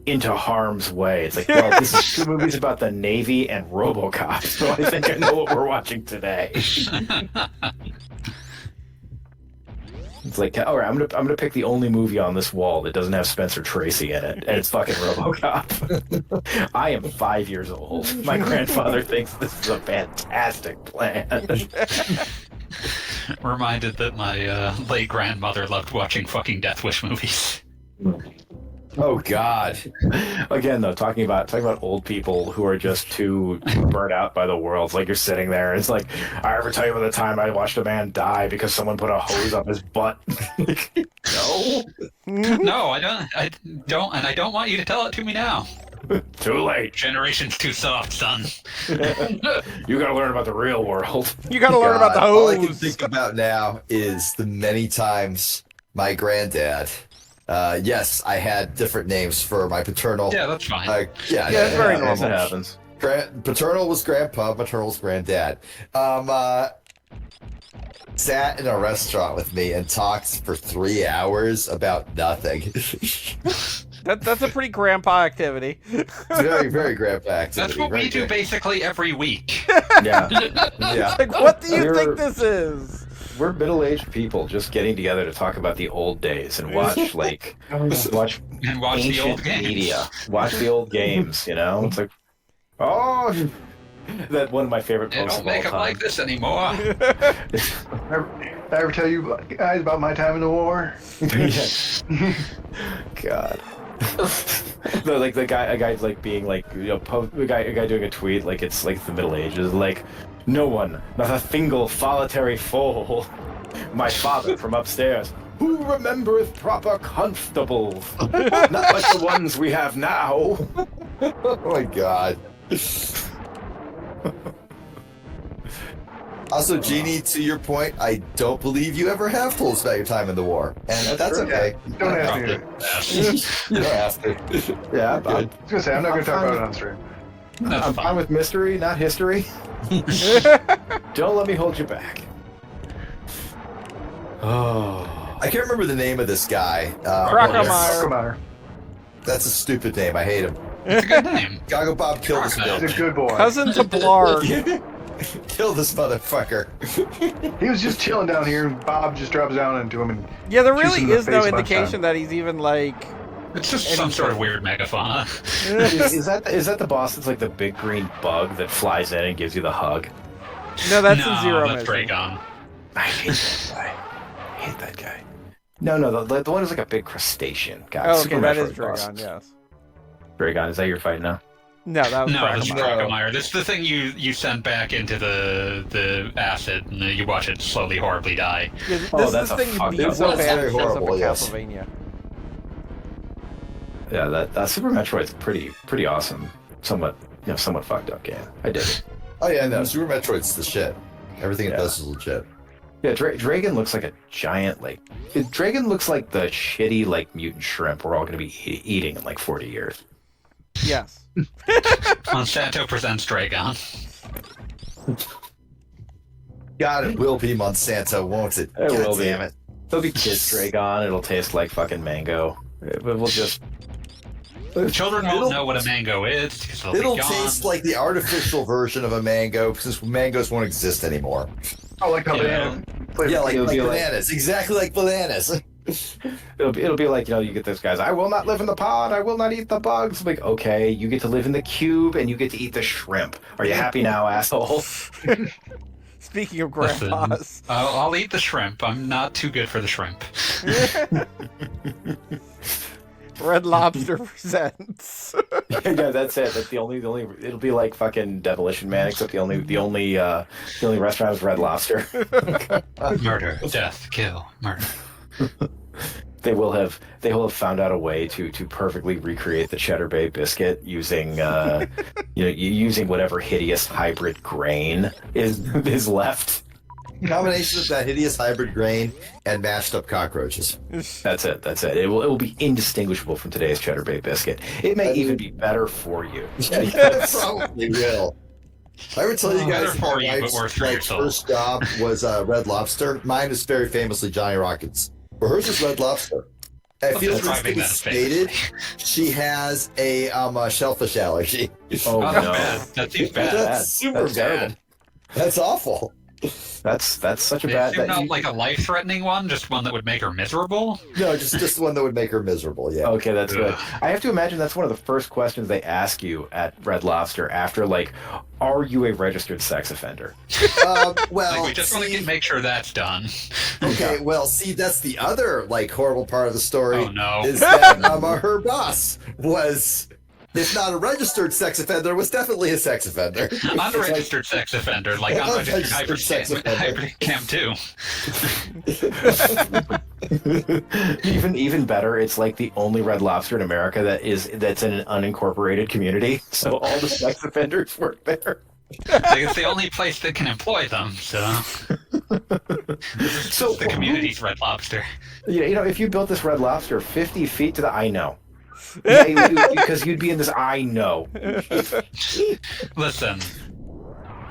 [SPEAKER 5] Into Harm's Way. It's like, well, this is two movies about the Navy and RoboCop, so I think I know what we're watching today. It's like, all right, I'm gonna pick the only movie on this wall that doesn't have Spencer Tracy in it, and it's fucking RoboCop. I am 5 years old. My grandfather thinks this is a fantastic plan.
[SPEAKER 2] Reminded that my late grandmother loved watching fucking Death Wish movies.
[SPEAKER 1] Oh God.
[SPEAKER 5] Again, though, talking about old people who are just too burnt out by the world. It's like you're sitting there. It's like, I ever tell you about the time I watched a man die because someone put a hose up his butt? No,
[SPEAKER 2] No, I don't, and I don't want you to tell it to me now.
[SPEAKER 5] too late.
[SPEAKER 2] Generation's too soft, son.
[SPEAKER 5] You gotta learn about the real world.
[SPEAKER 3] You gotta learn about the
[SPEAKER 1] God, all I can
[SPEAKER 3] hose.
[SPEAKER 1] think about now is the many times my granddad Yes, I had different names for my paternal.
[SPEAKER 2] Yeah, that's fine.
[SPEAKER 3] Yeah, it's very
[SPEAKER 5] As
[SPEAKER 3] normal.
[SPEAKER 5] it happens.
[SPEAKER 1] Paternal was grandpa, maternal was granddad. Sat in a restaurant with me and talked for 3 hours about nothing.
[SPEAKER 3] That's a pretty grandpa activity.
[SPEAKER 1] Very, very grandpa activity.
[SPEAKER 2] That's what
[SPEAKER 1] very
[SPEAKER 2] we do
[SPEAKER 1] good.
[SPEAKER 2] basically every week.
[SPEAKER 5] Yeah.
[SPEAKER 1] Yeah.
[SPEAKER 3] Like, what do you
[SPEAKER 5] We're-
[SPEAKER 3] think this is?
[SPEAKER 5] We're middle-aged people just getting together to talk about the old days and watch watch
[SPEAKER 2] And watch the
[SPEAKER 5] ancient
[SPEAKER 2] old games.
[SPEAKER 5] media, watch the old games. You know, it's like, oh, that one of my favorite
[SPEAKER 2] They
[SPEAKER 5] posts
[SPEAKER 2] don't
[SPEAKER 5] of all
[SPEAKER 2] make them
[SPEAKER 5] time.
[SPEAKER 2] like this anymore.
[SPEAKER 4] Did I ever tell you guys about my time in the war?
[SPEAKER 5] God. No, like a guy's like being like, you know, a guy doing a tweet like it's like the Middle Ages, like, no one, not a single solitary foal. My father from upstairs. Who remembereth proper constables? Not like the ones we have now.
[SPEAKER 1] Oh my god. Also, Jeannie, to your point, I don't believe you ever have told us about your time in the war, and that's okay.
[SPEAKER 4] Don't ask me.
[SPEAKER 1] You don't have to.
[SPEAKER 5] Yeah,
[SPEAKER 1] Good.
[SPEAKER 4] I was gonna say I'm not gonna talk about it on stream.
[SPEAKER 2] That's
[SPEAKER 5] I'm fine
[SPEAKER 2] fine.
[SPEAKER 5] with mystery, not history. Don't let me hold you back. Oh.
[SPEAKER 1] I can't remember the name of this guy.
[SPEAKER 3] Crocomire.
[SPEAKER 4] Come on.
[SPEAKER 1] That's a stupid name. I hate him.
[SPEAKER 2] It's a good name.
[SPEAKER 1] Gago Bob killed this
[SPEAKER 4] He's
[SPEAKER 1] bitch.
[SPEAKER 4] a good boy.
[SPEAKER 3] Cousin to Blarg.
[SPEAKER 1] Kill this motherfucker.
[SPEAKER 4] He was just chilling down here, and Bob just drops down into him, and
[SPEAKER 3] Yeah, there
[SPEAKER 4] Shoots
[SPEAKER 3] really
[SPEAKER 4] him in the
[SPEAKER 3] is no
[SPEAKER 4] face a bunch of
[SPEAKER 3] indication
[SPEAKER 4] times.
[SPEAKER 3] that he's even like.
[SPEAKER 2] It's just some sort of weird megafauna.
[SPEAKER 5] Is that the boss that's like the big green bug that flies in and gives you the hug?
[SPEAKER 3] No, that's
[SPEAKER 2] no,
[SPEAKER 3] a Zero
[SPEAKER 2] that's
[SPEAKER 3] mission.
[SPEAKER 2] Dragon.
[SPEAKER 5] I hate that guy. I hate that guy. No, the one who's like a big crustacean guy.
[SPEAKER 3] Oh,
[SPEAKER 5] Super
[SPEAKER 3] okay, that is
[SPEAKER 5] Metroid boss.
[SPEAKER 3] Dragon. Yes.
[SPEAKER 5] Dragon, is that your fight now?
[SPEAKER 3] No, that was
[SPEAKER 2] No, this is
[SPEAKER 3] Crocomire.
[SPEAKER 2] Crocomire. This is the thing you send back into the acid, and you watch it slowly, horribly die.
[SPEAKER 3] Yeah, this
[SPEAKER 5] Oh,
[SPEAKER 3] is
[SPEAKER 5] that's
[SPEAKER 3] the
[SPEAKER 5] a
[SPEAKER 3] thing you
[SPEAKER 5] fuck-
[SPEAKER 3] beat
[SPEAKER 5] that's
[SPEAKER 3] so bad
[SPEAKER 1] very
[SPEAKER 3] it shows up in
[SPEAKER 1] horrible, yes.
[SPEAKER 3] Castlevania.
[SPEAKER 5] Yeah, that Super Metroid's a pretty awesome, somewhat fucked up game. I did it.
[SPEAKER 1] Oh yeah, no, Super Metroid's the shit. Everything it
[SPEAKER 5] Yeah.
[SPEAKER 1] does is legit.
[SPEAKER 5] Yeah, Dragon looks like a giant Dragon looks like the shitty mutant shrimp we're all going to be eating in 40 years.
[SPEAKER 3] Yes.
[SPEAKER 2] Monsanto presents Dragon.
[SPEAKER 1] God, it will be Monsanto, won't it?
[SPEAKER 5] It
[SPEAKER 1] God
[SPEAKER 5] will be.
[SPEAKER 1] damn it.
[SPEAKER 5] There'll be kids Dragon. It'll taste like fucking mango. We'll just.
[SPEAKER 2] Children
[SPEAKER 1] It'll-
[SPEAKER 2] won't know what a mango is because they'll
[SPEAKER 1] It'll
[SPEAKER 2] be gone.
[SPEAKER 1] taste like the artificial version of a mango, because mangoes won't exist anymore.
[SPEAKER 4] I like how
[SPEAKER 2] Yeah.
[SPEAKER 1] Yeah, like
[SPEAKER 5] It'll be like-
[SPEAKER 1] bananas. Exactly like bananas.
[SPEAKER 5] It'll be like, you get those guys. I will not live in the pond. I will not eat the bugs. Like, okay, you get to live in the cube and you get to eat the shrimp. Are you happy now, asshole?
[SPEAKER 3] Speaking of
[SPEAKER 2] Listen,
[SPEAKER 3] grandpas.
[SPEAKER 2] I'll eat the shrimp. I'm not too good for the shrimp.
[SPEAKER 3] Red Lobster presents.
[SPEAKER 5] Yeah, that's it. That's the only. It'll be like fucking Demolition Man, except the only restaurant is Red Lobster.
[SPEAKER 2] Murder, death, kill, murder.
[SPEAKER 5] They will have found out a way to perfectly recreate the Cheddar Bay biscuit using using whatever hideous hybrid grain is left.
[SPEAKER 1] Combination of that hideous hybrid grain and mashed up cockroaches.
[SPEAKER 5] That's it. It will be indistinguishable from today's Cheddar Bay biscuit. It may even be better for you.
[SPEAKER 1] It probably will. I ever tell you
[SPEAKER 2] Better
[SPEAKER 1] guys
[SPEAKER 2] for
[SPEAKER 1] my
[SPEAKER 2] you, but
[SPEAKER 1] wife's
[SPEAKER 2] worse for your soul.
[SPEAKER 1] first job was Red Lobster. Mine is very famously Johnny Rockets. But hers is Red Lobster. I feel
[SPEAKER 2] describing
[SPEAKER 1] recently
[SPEAKER 2] that as
[SPEAKER 1] stated she has a shellfish allergy.
[SPEAKER 5] Oh
[SPEAKER 2] Oh,
[SPEAKER 5] no,
[SPEAKER 2] bad. That seems bad.
[SPEAKER 1] That's super
[SPEAKER 5] That's terrible.
[SPEAKER 1] bad. That's awful.
[SPEAKER 5] That's such a
[SPEAKER 2] I
[SPEAKER 5] bad.
[SPEAKER 2] assume not like a life-threatening one, just one that would make her miserable.
[SPEAKER 1] No, just one that would make her miserable. Yeah.
[SPEAKER 5] Okay, that's good.
[SPEAKER 2] Ugh.
[SPEAKER 5] I have to imagine that's one of the first questions they ask you at Red Lobster after, are you a registered sex offender?
[SPEAKER 1] Well,
[SPEAKER 2] Like, we just want to make sure that's done.
[SPEAKER 1] okay. Well, see, that's the other horrible part of the story.
[SPEAKER 2] Oh, no.
[SPEAKER 1] Is that her boss was, if not a registered sex offender, was definitely a sex offender.
[SPEAKER 2] Unregistered sex offender, like unregistered
[SPEAKER 1] Unregistered sex offender.
[SPEAKER 2] hybrid cam 2.
[SPEAKER 5] Even better, it's like the only Red Lobster in America that's in an unincorporated community, so all the sex offenders work there.
[SPEAKER 2] Like, it's the only place that can employ them, so. So the community's Red Lobster.
[SPEAKER 5] If you built this Red Lobster 50 feet to the I know. Because you'd be in this I know.
[SPEAKER 2] Listen,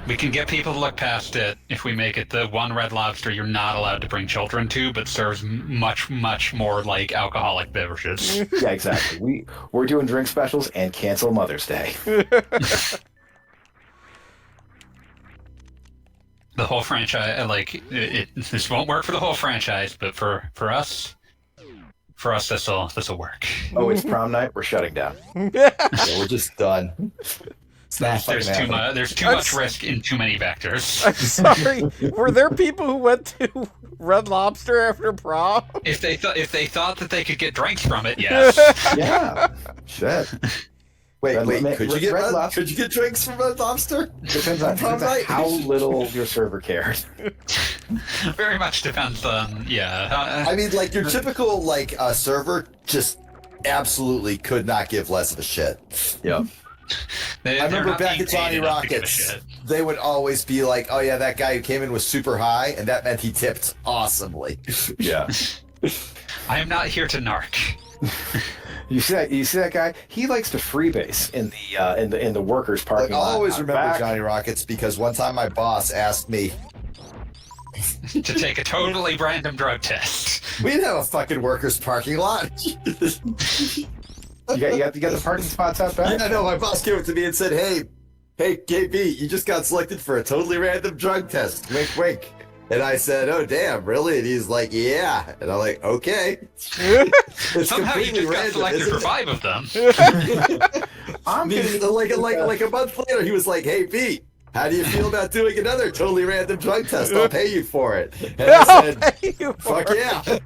[SPEAKER 2] we can get people to look past it if we make it the one Red Lobster you're not allowed to bring children to, but serves much, much more like alcoholic beverages.
[SPEAKER 5] Yeah, exactly. We're doing drink specials and cancel Mother's Day.
[SPEAKER 2] The whole franchise, this won't work for the whole franchise, but for us, this'll work.
[SPEAKER 5] Oh, it's prom night. We're shutting down.
[SPEAKER 1] Yeah, we're just done.
[SPEAKER 2] There's too much risk in too many vectors.
[SPEAKER 3] I'm sorry. Were there people who went to Red Lobster after prom?
[SPEAKER 2] If they thought that they could get drinks from it, yes.
[SPEAKER 5] Yeah.
[SPEAKER 1] Shit. Wait, could you get drinks from Red Lobster?
[SPEAKER 5] Depends on how little your server cares.
[SPEAKER 2] Very much depends on, yeah.
[SPEAKER 1] I mean, like, your typical, server just absolutely could not give less of a shit.
[SPEAKER 5] Yep.
[SPEAKER 1] I remember back at Johnny Rockets, they would always be like, oh yeah, that guy who came in was super high, and that meant he tipped awesomely.
[SPEAKER 5] Yeah.
[SPEAKER 2] I am not here to narc.
[SPEAKER 5] You see that guy? He likes to freebase in the workers' parking lot.
[SPEAKER 1] I'll always remember Johnny Rockets because one time my boss asked me
[SPEAKER 2] to take a totally random drug test.
[SPEAKER 1] We didn't have a fucking workers' parking lot.
[SPEAKER 5] You got the parking spots out back?
[SPEAKER 1] Yeah, no, my boss came up to me and said, hey, KB, you just got selected for a totally random drug test. Wink, wink. And I said, oh, damn, really? And he's like, yeah. And I'm like, okay. It's
[SPEAKER 2] somehow you just got
[SPEAKER 1] random,
[SPEAKER 2] selected for 5 of them.
[SPEAKER 1] Like a month later, he was like, hey, Pete, how do you feel about doing another totally random drug test? I'll pay you for it. And I said, fuck yeah.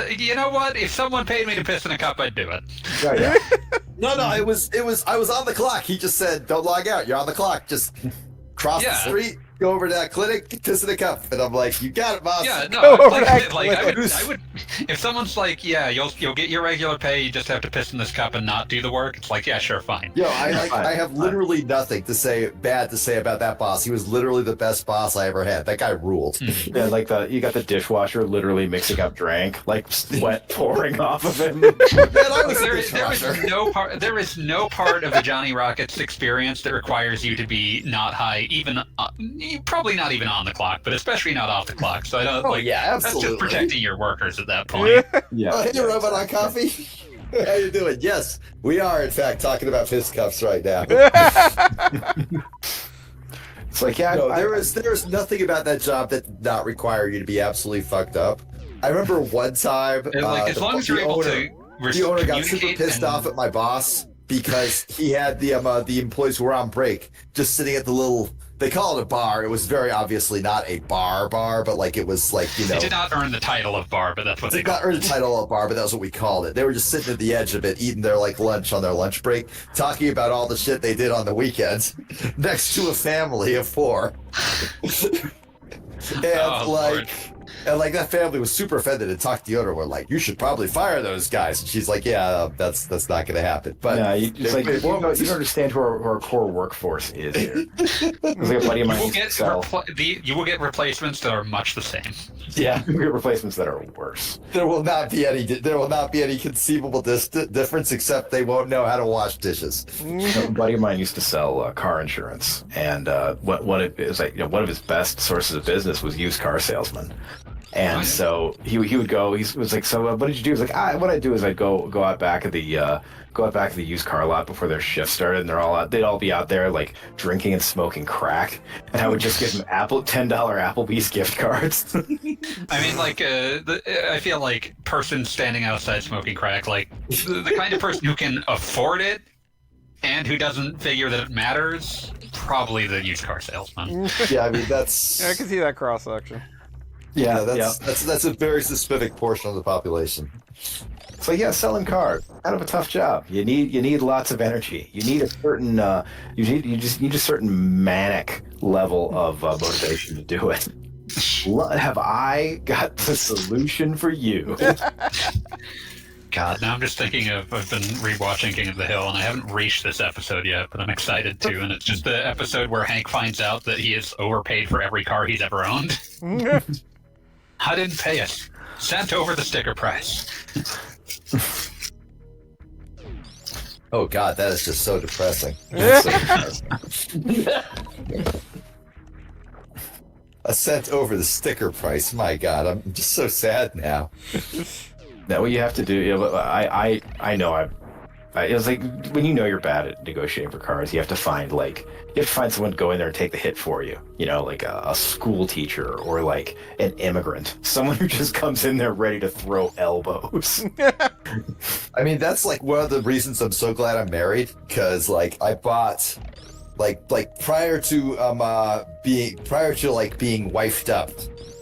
[SPEAKER 2] You know what? If someone paid me to piss in a cup, I'd do it.
[SPEAKER 5] Yeah.
[SPEAKER 1] No, I was on the clock. He just said, don't log out. You're on the clock. Just cross the street, go over to that clinic, piss in a cup. And I'm like, you got it, boss.
[SPEAKER 2] Yeah, no, I would, if someo's like, yeah, you'll get your regular pay, you just have to piss in this cup and not do the work. It's like, yeah, sure, fine.
[SPEAKER 1] Yo, I have literally nothing bad to say about that boss. He was literally the best boss I ever had. That guy ruled.
[SPEAKER 5] Yeah, you got the dishwasher literally mixing up drink, like sweat pouring off of him. Man,
[SPEAKER 2] there is no part of the Johnny Rockets experience that requires you to be not high, even probably not even on the clock, but especially not off the clock. So I don't
[SPEAKER 1] absolutely.
[SPEAKER 2] That's just protecting your workers at that point.
[SPEAKER 5] Yeah.
[SPEAKER 1] Hey, Robot on Coffee. How you doing? Yes, we are in fact talking about fist cuffs right now.
[SPEAKER 5] It's like, yeah,
[SPEAKER 1] no, there is nothing about that job that did not require you to be absolutely fucked up. I remember one time,
[SPEAKER 2] as long as you're able to,
[SPEAKER 1] the owner got super pissed off at my boss because he had the employees who were on break just sitting at the little. They call it a bar. It was very obviously not a bar, but like it was like, you know.
[SPEAKER 2] They did not earn the title of bar, but that's what they
[SPEAKER 1] got. Earn the title of bar, but that was what we called it. They were just sitting at the edge of it, eating their lunch on their lunch break, talking about all the shit they did on the weekends, next to a family of 4. And that family was super offended and talked to the owner. We're like, you should probably fire those guys. And she's like, yeah, that's not going to happen. But
[SPEAKER 5] no, you don't understand who our core workforce is here. Like a buddy of mine
[SPEAKER 2] you will get replacements that are much the same.
[SPEAKER 5] Yeah, we get replacements that are worse.
[SPEAKER 1] There will not be any conceivable difference except they won't know how to wash dishes.
[SPEAKER 5] A buddy of mine used to sell car insurance, and one of his best sources of business was used car salesman. And so he would go. He was like, "So what did you do?" He was like, "What I do is I'd go out back of the used car lot before their shift started, and they'd all be out there like drinking and smoking crack, and I would just give them $10 Applebee's gift cards."
[SPEAKER 2] I mean, I feel like person standing outside smoking crack, like the kind of person who can afford it and who doesn't figure that it matters, probably the used car salesman.
[SPEAKER 1] Yeah, I mean that's.
[SPEAKER 3] I can see that cross section.
[SPEAKER 1] Yeah, that's a very specific portion of the population.
[SPEAKER 5] So yeah, selling cars, kind of a tough job. You need lots of energy. You need a certain you need a certain manic level of motivation to do it. Have I got the solution for you?
[SPEAKER 2] God, now I'm just thinking of, I've been rewatching King of the Hill, and I haven't reached this episode yet, but I'm excited to, and it's just the episode where Hank finds out that he is overpaid for every car he's ever owned. I didn't pay it. Sent over the sticker price.
[SPEAKER 1] Oh God, that is just so depressing. I sent over the sticker price. My God, I'm just so sad now.
[SPEAKER 5] Now, what you have to do, you know, I know it was like when you know you're bad at negotiating for cars, you have to find someone to go in there and take the hit for you. You know, like a school teacher or like an immigrant, someone who just comes in there ready to throw elbows.
[SPEAKER 1] I mean, that's like one of the reasons I'm so glad I'm married, because like I bought like prior to being wifed up,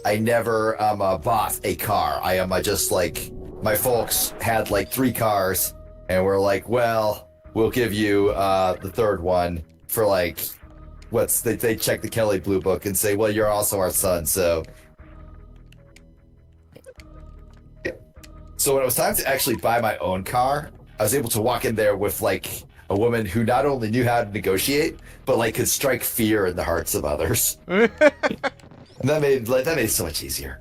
[SPEAKER 1] I never bought a car. I just like, my folks had like 3 cars, and we're like, well, we'll give you the third one for like, they check the Kelly Blue Book and say, well, you're also our son, so. So when it was time to actually buy my own car, I was able to walk in there with like a woman who not only knew how to negotiate, but like could strike fear in the hearts of others. And that made it so much easier.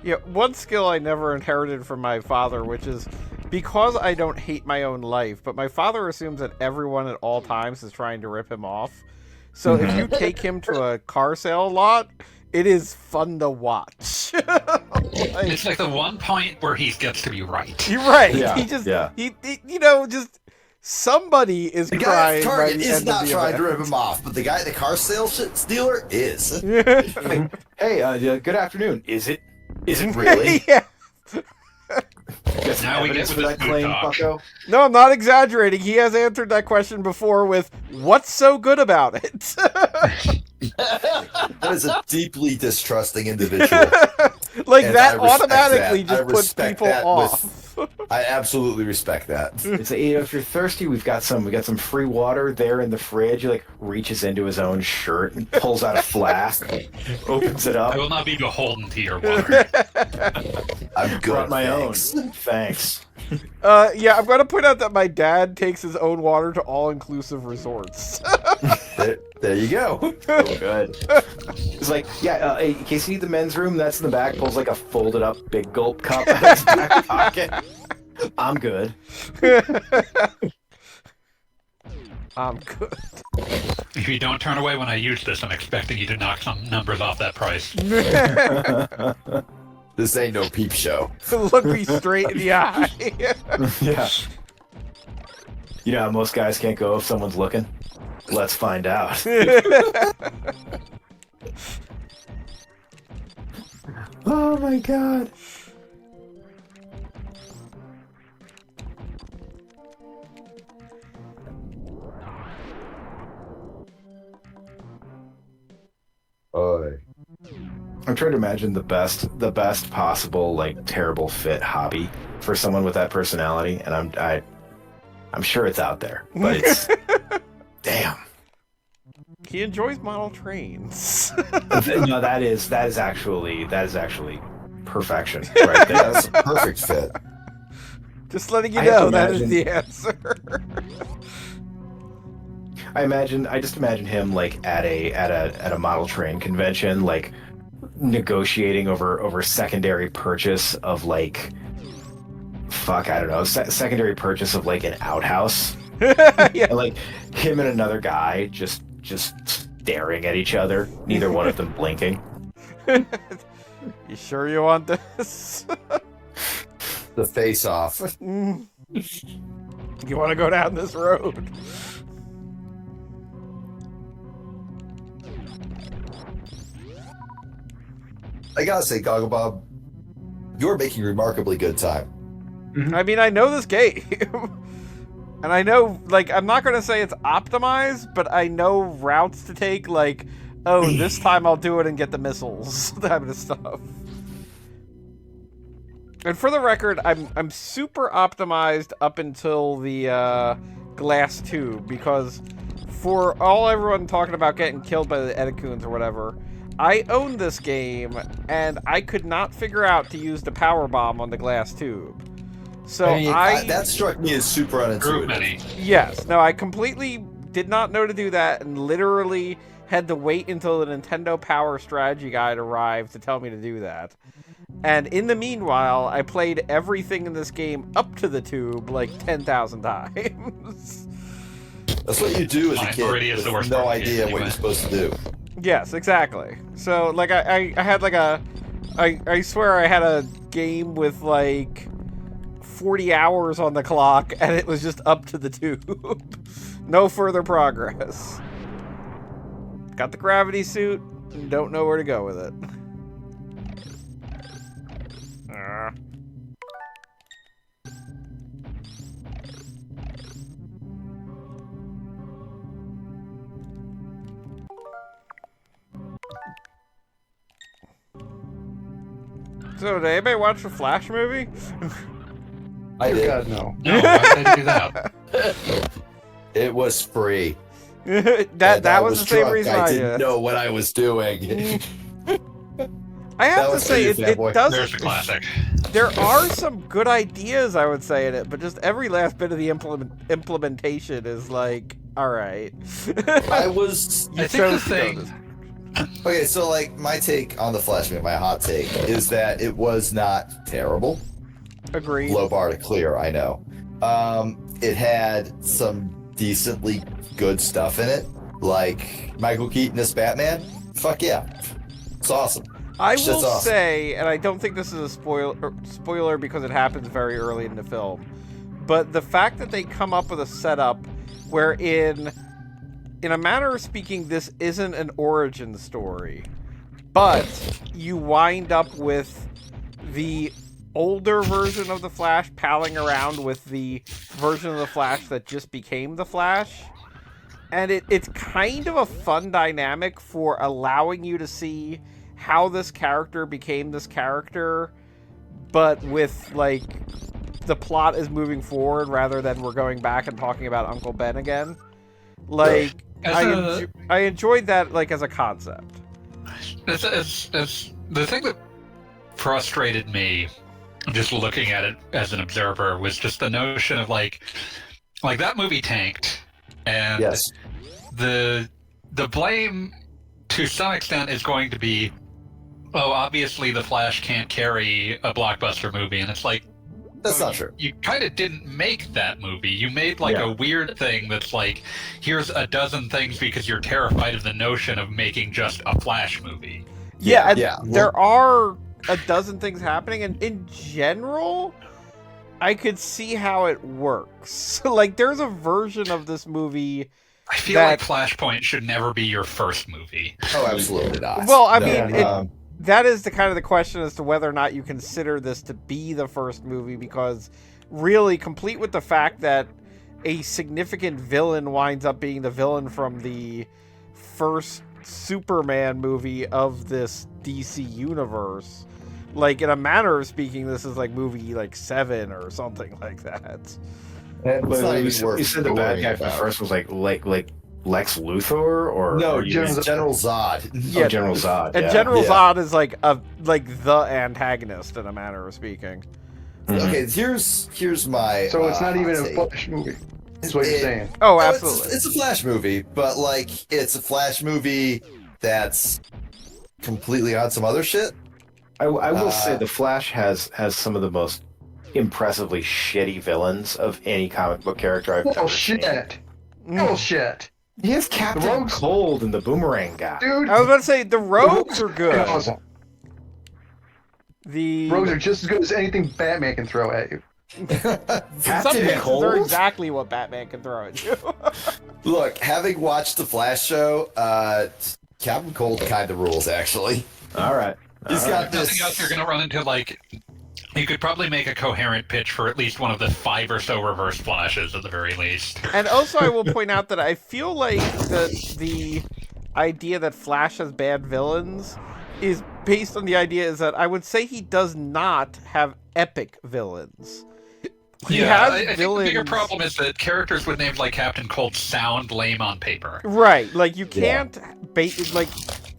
[SPEAKER 3] Yeah, one skill I never inherited from my father, which is because I don't hate my own life, but my father assumes that everyone at all times is trying to rip him off. So if you take him to a car sale lot, it is fun to watch.
[SPEAKER 2] It's like the one point where he gets to be right.
[SPEAKER 3] You're right.
[SPEAKER 5] Yeah,
[SPEAKER 3] He just,
[SPEAKER 5] yeah.
[SPEAKER 3] he you know, just somebody is
[SPEAKER 1] The guy
[SPEAKER 3] crying.
[SPEAKER 1] at
[SPEAKER 3] by
[SPEAKER 1] Target
[SPEAKER 3] the
[SPEAKER 1] is
[SPEAKER 3] end
[SPEAKER 1] not
[SPEAKER 3] of the
[SPEAKER 1] trying to
[SPEAKER 3] event.
[SPEAKER 1] rip him off, but the guy at the car sales dealer is.
[SPEAKER 5] Hey, good afternoon. Is it
[SPEAKER 1] Really?
[SPEAKER 3] Yeah.
[SPEAKER 5] Just
[SPEAKER 2] Now we
[SPEAKER 5] evidence
[SPEAKER 2] get
[SPEAKER 5] for
[SPEAKER 2] with
[SPEAKER 5] that
[SPEAKER 2] this
[SPEAKER 5] claim,
[SPEAKER 2] talk.
[SPEAKER 5] bucko?
[SPEAKER 3] No, I'm not exaggerating. He has answered that question before with, "What's so good about it?"
[SPEAKER 1] That is a deeply distrusting individual.
[SPEAKER 3] Like
[SPEAKER 1] And
[SPEAKER 3] that
[SPEAKER 1] I respect
[SPEAKER 3] automatically
[SPEAKER 1] that. I
[SPEAKER 3] just puts
[SPEAKER 1] respect
[SPEAKER 3] people
[SPEAKER 1] that
[SPEAKER 3] off.
[SPEAKER 1] I absolutely respect that.
[SPEAKER 5] It's like, you know, if you're thirsty, we got some free water there in the fridge. He like reaches into his own shirt and pulls out a flask, opens it up.
[SPEAKER 2] I will not be beholden to your water.
[SPEAKER 1] I'm good.
[SPEAKER 5] Brought my
[SPEAKER 1] thanks.
[SPEAKER 5] own. Thanks.
[SPEAKER 3] Yeah, I'm going to point out that my dad takes his own water to all-inclusive resorts.
[SPEAKER 1] There you go.
[SPEAKER 5] So good. It's like, yeah, hey, in case you need the men's room, that's in the back. Pulls like a folded up big gulp cup out of his back pocket. I'm good.
[SPEAKER 3] I'm good.
[SPEAKER 2] If you don't turn away when I use this, I'm expecting you to knock some numbers off that price.
[SPEAKER 1] This ain't no peep show.
[SPEAKER 3] Look me straight in the eye.
[SPEAKER 5] Yeah. You know how most guys can't go if someone's looking? Let's find out. Oh my god. I'm trying to imagine the best possible, like, terrible fit hobby for someone with that personality, and I'm sure it's out there, but it's damn.
[SPEAKER 3] He enjoys model trains.
[SPEAKER 5] No, that is actually perfection right there.
[SPEAKER 1] That's a perfect fit.
[SPEAKER 3] Just letting you
[SPEAKER 5] I have
[SPEAKER 3] know
[SPEAKER 5] to
[SPEAKER 3] that is
[SPEAKER 5] imagine-
[SPEAKER 3] the answer.
[SPEAKER 5] I just imagine him like at a model train convention, like negotiating over secondary purchase of like, fuck, I don't know, secondary purchase of like an outhouse,
[SPEAKER 3] Yeah.
[SPEAKER 5] and like him and another guy just staring at each other, neither one of them blinking.
[SPEAKER 3] You sure you want this?
[SPEAKER 1] The face off.
[SPEAKER 3] You want to go down this road?
[SPEAKER 1] I gotta say, Goggle Bob, you're making remarkably good time.
[SPEAKER 3] I mean, I know this game. And I know, like, I'm not going to say it's optimized, but I know routes to take, like, oh, this time I'll do it and get the missiles, that kind of stuff. And for the record, I'm super optimized up until the glass tube, because for all everyone talking about getting killed by the Edecoons or whatever, I own this game, and I could not figure out to use the power bomb on the glass tube. So
[SPEAKER 1] that struck me as super unintuitive.
[SPEAKER 3] Yes, no, I completely did not know to do that, and literally had to wait until the Nintendo Power Strategy Guide arrived to tell me to do that. And in the meanwhile, I played everything in this game up to the tube like 10,000 times.
[SPEAKER 1] That's what you do as a kid with no idea what you're supposed to do.
[SPEAKER 3] Yes, exactly. So, like, I had like I swear I had a game with like 40 hours on the clock, and it was just up to the tube. No further progress. Got the gravity suit, and don't know where to go with it. So, did anybody watch the Flash movie?
[SPEAKER 1] I did.
[SPEAKER 4] God, no.
[SPEAKER 2] No, why did I do that?
[SPEAKER 1] It was free.
[SPEAKER 3] that was the same
[SPEAKER 1] drunk.
[SPEAKER 3] reason
[SPEAKER 1] I
[SPEAKER 3] did.
[SPEAKER 1] didn't know what I was doing.
[SPEAKER 3] I have
[SPEAKER 1] That
[SPEAKER 3] to
[SPEAKER 1] was
[SPEAKER 3] say,
[SPEAKER 1] for you,
[SPEAKER 3] it
[SPEAKER 1] fanboy.
[SPEAKER 3] does.
[SPEAKER 2] There's the classic.
[SPEAKER 3] There are some good ideas, I would say, in it, but just every last bit of the implementation is like, all right.
[SPEAKER 1] I was.
[SPEAKER 2] I think the thing.
[SPEAKER 1] Okay, so like my take on the Flash movie, my hot take is that it was not terrible.
[SPEAKER 3] Agreed.
[SPEAKER 1] Low bar to clear, I know. It had some decently good stuff in it, like Michael Keaton as Batman. Fuck yeah, it's awesome.
[SPEAKER 3] I
[SPEAKER 1] Shit's
[SPEAKER 3] will
[SPEAKER 1] awesome.
[SPEAKER 3] say, and I don't think this is a spoiler because it happens very early in the film, but the fact that they come up with a setup wherein, in a manner of speaking, this isn't an origin story, but you wind up with the older version of the Flash palling around with the version of the Flash that just became the Flash. And it's kind of a fun dynamic for allowing you to see how this character became this character, but with, like, the plot is moving forward rather than we're going back and talking about Uncle Ben again. Like, I enjoyed that, like, as a concept.
[SPEAKER 2] As the thing that frustrated me, just looking at it as an observer, was just the notion of like that movie tanked, and
[SPEAKER 1] Yes.
[SPEAKER 2] the blame to some extent is going to be, oh, obviously the Flash can't carry a blockbuster movie, and it's like,
[SPEAKER 1] That's not true.
[SPEAKER 2] you kind of didn't make that movie. You made like a weird thing that's like, here's a dozen things because you're terrified of the notion of making just a Flash movie.
[SPEAKER 3] Yeah, and
[SPEAKER 1] yeah.
[SPEAKER 3] there are a dozen things happening, and in general, I could see how it works. Like, there's a version of this movie.
[SPEAKER 2] I feel like Flashpoint should never be your first movie.
[SPEAKER 1] Oh, absolutely not.
[SPEAKER 3] Well, I
[SPEAKER 1] No,
[SPEAKER 3] mean, that is the kind of the question as to whether or not you consider this to be the first movie, because really, complete with the fact that a significant villain winds up being the villain from the first Superman movie of this DC universe. Like, in a manner of speaking, this is like movie like 7 or something like that.
[SPEAKER 1] It's not even
[SPEAKER 5] You
[SPEAKER 1] worth
[SPEAKER 5] said the bad
[SPEAKER 1] worrying
[SPEAKER 5] guy for the
[SPEAKER 1] about.
[SPEAKER 5] first was like Lex Luthor, or
[SPEAKER 1] No,
[SPEAKER 5] or you
[SPEAKER 1] General Zod.
[SPEAKER 3] Yeah,
[SPEAKER 5] General Zod.
[SPEAKER 3] And
[SPEAKER 5] yeah.
[SPEAKER 3] General
[SPEAKER 1] Yeah.
[SPEAKER 3] Zod is like the antagonist in a manner of speaking.
[SPEAKER 5] Mhm.
[SPEAKER 1] Okay, here's my.
[SPEAKER 4] So it's not even a
[SPEAKER 1] take.
[SPEAKER 4] Flash movie. Is what you're saying.
[SPEAKER 3] Oh,
[SPEAKER 1] No,
[SPEAKER 3] absolutely.
[SPEAKER 1] It's a Flash movie, but like it's a Flash movie that's completely on some other shit.
[SPEAKER 5] I will say the Flash has some of the most impressively shitty villains of any comic book character I've ever seen.
[SPEAKER 4] Bullshit. Bullshit.
[SPEAKER 5] He has Captain
[SPEAKER 4] Rogues-
[SPEAKER 5] Cold and the Boomerang guy.
[SPEAKER 4] Dude,
[SPEAKER 3] I was about to say the rogues are good.
[SPEAKER 4] awesome.
[SPEAKER 3] The
[SPEAKER 4] Rogues are just as good as anything Batman can throw at you.
[SPEAKER 3] in some
[SPEAKER 5] Captain
[SPEAKER 3] cases,
[SPEAKER 5] Cold?
[SPEAKER 3] they're exactly what Batman can throw at you.
[SPEAKER 1] Look, having watched the Flash show, Captain Cold kind of rules. Actually,
[SPEAKER 5] All right.
[SPEAKER 1] he's
[SPEAKER 5] All
[SPEAKER 1] got
[SPEAKER 5] right.
[SPEAKER 1] this.
[SPEAKER 2] Nothing else, you're going to run into like. You could probably make a coherent pitch for at least one of the 5 or so reverse flashes at the very least.
[SPEAKER 3] And also, I will point out that I feel like the idea that Flash has bad villains is based on the idea is that I would say he does not have epic villains. He has
[SPEAKER 2] I think the
[SPEAKER 3] villains.
[SPEAKER 2] bigger problem is that characters with names like Captain Cold sound lame on paper.
[SPEAKER 3] Right, like you can't like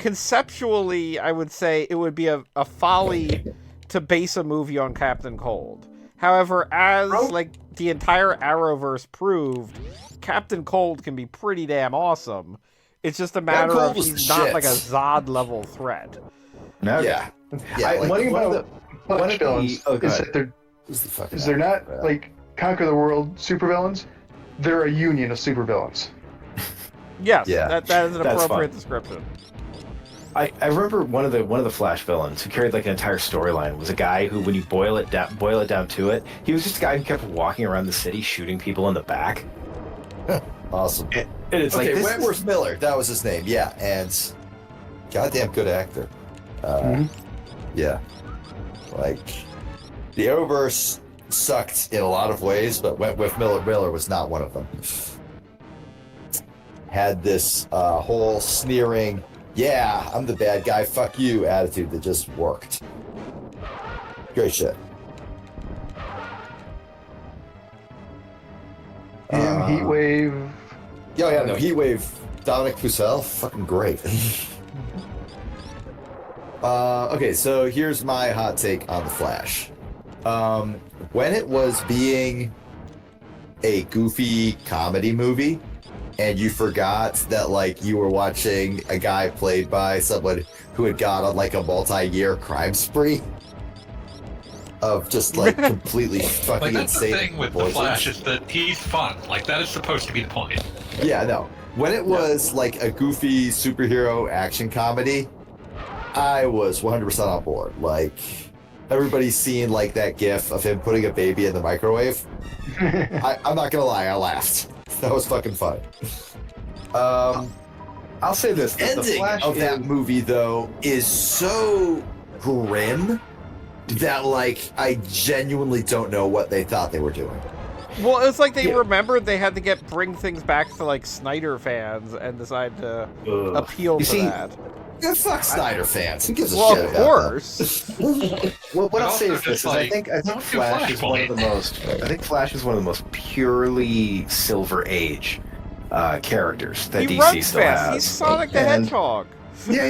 [SPEAKER 3] conceptually, I would say it would be a folly to base a movie on Captain Cold. However, as like the entire Arrowverse proved, Captain Cold can be pretty damn awesome. It's just a matter of he's not like a Zod level threat.
[SPEAKER 5] No,
[SPEAKER 1] Yeah.
[SPEAKER 4] One thing about Flash villains is that they're not like conquer the world supervillains. They're a union of supervillains.
[SPEAKER 3] Yes,
[SPEAKER 1] Yeah.
[SPEAKER 3] that is an
[SPEAKER 5] That's
[SPEAKER 3] appropriate
[SPEAKER 5] fun.
[SPEAKER 3] description.
[SPEAKER 5] I remember one of the Flash villains who carried like an entire storyline was a guy who, when you boil it down to it, he was just a guy who kept walking around the city shooting people in the back.
[SPEAKER 1] Awesome.
[SPEAKER 5] And it's
[SPEAKER 1] Okay,
[SPEAKER 5] like
[SPEAKER 1] Wentworth Miller, that was his name, yeah, and goddamn good actor. Yeah, like the Arrowverse sucked in a lot of ways, but Wentworth Miller was not one of them. Had this whole sneering, yeah, I'm the bad guy, fuck you attitude that just worked. Great shit.
[SPEAKER 4] Him, Heatwave.
[SPEAKER 1] Yeah, no, Heatwave, Dominic Pucelle, fucking great. Okay, so here's my hot take on The Flash. When it was being a goofy comedy movie, and you forgot that, like, you were watching a guy played by someone who had gone on, like, a multi-year crime spree of just, like, completely fucking
[SPEAKER 2] Like, that's
[SPEAKER 1] insane
[SPEAKER 2] the thing with The Flash, is that he's fun. Like, that is supposed to be the point.
[SPEAKER 1] Yeah, no. When it was, like, a goofy superhero action comedy, I was 100% on board. Like, everybody's seen, like, that gif of him putting a baby in the microwave. I'm not gonna lie, I laughed. That was fucking fun.
[SPEAKER 5] I'll say this:
[SPEAKER 1] The ending
[SPEAKER 5] Flash
[SPEAKER 1] of that movie, though, is so grim that, like, I genuinely don't know what they thought they were doing.
[SPEAKER 3] Well, it's like they remembered they had to bring things back to like Snyder fans and decided to appeal to that.
[SPEAKER 1] Yeah, fuck Snyder fans. Who gives a
[SPEAKER 3] Well,
[SPEAKER 1] shit
[SPEAKER 3] of
[SPEAKER 1] about
[SPEAKER 3] course.
[SPEAKER 5] Well, what
[SPEAKER 2] But
[SPEAKER 5] I'll say
[SPEAKER 2] also
[SPEAKER 5] is this:
[SPEAKER 2] just,
[SPEAKER 5] is I
[SPEAKER 2] like,
[SPEAKER 5] think
[SPEAKER 2] don't do
[SPEAKER 5] Flash is one of the
[SPEAKER 2] Flashpoint.
[SPEAKER 5] most. I think Flash is one of the most purely Silver Age characters that
[SPEAKER 3] He
[SPEAKER 5] DC
[SPEAKER 3] runs
[SPEAKER 5] still
[SPEAKER 3] fast.
[SPEAKER 5] has.
[SPEAKER 3] He's Sonic the
[SPEAKER 5] And-
[SPEAKER 3] Hedgehog.
[SPEAKER 5] Yeah,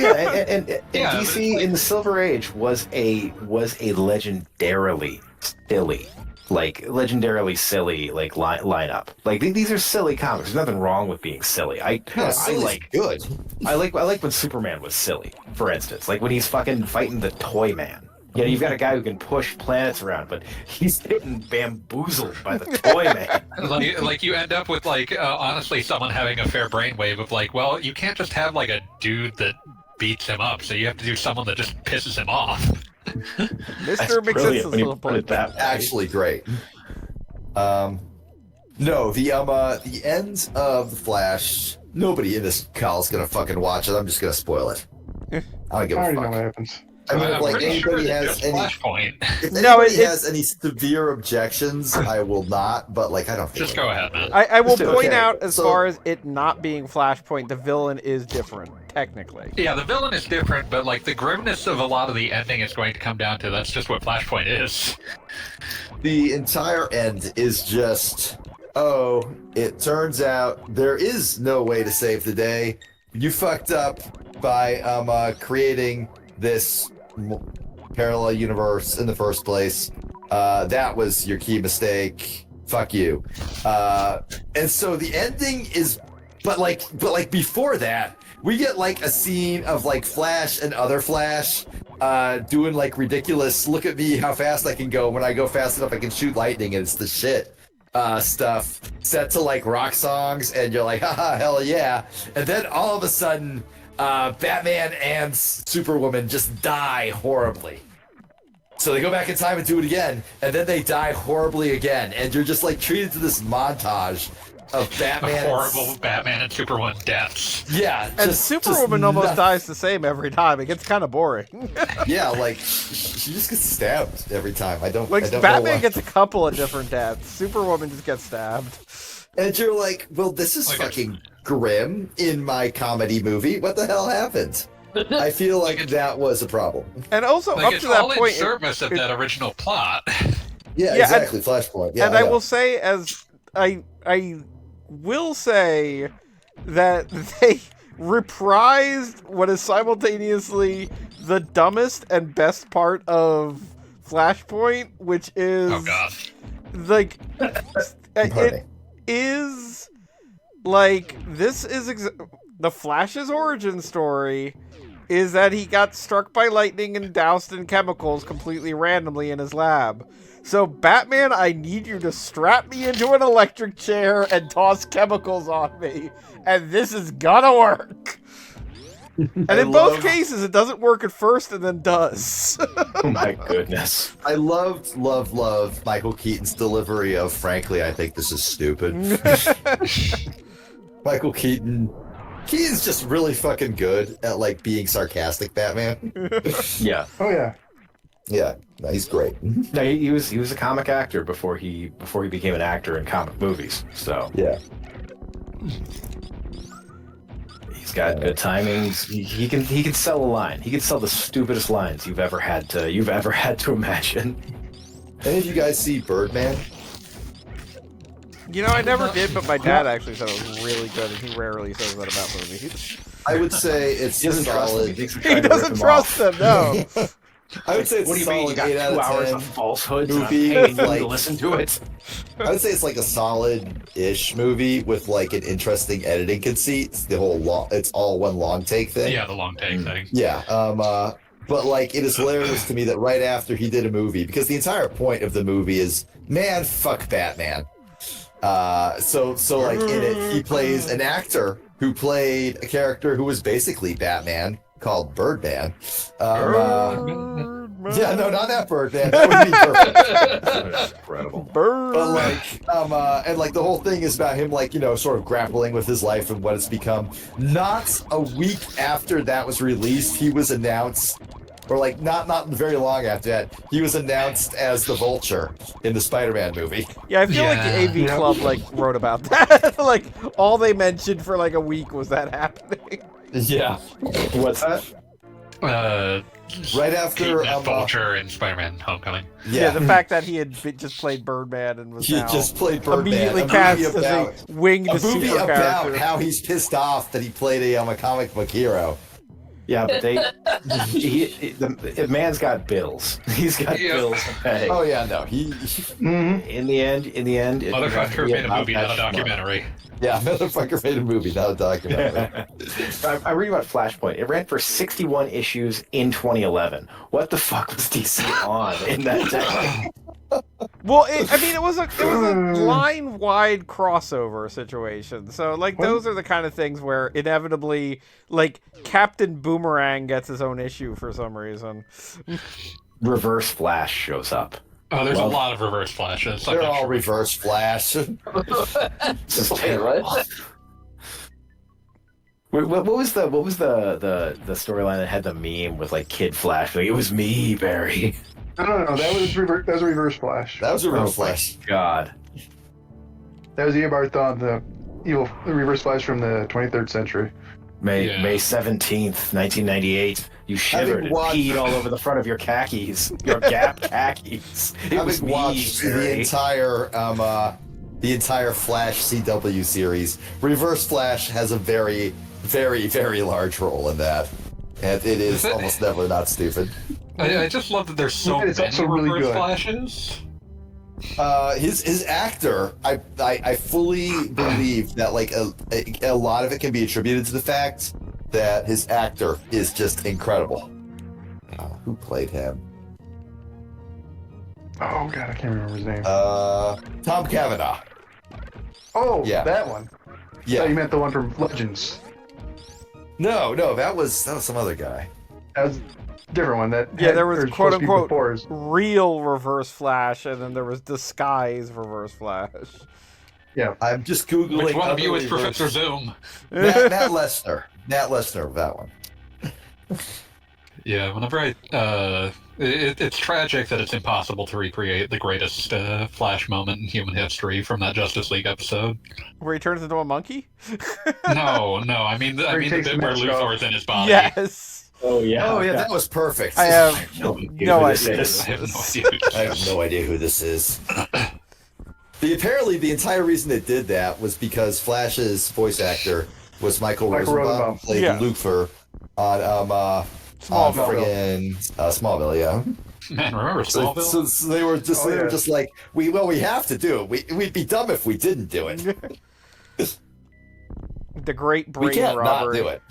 [SPEAKER 5] and
[SPEAKER 2] Yeah, but
[SPEAKER 5] DC
[SPEAKER 2] it's like-
[SPEAKER 5] in the Silver Age was a legendarily silly lineup. Like these are silly comics. There's nothing wrong with being silly. I like
[SPEAKER 1] good.
[SPEAKER 5] I like when Superman was silly, for instance. Like when he's fucking fighting the Toy Man. You know, you've got a guy who can push planets around, but he's getting bamboozled by the Toy Man.
[SPEAKER 2] Like you end up with, like, honestly, someone having a fair brainwave of, like, well, you can't just have, like, a dude that beats him up, so you have to do someone that just pisses him off.
[SPEAKER 3] Mr.
[SPEAKER 5] Brilliant when you
[SPEAKER 3] McSinson's
[SPEAKER 5] put it that way.
[SPEAKER 1] Actually great. No, the end of The Flash, nobody in this call is gonna fucking watch it. I'm just gonna spoil it. I don't give
[SPEAKER 4] I
[SPEAKER 1] a
[SPEAKER 4] already know
[SPEAKER 1] fuck.
[SPEAKER 4] what happens.
[SPEAKER 1] I mean, if,
[SPEAKER 2] I'm
[SPEAKER 1] like,
[SPEAKER 2] pretty sure
[SPEAKER 1] anybody
[SPEAKER 2] that
[SPEAKER 1] has
[SPEAKER 2] just
[SPEAKER 1] any,
[SPEAKER 2] Flashpoint.
[SPEAKER 1] if
[SPEAKER 3] No,
[SPEAKER 1] anybody
[SPEAKER 3] it-
[SPEAKER 1] has any severe objections, I will not. But, like, I don't think
[SPEAKER 2] Just go ahead, man.
[SPEAKER 3] I will
[SPEAKER 5] Okay,
[SPEAKER 3] point out, as
[SPEAKER 1] so-
[SPEAKER 3] far as it not being Flashpoint, the villain is different, technically.
[SPEAKER 2] Yeah, the villain is different, but, like, the grimness of a lot of the ending is going to come down to that's just what Flashpoint is.
[SPEAKER 1] the entire end is just, oh, it turns out there is no way to save the day. You fucked up by creating this parallel universe in the first place. That was your key mistake. Fuck you. And so the ending is, but before that, we get, like, a scene of, like, Flash and other Flash doing, like, ridiculous, look at me, how fast I can go. When I go fast enough, I can shoot lightning, and it's the shit stuff set to, like, rock songs, and you're like, haha, hell yeah. And then all of a sudden, Batman and Superwoman just die horribly. So they go back in time and do it again, and then they die horribly again, and you're just, like, treated to this montage of Batman.
[SPEAKER 2] Horrible Batman and Superman deaths.
[SPEAKER 1] Yeah,
[SPEAKER 3] And
[SPEAKER 1] just
[SPEAKER 3] Superwoman almost
[SPEAKER 1] nothing.
[SPEAKER 3] dies the same every time. It gets kind of boring.
[SPEAKER 1] Yeah, like she just gets stabbed every time. I don't
[SPEAKER 3] Like,
[SPEAKER 1] know
[SPEAKER 3] Batman
[SPEAKER 1] why.
[SPEAKER 3] gets a couple of different deaths. Superwoman just gets stabbed.
[SPEAKER 1] And you're like, well, this is
[SPEAKER 2] Like
[SPEAKER 1] fucking grim in my comedy movie. What the hell happened? I feel like that was a problem.
[SPEAKER 3] And also,
[SPEAKER 2] Like,
[SPEAKER 3] up
[SPEAKER 2] it's
[SPEAKER 3] to that
[SPEAKER 2] all
[SPEAKER 3] point,
[SPEAKER 2] in service of that original plot.
[SPEAKER 1] Yeah,
[SPEAKER 3] Yeah,
[SPEAKER 1] exactly. Flashpoint. Yeah,
[SPEAKER 3] and I
[SPEAKER 1] know.
[SPEAKER 3] will say, as I will say that they reprised what is simultaneously the dumbest and best part of Flashpoint, which is
[SPEAKER 2] Oh god.
[SPEAKER 3] like
[SPEAKER 1] Pardon
[SPEAKER 3] it is like this is the Flash's origin story is that he got struck by lightning and doused in chemicals completely randomly in his lab. So Batman, I need you to strap me into an electric chair and toss chemicals on me, and this is gonna work. And in both cases, it doesn't work at first and then does.
[SPEAKER 5] Oh my goodness.
[SPEAKER 1] I loved Michael Keaton's delivery of, frankly, I think this is stupid. Michael Keaton's just really fucking good at, like, being sarcastic Batman.
[SPEAKER 5] Yeah.
[SPEAKER 4] Oh yeah.
[SPEAKER 1] Yeah, no, he's great.
[SPEAKER 5] No, he was a comic actor before he became an actor in comic movies. So
[SPEAKER 1] Yeah.
[SPEAKER 5] he's got good timings. He can sell a line. He can sell the stupidest lines you've ever had to imagine.
[SPEAKER 1] Any of you guys see Birdman?
[SPEAKER 3] You know, I never did, but my dad actually said it was really good, and he rarely says that about movies.
[SPEAKER 1] I would say it's
[SPEAKER 5] He doesn't trust him.
[SPEAKER 1] solid.
[SPEAKER 5] He thinks we're
[SPEAKER 3] He
[SPEAKER 5] trying to rip
[SPEAKER 3] doesn't
[SPEAKER 5] him
[SPEAKER 3] trust
[SPEAKER 5] off.
[SPEAKER 3] them, no.
[SPEAKER 1] I would say it's
[SPEAKER 5] What do
[SPEAKER 1] a
[SPEAKER 5] you mean? You
[SPEAKER 1] solid
[SPEAKER 5] got
[SPEAKER 1] 8 out
[SPEAKER 5] 2
[SPEAKER 1] of
[SPEAKER 5] hours
[SPEAKER 1] 10
[SPEAKER 5] of falsehoods and I'm
[SPEAKER 1] movie
[SPEAKER 5] paying
[SPEAKER 1] with,
[SPEAKER 5] you
[SPEAKER 1] like-
[SPEAKER 5] to listen to it?
[SPEAKER 1] I would say it's like a solid-ish movie with like an interesting editing conceit. It's all one long take thing.
[SPEAKER 2] Yeah, the long take thing.
[SPEAKER 1] Yeah. But like it is hilarious to me that right after he did a movie, because the entire point of the movie is, man, fuck Batman. So like in it, he plays an actor who played a character who was basically Batman called Birdman. Yeah, no, not that Birdman. That would be perfect.
[SPEAKER 5] Incredible.
[SPEAKER 3] Bird.
[SPEAKER 1] But like, and like the whole thing is about him, like, you know, sort of grappling with his life and what it's become. Not a week after that was released, he was announced, or like not very long after that, he was announced as the Vulture in the Spider-Man movie.
[SPEAKER 3] Yeah, I feel like the AV
[SPEAKER 4] Yeah.
[SPEAKER 3] Club like wrote about that. Like all they mentioned for like a week was that happening.
[SPEAKER 1] Yeah.
[SPEAKER 5] What's that?
[SPEAKER 1] Right after
[SPEAKER 2] Keaton as Vulture in Spider-Man: Homecoming.
[SPEAKER 3] Yeah, the fact that he had just played Birdman and was
[SPEAKER 1] he
[SPEAKER 3] now
[SPEAKER 1] just played Birdman.
[SPEAKER 3] immediately
[SPEAKER 1] a
[SPEAKER 3] cast
[SPEAKER 1] movie
[SPEAKER 3] as
[SPEAKER 1] about,
[SPEAKER 3] a winged
[SPEAKER 1] a movie
[SPEAKER 3] super
[SPEAKER 1] about
[SPEAKER 3] character.
[SPEAKER 1] how he's pissed off that he played a comic book hero.
[SPEAKER 5] Yeah, but the man's got bills. He's got bills to pay.
[SPEAKER 1] Oh yeah, no, he
[SPEAKER 5] In the end, it
[SPEAKER 2] Motherfucker made a movie, not a documentary.
[SPEAKER 1] yeah, motherfucker made a movie, not a documentary.
[SPEAKER 5] I'm reading about Flashpoint. It ran for 61 issues in 2011. What the fuck was DC on in that time?
[SPEAKER 3] Well, it was a line-wide crossover situation. So, like, those are the kind of things where inevitably, like, Captain Boomerang gets his own issue for some reason.
[SPEAKER 5] Reverse Flash shows up.
[SPEAKER 2] Oh, there's
[SPEAKER 5] Well,
[SPEAKER 2] a lot of reverse flashes.
[SPEAKER 1] They're all reverse Flash.
[SPEAKER 5] This is
[SPEAKER 6] Wait,
[SPEAKER 5] terrible.
[SPEAKER 6] what?
[SPEAKER 5] What was the storyline that had the meme with like Kid Flash? Like, it was me, Barry.
[SPEAKER 4] No. That was a reverse Flash.
[SPEAKER 1] That was a reverse
[SPEAKER 5] Oh, my
[SPEAKER 1] Flash.
[SPEAKER 5] God.
[SPEAKER 4] That was Eobard the reverse Flash from the 23rd century.
[SPEAKER 5] May 17th, 1998. You shivered and
[SPEAKER 1] watched-
[SPEAKER 5] peed all over the front of your khakis, your Gap khakis. It was
[SPEAKER 1] Having
[SPEAKER 5] me,
[SPEAKER 1] watched the
[SPEAKER 5] Barry.
[SPEAKER 1] entire Flash CW series, Reverse Flash has a very, very, very large role in that, and it is almost never not stupid.
[SPEAKER 2] I just love that there's so
[SPEAKER 4] It's
[SPEAKER 2] many
[SPEAKER 4] also really
[SPEAKER 2] reverse
[SPEAKER 4] good.
[SPEAKER 2] flashes.
[SPEAKER 1] His actor, I fully believe that like a lot of it can be attributed to the fact that his actor is just incredible. Who played him?
[SPEAKER 4] Oh god, I can't remember his name.
[SPEAKER 1] Tom Cavanaugh.
[SPEAKER 4] Oh,
[SPEAKER 1] yeah.
[SPEAKER 4] that one.
[SPEAKER 1] Yeah.
[SPEAKER 4] Oh, you meant the one from Legends.
[SPEAKER 1] No, that was some other guy.
[SPEAKER 4] That was a different one.
[SPEAKER 3] There was
[SPEAKER 4] supposed
[SPEAKER 3] quote
[SPEAKER 4] to be
[SPEAKER 3] unquote
[SPEAKER 4] before his-
[SPEAKER 3] real Reverse Flash, and then there was disguise Reverse Flash.
[SPEAKER 4] Yeah.
[SPEAKER 1] I'm just googling.
[SPEAKER 2] Which one of
[SPEAKER 1] other
[SPEAKER 2] you is
[SPEAKER 1] reverse-
[SPEAKER 2] Professor Zoom?
[SPEAKER 1] Matt Lester. Matt Lester, that one.
[SPEAKER 2] Yeah, whenever it's tragic that it's impossible to recreate the greatest Flash moment in human history from that Justice League episode.
[SPEAKER 3] Where he turns into a monkey?
[SPEAKER 2] No, I mean the
[SPEAKER 4] takes
[SPEAKER 2] bit
[SPEAKER 4] the
[SPEAKER 2] where
[SPEAKER 4] mask
[SPEAKER 2] Luthor's in his body.
[SPEAKER 3] Yes.
[SPEAKER 5] Oh yeah.
[SPEAKER 1] Oh yeah, that was perfect.
[SPEAKER 3] I have no idea.
[SPEAKER 2] I have no idea.
[SPEAKER 1] I have no idea who this is. Apparently, the entire reason it did that was because Flash's voice actor was Michael
[SPEAKER 4] Michael
[SPEAKER 1] Rosenbaum,
[SPEAKER 4] Rosenbaum.
[SPEAKER 1] who played
[SPEAKER 3] Yeah.
[SPEAKER 1] Luthor on
[SPEAKER 3] Smallville.
[SPEAKER 1] Smallville, yeah.
[SPEAKER 2] Man, remember
[SPEAKER 1] So,
[SPEAKER 2] Smallville?
[SPEAKER 1] so they were just
[SPEAKER 4] Oh, yeah.
[SPEAKER 1] like, we have to do it. We'd be dumb if we didn't do it.
[SPEAKER 3] The great
[SPEAKER 1] We
[SPEAKER 3] brain
[SPEAKER 1] can't
[SPEAKER 3] robbery.
[SPEAKER 1] not do it.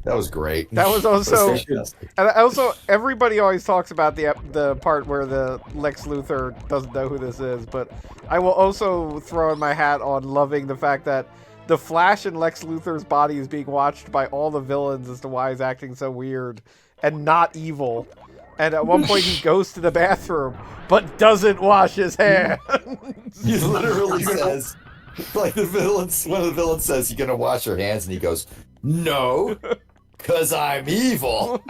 [SPEAKER 1] That was great.
[SPEAKER 3] That was also,
[SPEAKER 1] fantastic.
[SPEAKER 3] and also everybody always talks about the part where the Lex Luthor doesn't know who this is, but I will also throw in my hat on loving the fact that the Flash and Lex Luthor's body is being watched by all the villains as to why he's acting so weird and not evil. And at one point he goes to the bathroom, but doesn't wash his hands.
[SPEAKER 1] He literally says, like one of the villains says, "You're gonna wash your hands," and he goes, "No, cause I'm evil."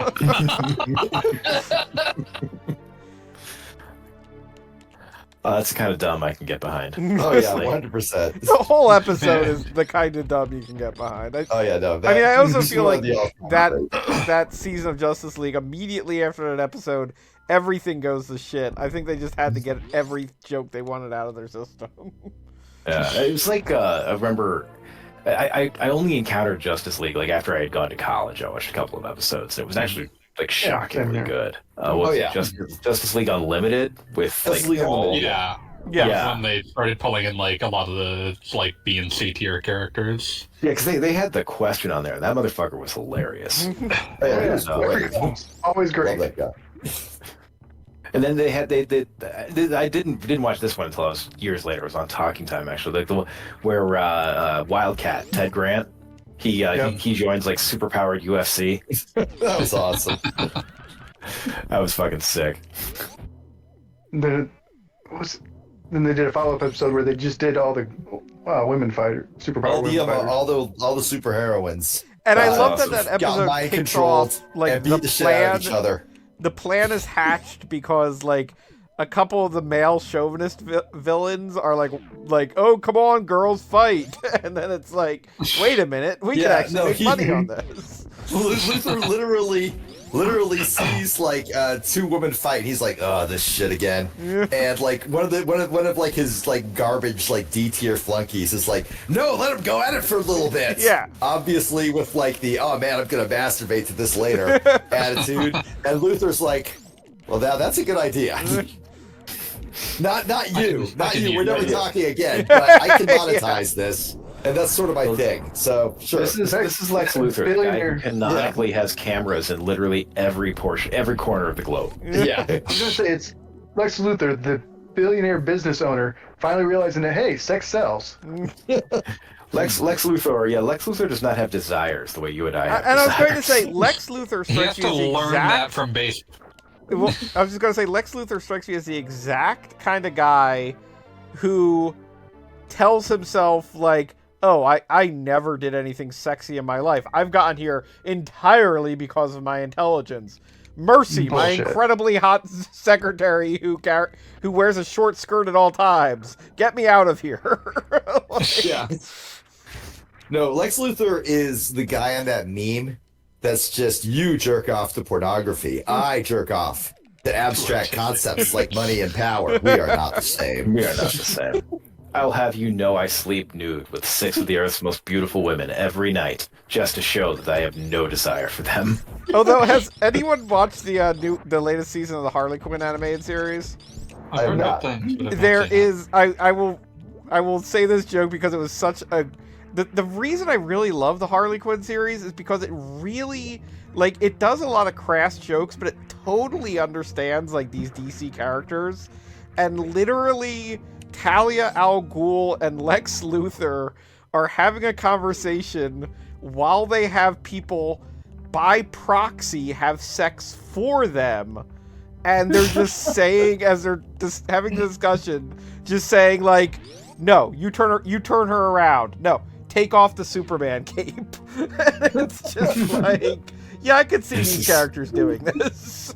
[SPEAKER 7] That's kind of dumb I can get behind.
[SPEAKER 1] Oh yeah, 100%.
[SPEAKER 3] The whole episode is the kind of dumb you can get behind.
[SPEAKER 1] Oh yeah, no.
[SPEAKER 3] I mean, I also
[SPEAKER 1] this is
[SPEAKER 3] feel
[SPEAKER 1] one
[SPEAKER 3] like
[SPEAKER 1] of the all-time
[SPEAKER 3] that
[SPEAKER 1] greats.
[SPEAKER 3] that season of Justice League, immediately after that episode, everything goes to shit. I think they just had to get every joke they wanted out of their system.
[SPEAKER 7] Yeah, it was like I remember. I only encountered Justice League like after I had gone to college. I watched a couple of episodes. It was actually like shockingly
[SPEAKER 4] yeah.
[SPEAKER 7] good.
[SPEAKER 1] Oh, yeah.
[SPEAKER 7] Justice League Unlimited with
[SPEAKER 1] Justice
[SPEAKER 7] like
[SPEAKER 1] League
[SPEAKER 7] all-
[SPEAKER 1] Unlimited.
[SPEAKER 2] Yeah.
[SPEAKER 3] Yeah.
[SPEAKER 7] Yeah.
[SPEAKER 2] When they started pulling in like a lot of the like B and C tier characters.
[SPEAKER 7] Yeah, because they had the question on there. That motherfucker was hilarious.
[SPEAKER 1] Oh, yeah, he was
[SPEAKER 7] Yeah.
[SPEAKER 1] great.
[SPEAKER 4] Always
[SPEAKER 1] Love
[SPEAKER 4] great.
[SPEAKER 1] that guy.
[SPEAKER 7] And then I didn't watch this one until I was years later. It was on Talking Time actually, like the one where Wildcat Ted Grant he joins like superpowered UFC.
[SPEAKER 1] That was awesome.
[SPEAKER 7] That was fucking sick.
[SPEAKER 4] Then they did a follow-up episode where they just did all the women fighter, superpower
[SPEAKER 1] All
[SPEAKER 4] women fighters.
[SPEAKER 1] the superheroines.
[SPEAKER 3] And I love that
[SPEAKER 1] got
[SPEAKER 3] episode
[SPEAKER 1] mind
[SPEAKER 3] kicks
[SPEAKER 1] controlled
[SPEAKER 3] off like
[SPEAKER 1] and beat
[SPEAKER 3] the
[SPEAKER 1] the shit out of each
[SPEAKER 3] plan.
[SPEAKER 1] other.
[SPEAKER 3] The plan is hatched because like a couple of the male chauvinist villains are like, oh come on girls fight, and then it's like, wait a minute, we can actually make money on this.
[SPEAKER 1] Luthor literally sees like two women fight. And he's like, "Oh, this shit again." And like one of like his like garbage like D tier flunkies is like, "No, let him go at it for a little bit."
[SPEAKER 3] Yeah.
[SPEAKER 1] Obviously with like the "oh man, I'm gonna masturbate to this later" attitude. And Luthor's like, "Well, now that's a good idea." Not you. We're never talking again. But I can monetize this. And that's sort of my thing. So sure.
[SPEAKER 7] This is Lex Luthor, the guy
[SPEAKER 4] Billionaire.
[SPEAKER 7] who canonically has cameras in literally every corner of the globe.
[SPEAKER 1] Yeah.
[SPEAKER 4] I was gonna say it's Lex Luthor, the billionaire business owner, finally realizing that hey, sex sells.
[SPEAKER 7] Lex Luthor, Lex Luthor does not have desires the way you and I have.
[SPEAKER 3] And I was going to
[SPEAKER 7] desires.
[SPEAKER 3] say Lex Luthor
[SPEAKER 2] You have
[SPEAKER 3] strikes me
[SPEAKER 2] to
[SPEAKER 3] as the
[SPEAKER 2] learn that
[SPEAKER 3] exact.
[SPEAKER 2] from base.
[SPEAKER 3] Well, I was just going to say Lex Luthor strikes me as the exact kind of guy who tells himself like, oh, I never did anything sexy in my life. I've gotten here entirely because of my intelligence. Mercy, my
[SPEAKER 4] Bullshit.
[SPEAKER 3] incredibly hot secretary who wears a short skirt at all times. Get me out of here. Like,
[SPEAKER 1] Yeah. No, Lex Luthor is the guy on that meme that's just you jerk off to pornography. I jerk off to abstract concepts like money and power. We are not the same.
[SPEAKER 7] We are not the same. I'll have you know I sleep nude with 6 of the Earth's most beautiful women every night, just to show that I have no desire for them.
[SPEAKER 3] Although, has anyone watched the latest season of the Harley Quinn animated series?
[SPEAKER 1] I
[SPEAKER 2] I've
[SPEAKER 1] have
[SPEAKER 2] heard
[SPEAKER 1] not.
[SPEAKER 2] good things, but I've not
[SPEAKER 3] There
[SPEAKER 2] seen it.
[SPEAKER 3] is, I will say this joke because it was such a. The reason I really love the Harley Quinn series is because it really, like, it does a lot of crass jokes, but it totally understands, like, these DC characters. And literally, Talia al Ghul and Lex Luthor are having a conversation while they have people, by proxy, have sex for them. And they're just saying, as they're just having the discussion, just saying, like, no, you turn her around. No, take off the Superman cape. It's just like, yeah, I could see these characters doing this.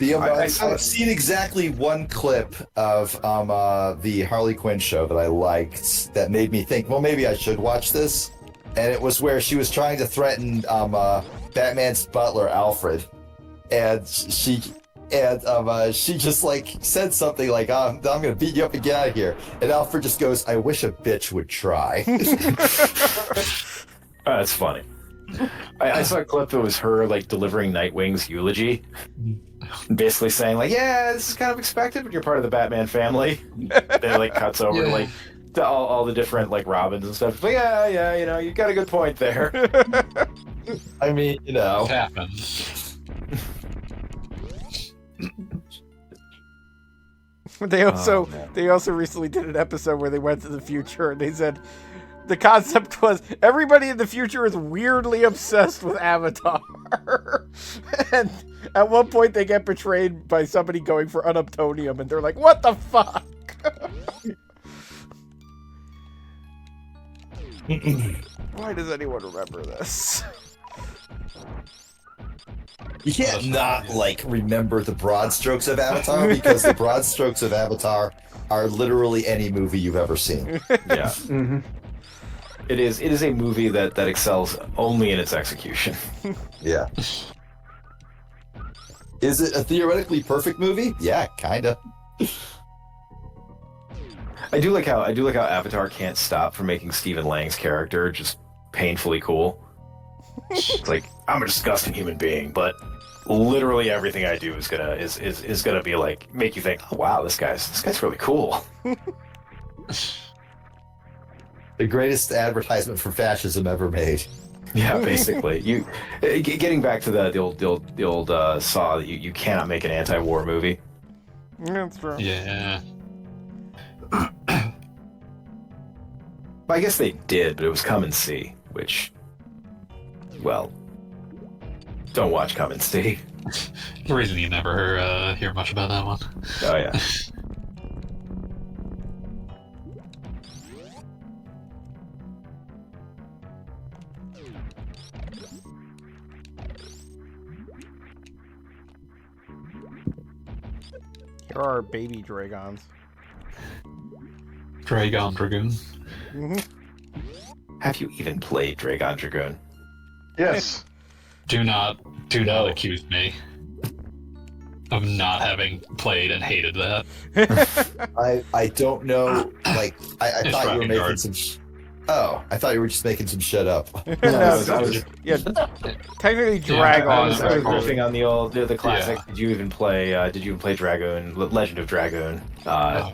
[SPEAKER 1] I've seen exactly one clip of the Harley Quinn show that I liked that made me think, well, maybe I should watch this. And it was where she was trying to threaten Batman's butler, Alfred. And she And she just like said something like, I'm gonna beat you up and get out of here. And Alfred just goes, I wish a bitch would try.
[SPEAKER 7] That's funny. I saw a clip that was her like delivering Nightwing's eulogy, basically saying like, "Yeah, this is kind of expected, but you're part of the Batman family." Then it like cuts over to, like to all the different like Robins and stuff. It's like, yeah, you know, you got a good point there.
[SPEAKER 1] I mean, you know,
[SPEAKER 2] It happens.
[SPEAKER 3] They also recently did an episode where they went to the future and they said the concept was everybody in the future is weirdly obsessed with Avatar. And at one point they get betrayed by somebody going for unobtonium and they're like, what the fuck? Why does anyone remember this?
[SPEAKER 1] you can't not like remember the broad strokes of Avatar because the broad strokes of Avatar are literally any movie you've ever seen.
[SPEAKER 7] Yeah.
[SPEAKER 4] Mm-hmm.
[SPEAKER 7] It is a movie that excels only in its execution.
[SPEAKER 1] Yeah. Is it a theoretically perfect movie? Yeah, kinda.
[SPEAKER 7] I do like how Avatar can't stop from making Stephen Lang's character just painfully cool. It's like, I'm a disgusting human being, but literally everything I do is gonna be like make you think, oh wow, this guy's really cool.
[SPEAKER 1] The greatest advertisement for fascism ever made.
[SPEAKER 7] Yeah, basically. You getting back to the old saw that you cannot make an anti-war movie.
[SPEAKER 3] That's true.
[SPEAKER 2] Yeah.
[SPEAKER 7] I guess they did, but it was Come and See, which, well, don't watch Come and See.
[SPEAKER 2] The reason you never hear much about that one.
[SPEAKER 7] Oh yeah.
[SPEAKER 3] Here are baby dragons.
[SPEAKER 2] Dragon Dragoon.
[SPEAKER 3] Mm-hmm.
[SPEAKER 7] Have you even played Dragon Dragoon?
[SPEAKER 4] Yes.
[SPEAKER 2] Do not accuse me of not having played and hated that.
[SPEAKER 1] I don't know. Like I
[SPEAKER 2] It's
[SPEAKER 1] thought you were
[SPEAKER 2] fucking
[SPEAKER 1] making
[SPEAKER 2] hard.
[SPEAKER 1] some. I thought you were just making some shit up.
[SPEAKER 3] No,
[SPEAKER 7] I was
[SPEAKER 3] technically
[SPEAKER 2] Yeah,
[SPEAKER 3] dragons.
[SPEAKER 7] I was
[SPEAKER 2] Dragon.
[SPEAKER 7] riffing on the classic. Did you even play Dragoon? Legend of Dragoon?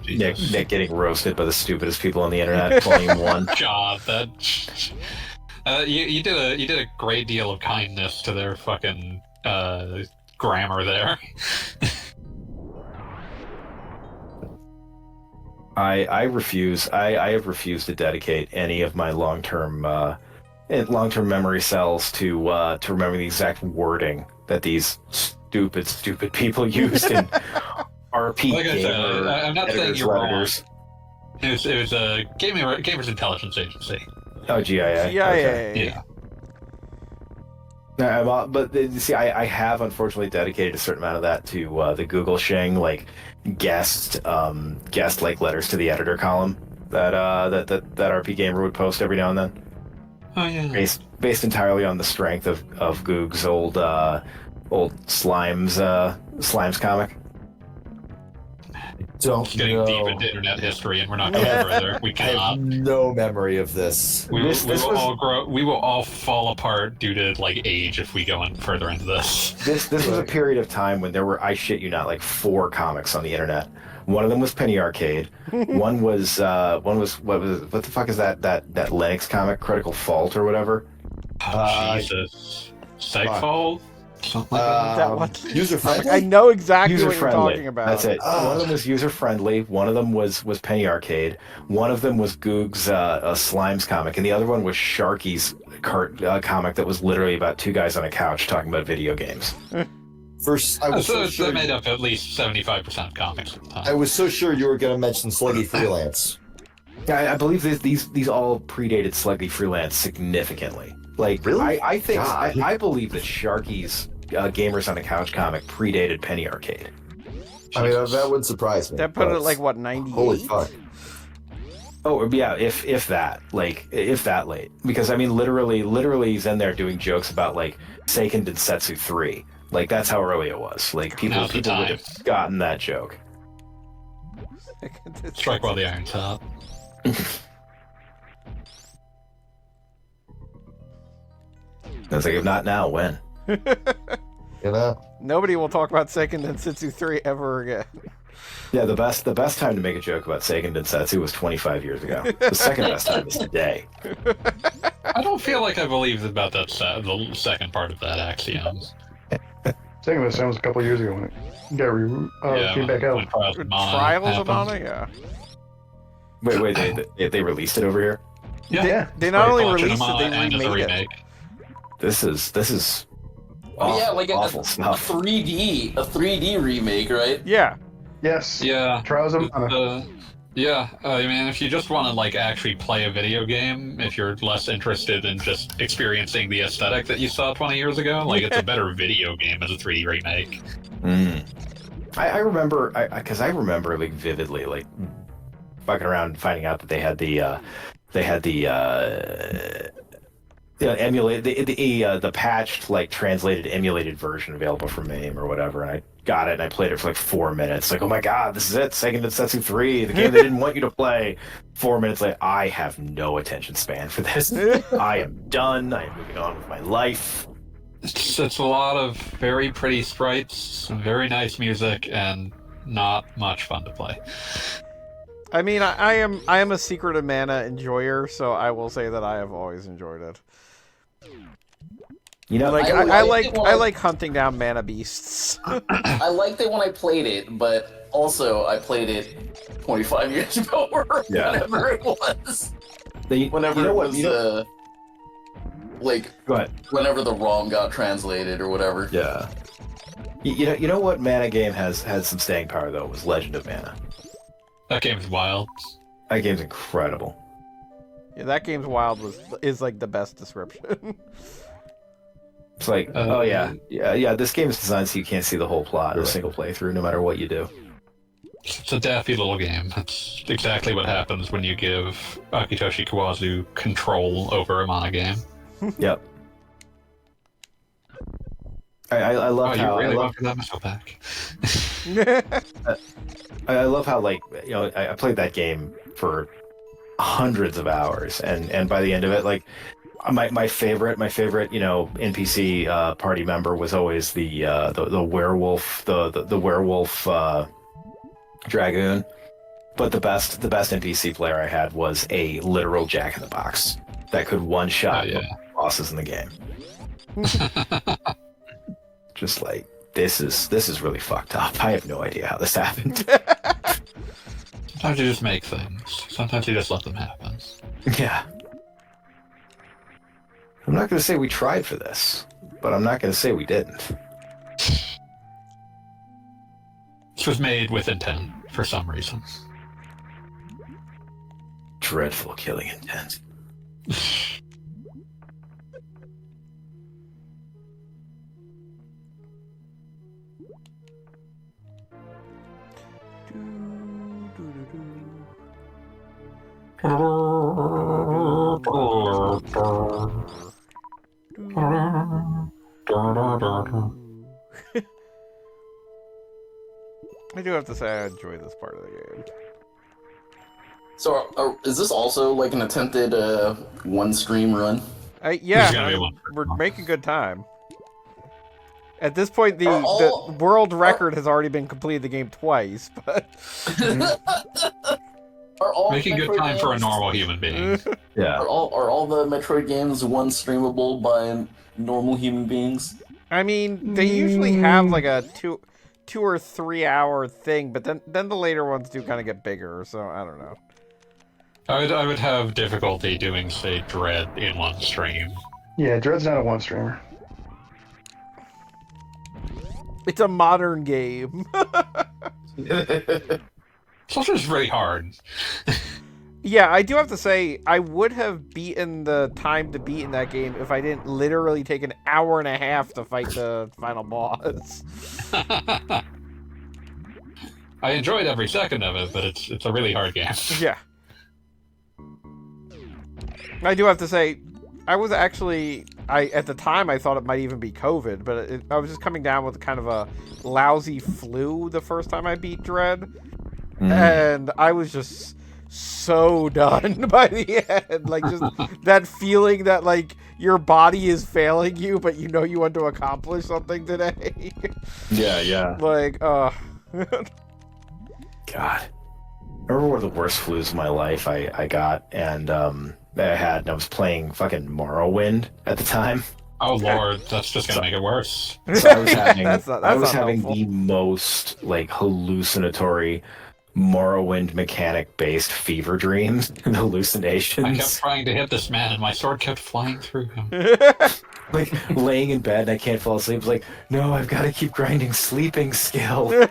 [SPEAKER 2] Jesus.
[SPEAKER 7] Nick getting roasted by the stupidest people on the internet. Volume 1.
[SPEAKER 2] God, that you did a great deal of kindness to their fucking grammar there.
[SPEAKER 7] I refuse. I have refused to dedicate any of my long-term memory cells to remember the exact wording that these stupid people used in RP
[SPEAKER 2] Like I said,
[SPEAKER 7] Gamer
[SPEAKER 2] I'm not saying
[SPEAKER 7] editors'
[SPEAKER 2] you're wrong.
[SPEAKER 7] letters.
[SPEAKER 2] It was a Gamers Intelligence Agency.
[SPEAKER 7] Oh, GIA.
[SPEAKER 2] Yeah.
[SPEAKER 7] But see, I have unfortunately dedicated a certain amount of that to the Google Shing like guest like letters to the editor column that RP Gamer would post every now and then.
[SPEAKER 2] Oh yeah.
[SPEAKER 7] Based entirely on the strength of Goog's old Slimes comic.
[SPEAKER 1] Don't
[SPEAKER 2] Getting
[SPEAKER 1] know.
[SPEAKER 2] deep into internet history, and we're not going further. We
[SPEAKER 1] I have
[SPEAKER 2] cannot.
[SPEAKER 1] no memory of this.
[SPEAKER 2] We
[SPEAKER 7] This
[SPEAKER 2] will
[SPEAKER 7] was-
[SPEAKER 2] all grow. We will all fall apart due to like age if we go in further into this.
[SPEAKER 7] This was a period of time when there were, I shit you not, like 4 comics on the internet. One of them was Penny Arcade. One was what the fuck is that Linux comic, Critical Fault or whatever?
[SPEAKER 2] Oh, Jesus. Segfault? Something like that.
[SPEAKER 3] That one.
[SPEAKER 1] User friendly.
[SPEAKER 3] I know exactly
[SPEAKER 7] User
[SPEAKER 3] what you're
[SPEAKER 7] friendly.
[SPEAKER 3] talking about.
[SPEAKER 7] That's it.
[SPEAKER 1] Ah.
[SPEAKER 7] One of them was user friendly. One of them was Penny Arcade. One of them was Goog's Slimes comic, and the other one was Sharky's comic that was literally about 2 guys on a couch talking about video games.
[SPEAKER 1] First, I was so
[SPEAKER 2] So
[SPEAKER 1] sure.
[SPEAKER 2] that made up at least 75% of comics at the
[SPEAKER 1] I
[SPEAKER 2] time.
[SPEAKER 1] was so sure you were going to mention Sluggy Freelance.
[SPEAKER 7] I believe these all predated Sluggy Freelance significantly. Like,
[SPEAKER 1] Really?
[SPEAKER 7] I think
[SPEAKER 1] God.
[SPEAKER 7] I believe that Sharky's Gamers on the Couch comic predated Penny Arcade.
[SPEAKER 1] I mean, that wouldn't surprise me.
[SPEAKER 3] That put it
[SPEAKER 1] but-
[SPEAKER 3] at like what 98.
[SPEAKER 1] Holy fuck!
[SPEAKER 7] Oh yeah, if that late, because I mean literally he's in there doing jokes about like Seiken Densetsu 3, Like that's how early it was. Like people
[SPEAKER 2] Now's the
[SPEAKER 7] would
[SPEAKER 2] time.
[SPEAKER 7] have gotten that joke.
[SPEAKER 2] Strike while the iron's hot.
[SPEAKER 7] I was like, if not now, when?
[SPEAKER 1] You know?
[SPEAKER 3] Nobody will talk about Seiken Densetsu 3 ever again.
[SPEAKER 7] Yeah, the best time to make a joke about Seiken Densetsu was 25 years ago. The second best time is today.
[SPEAKER 2] I don't feel like I believe about that the second part of that axiom.
[SPEAKER 4] Second best time was a couple years ago when it got came back
[SPEAKER 2] when
[SPEAKER 4] out.
[SPEAKER 2] Trials of Mana
[SPEAKER 3] Trials of
[SPEAKER 2] happened.
[SPEAKER 3] Mana, yeah.
[SPEAKER 7] Wait, they released it over here?
[SPEAKER 4] Yeah.
[SPEAKER 3] They not only
[SPEAKER 2] Collection of
[SPEAKER 3] released it,
[SPEAKER 2] Mana
[SPEAKER 3] they
[SPEAKER 2] and as a
[SPEAKER 3] remade it.
[SPEAKER 2] remake.
[SPEAKER 7] This is
[SPEAKER 6] Oh, yeah, like
[SPEAKER 7] awful
[SPEAKER 6] a
[SPEAKER 7] stuff.
[SPEAKER 6] 3D remake, right?
[SPEAKER 3] Yeah.
[SPEAKER 4] Yes.
[SPEAKER 2] Yeah.
[SPEAKER 4] Trials of Mana.
[SPEAKER 2] I mean, if you just want to like actually play a video game, if you're less interested in just experiencing the aesthetic that you saw 20 years ago, like it's a better video game as a 3D remake.
[SPEAKER 7] I remember, because I remember like vividly, like fucking around, finding out that they had the patched, like translated, emulated version available for MAME or whatever, and I got it and I played it for like 4 minutes. Like, oh my god, this is it, Seiken Densetsu 3, the game they didn't want you to play. 4 minutes later, I have no attention span for this. I am done. I am moving on with my life.
[SPEAKER 2] It's a lot of very pretty sprites, some very nice music, and not much fun to play.
[SPEAKER 3] I mean, I am a Secret of Mana enjoyer, so I will say that I have always enjoyed it.
[SPEAKER 7] You know,
[SPEAKER 3] Like
[SPEAKER 6] I
[SPEAKER 3] I like hunting down mana beasts.
[SPEAKER 6] I liked it when I played it, but also I played it 25 years ago, or whenever it was. Whenever it was, like,
[SPEAKER 7] go ahead.
[SPEAKER 6] Whenever the ROM got translated or whatever.
[SPEAKER 7] Yeah. You know what mana game had some staying power though was Legend of Mana.
[SPEAKER 2] That game's wild.
[SPEAKER 7] That game's incredible.
[SPEAKER 3] Yeah, that game's wild is like the best description.
[SPEAKER 7] It's like, oh yeah, this game is designed so you can't see the whole plot in a single playthrough, no matter what you do.
[SPEAKER 2] It's a daffy little game. That's exactly what happens when you give Akitoshi Kawazu control over a mana game.
[SPEAKER 7] Yep. I love how
[SPEAKER 2] you really went for that missile pack.
[SPEAKER 7] I love how, like, you know, I played that game for hundreds of hours, and by the end of it, like, my favorite, you know, NPC party member was always the werewolf, the werewolf dragoon. But the best NPC player I had was a literal Jack in the Box that could one shot bosses in the game. Just like, this is really fucked up. I have no idea how this happened.
[SPEAKER 2] Sometimes you just make things. Sometimes you just let them happen.
[SPEAKER 7] Yeah. I'm not going to say we tried for this, but I'm not going to say we didn't.
[SPEAKER 2] This was made with intent, for some reason.
[SPEAKER 7] Dreadful killing intent.
[SPEAKER 3] I do have to say I enjoy this part of the game.
[SPEAKER 6] So, is this also like an attempted one stream run?
[SPEAKER 3] Yeah, we're making good time. At this point, the world record has already been completed the game twice, but...
[SPEAKER 2] Making good time for a normal human being.
[SPEAKER 7] Yeah.
[SPEAKER 6] Are all the Metroid games one streamable by normal human beings?
[SPEAKER 3] I mean, they usually have like a 2 or 3 hour thing, but then the later ones do kind of get bigger, so I don't know.
[SPEAKER 2] I would have difficulty doing, say, Dread in one stream.
[SPEAKER 4] Yeah, Dread's not a one streamer.
[SPEAKER 3] It's a modern game.
[SPEAKER 2] It's also just really hard.
[SPEAKER 3] Yeah, I do have to say, I would have beaten the time to beat in that game if I didn't literally take an hour and a half to fight the final boss.
[SPEAKER 2] I enjoyed every second of it, but it's a really hard game.
[SPEAKER 3] Yeah. I do have to say, I at the time I thought it might even be COVID, but I was just coming down with kind of a lousy flu the first time I beat Dread, and I was just so done by the end. Like, just that feeling that, like, your body is failing you, but you know you want to accomplish something today.
[SPEAKER 7] Yeah.
[SPEAKER 3] Like,
[SPEAKER 7] God. I remember one of the worst flus of my life I got, and I was playing fucking Morrowind at the time.
[SPEAKER 2] Oh Lord, that's just gonna make it worse.
[SPEAKER 7] So I was having,
[SPEAKER 3] That's not
[SPEAKER 7] having
[SPEAKER 3] helpful.
[SPEAKER 7] the most, like, hallucinatory Morrowind mechanic-based fever dreams and hallucinations.
[SPEAKER 2] I kept trying to hit this man, and my sword kept flying through him.
[SPEAKER 7] Like, laying in bed and I can't fall asleep. It's like, no, I've got to keep grinding sleeping skill.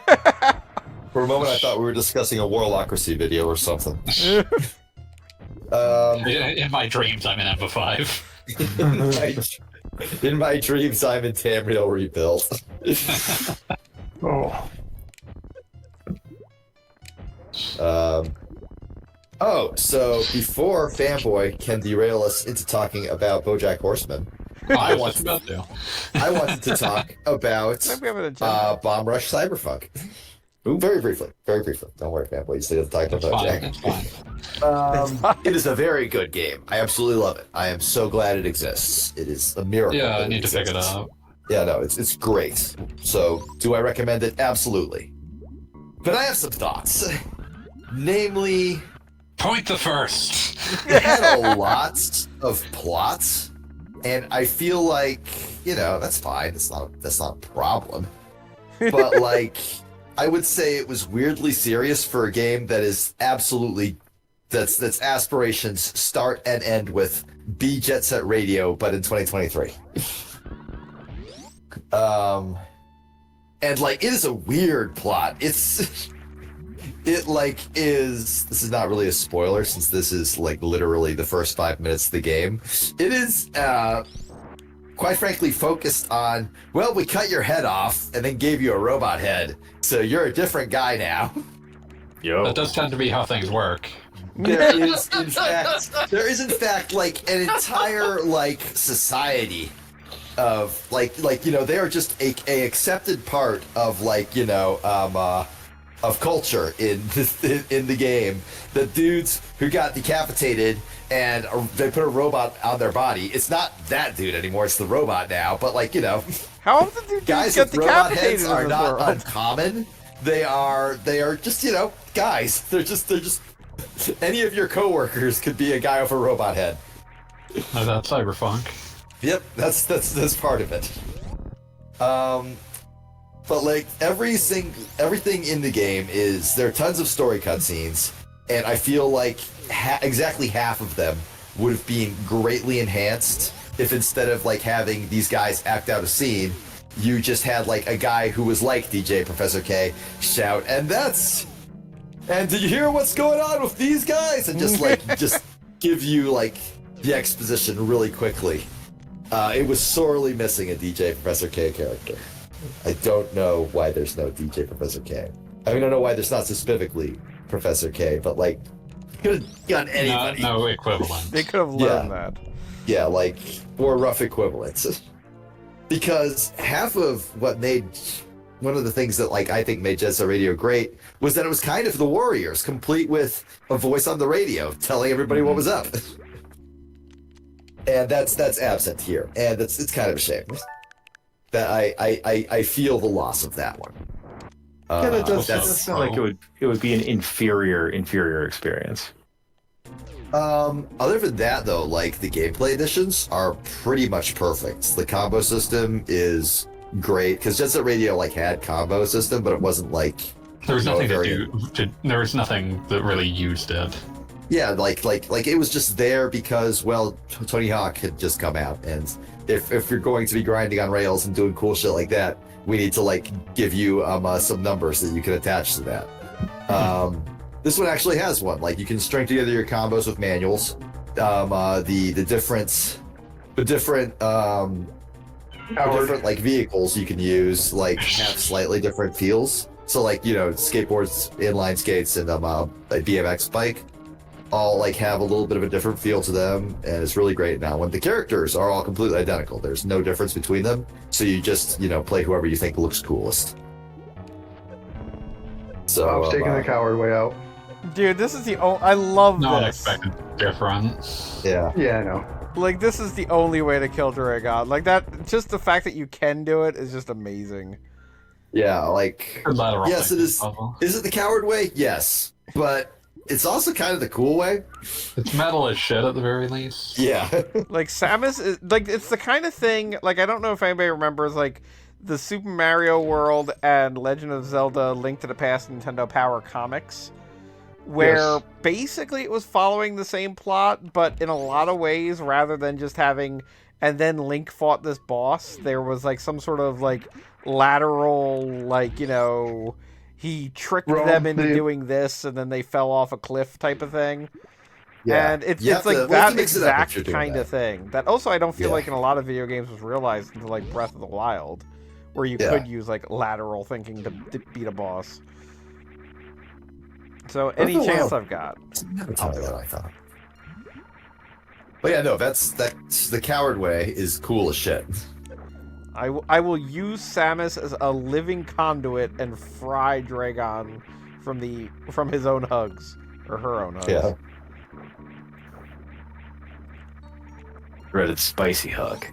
[SPEAKER 1] For a moment, I thought we were discussing a Warlocracy video or something.
[SPEAKER 2] In my dreams, I'm in MV5.
[SPEAKER 1] In my dreams, I'm in Tamriel Rebuilt. So before Fanboy can derail us into talking about BoJack Horseman, I wanted to talk about Bomb Rush Cyberpunk. Ooh, very briefly. Don't worry, Fanboy. You still have to talk about BoJack. It is a very good game. I absolutely love it. I am so glad it exists. It is a miracle.
[SPEAKER 2] Yeah, I need to pick it up.
[SPEAKER 1] Yeah, no, it's great. So, do I recommend it? Absolutely. But I have some thoughts. Namely,
[SPEAKER 2] Point the first.
[SPEAKER 1] it had a lot of plots, and I feel like, that's fine. That's not a problem. But, like, I would say it was weirdly serious for a game that is absolutely that's aspirations start and end with be Jet Set Radio, but in 2023. And like it is a weird plot. This is not really a spoiler since this is like literally the first 5 minutes of the game. It is quite frankly focused on, well, we cut your head off and then gave you a robot head, so you're a different guy now.
[SPEAKER 7] Yo.
[SPEAKER 2] That does tend to be how things work.
[SPEAKER 1] There is in fact like an entire like society of they are just a accepted part of of culture in the game. The dudes who got decapitated and they put a robot on their body. It's not that dude anymore. It's the robot now. But
[SPEAKER 3] how often do
[SPEAKER 1] guys
[SPEAKER 3] get
[SPEAKER 1] with robot
[SPEAKER 3] decapitated
[SPEAKER 1] heads are
[SPEAKER 3] in this
[SPEAKER 1] not
[SPEAKER 3] world?
[SPEAKER 1] uncommon. They are just guys. They're just any of your coworkers could be a guy with a robot head.
[SPEAKER 2] That's cyberpunk.
[SPEAKER 1] Yep, that's part of it. But like everything in the game there are tons of story cutscenes, and I feel like exactly half of them would have been greatly enhanced if instead of like having these guys act out a scene, you just had like a guy who was like DJ Professor K shout, and did you hear what's going on with these guys? And just give you like the exposition really quickly. It was sorely missing a DJ Professor K character. I don't know why there's no DJ Professor K. I don't know why there's not specifically Professor K, but like, could have gotten anybody.
[SPEAKER 2] No equivalent.
[SPEAKER 3] They could have learned that.
[SPEAKER 1] Yeah, like, or rough equivalents. Because half of what made one of the things that like I think made Jet Set Radio great was that it was kind of the Warriors, complete with a voice on the radio telling everybody what was up. And that's absent here, and it's kind of a shame that I feel the loss of that one.
[SPEAKER 7] Yeah, that does sound like it would be an inferior experience.
[SPEAKER 1] Other than that, though, like the gameplay additions are pretty much perfect. The combo system is great because Jet Set Radio like had combo system, but it wasn't like
[SPEAKER 2] there was nothing there was nothing that really used it.
[SPEAKER 1] Yeah, like it was just there because, well, Tony Hawk had just come out, and if you're going to be grinding on rails and doing cool shit like that, we need to like give you some numbers that you can attach to that. This one actually has one. Like you can string together your combos with manuals. The different like vehicles you can use like have slightly different feels. So like skateboards, inline skates, and a BMX bike. all like have a little bit of a different feel to them, and it's really great now when the characters are all completely identical. There's no difference between them, so you just play whoever you think looks coolest. So
[SPEAKER 4] I was taking the coward way out.
[SPEAKER 3] Dude, this is the I love
[SPEAKER 2] No
[SPEAKER 3] this.
[SPEAKER 2] unexpected difference.
[SPEAKER 1] Yeah.
[SPEAKER 4] Yeah, I know.
[SPEAKER 3] Like, this is the only way to kill Dragon. Like, that, just the fact that you can do it is just amazing.
[SPEAKER 1] Yeah, like, yes, it is. Is it the coward way? Yes. But it's also kind of the cool way.
[SPEAKER 2] It's metal as shit at the very least.
[SPEAKER 1] Yeah.
[SPEAKER 3] Like, Samus is, like, it's the kind of thing, like, I don't know if anybody remembers, like, the Super Mario World and Legend of Zelda Link to the Past Nintendo Power comics, where basically it was following the same plot, but in a lot of ways, rather than just having, and then Link fought this boss, there was, like, some sort of, like, lateral, like, he tricked them into doing this, and then they fell off a cliff type of thing. Yeah. And it's like that exact kind of thing. That also I don't feel like in a lot of video games was realized until, like, Breath of the Wild, where you could use, like, lateral thinking to beat a boss. So any chance I've got.
[SPEAKER 1] Never tell me that, I thought. But yeah, no, that's the coward way is cool as shit.
[SPEAKER 3] I will use Samus as a living conduit and fry Dragon from his own hugs, or her own hugs.
[SPEAKER 1] Yeah.
[SPEAKER 7] Reddit spicy hug.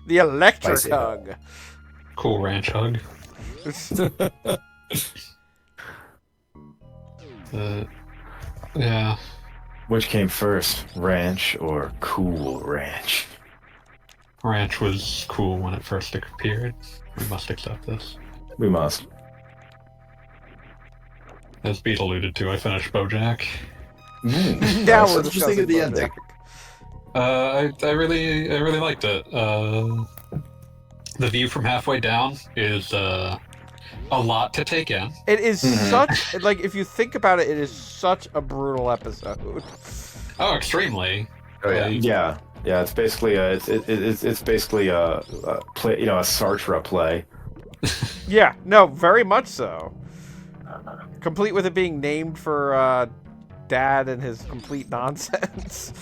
[SPEAKER 3] The electric
[SPEAKER 1] Spicy
[SPEAKER 3] hug.
[SPEAKER 2] Cool ranch hug. Yeah.
[SPEAKER 7] Which came first, ranch or cool ranch?
[SPEAKER 2] Ranch was cool when it first appeared. We must accept this.
[SPEAKER 7] We must.
[SPEAKER 2] As Beat alluded to, I finished BoJack.
[SPEAKER 3] Now we're
[SPEAKER 1] What did you think of the ending?
[SPEAKER 2] I really liked it. The view from halfway down is a lot to take in.
[SPEAKER 3] It is such, like, if you think about it, it is such a brutal episode.
[SPEAKER 2] Oh, extremely.
[SPEAKER 1] Oh yeah.
[SPEAKER 7] Yeah. It's basically a play, a Sartre play.
[SPEAKER 3] Yeah, no, very much so. Complete with it being named for Dad and his complete nonsense.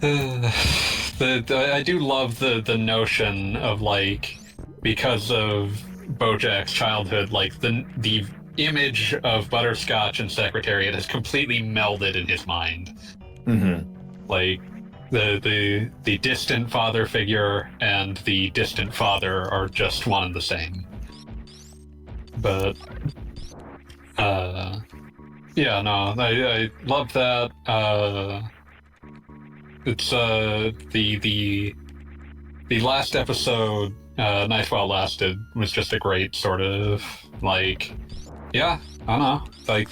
[SPEAKER 2] I do love the notion of, like, because of BoJack's childhood, like, the image of Butterscotch and Secretariat has completely melded in his mind. Like, the distant father figure and the distant father are just one and the same. But yeah, no, I love that. It's the last episode, Nice While Lasted, was just a great sort of, like, yeah, I don't know, like,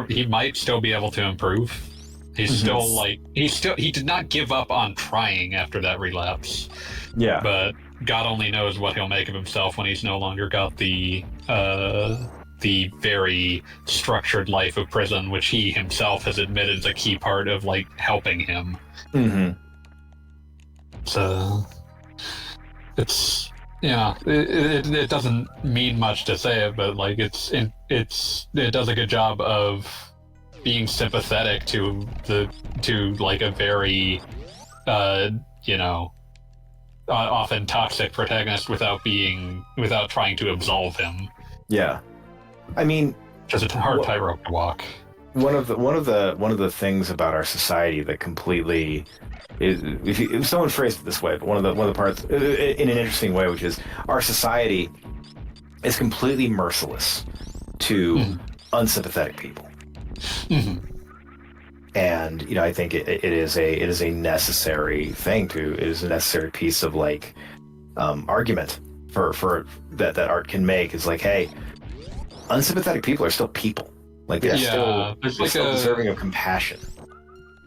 [SPEAKER 2] he might still be able to improve. He's still, like, he did not give up on trying after that relapse.
[SPEAKER 7] Yeah.
[SPEAKER 2] But God only knows what he'll make of himself when he's no longer got the very structured life of prison, which he himself has admitted is a key part of, like, helping him. So it's, it doesn't mean much to say it, but, like, it does a good job of being sympathetic to like a very often toxic protagonist without trying to absolve him.
[SPEAKER 7] Yeah. I mean,
[SPEAKER 2] just a hard tightrope to walk.
[SPEAKER 7] One of the things about our society that completely is, if someone phrased it this way, but one of the parts in an interesting way, which is our society is completely merciless to unsympathetic people. And I think it is a necessary thing it is a necessary piece of, like, argument for that art can make, is like, hey, unsympathetic people are still people. Like, they're still deserving of compassion.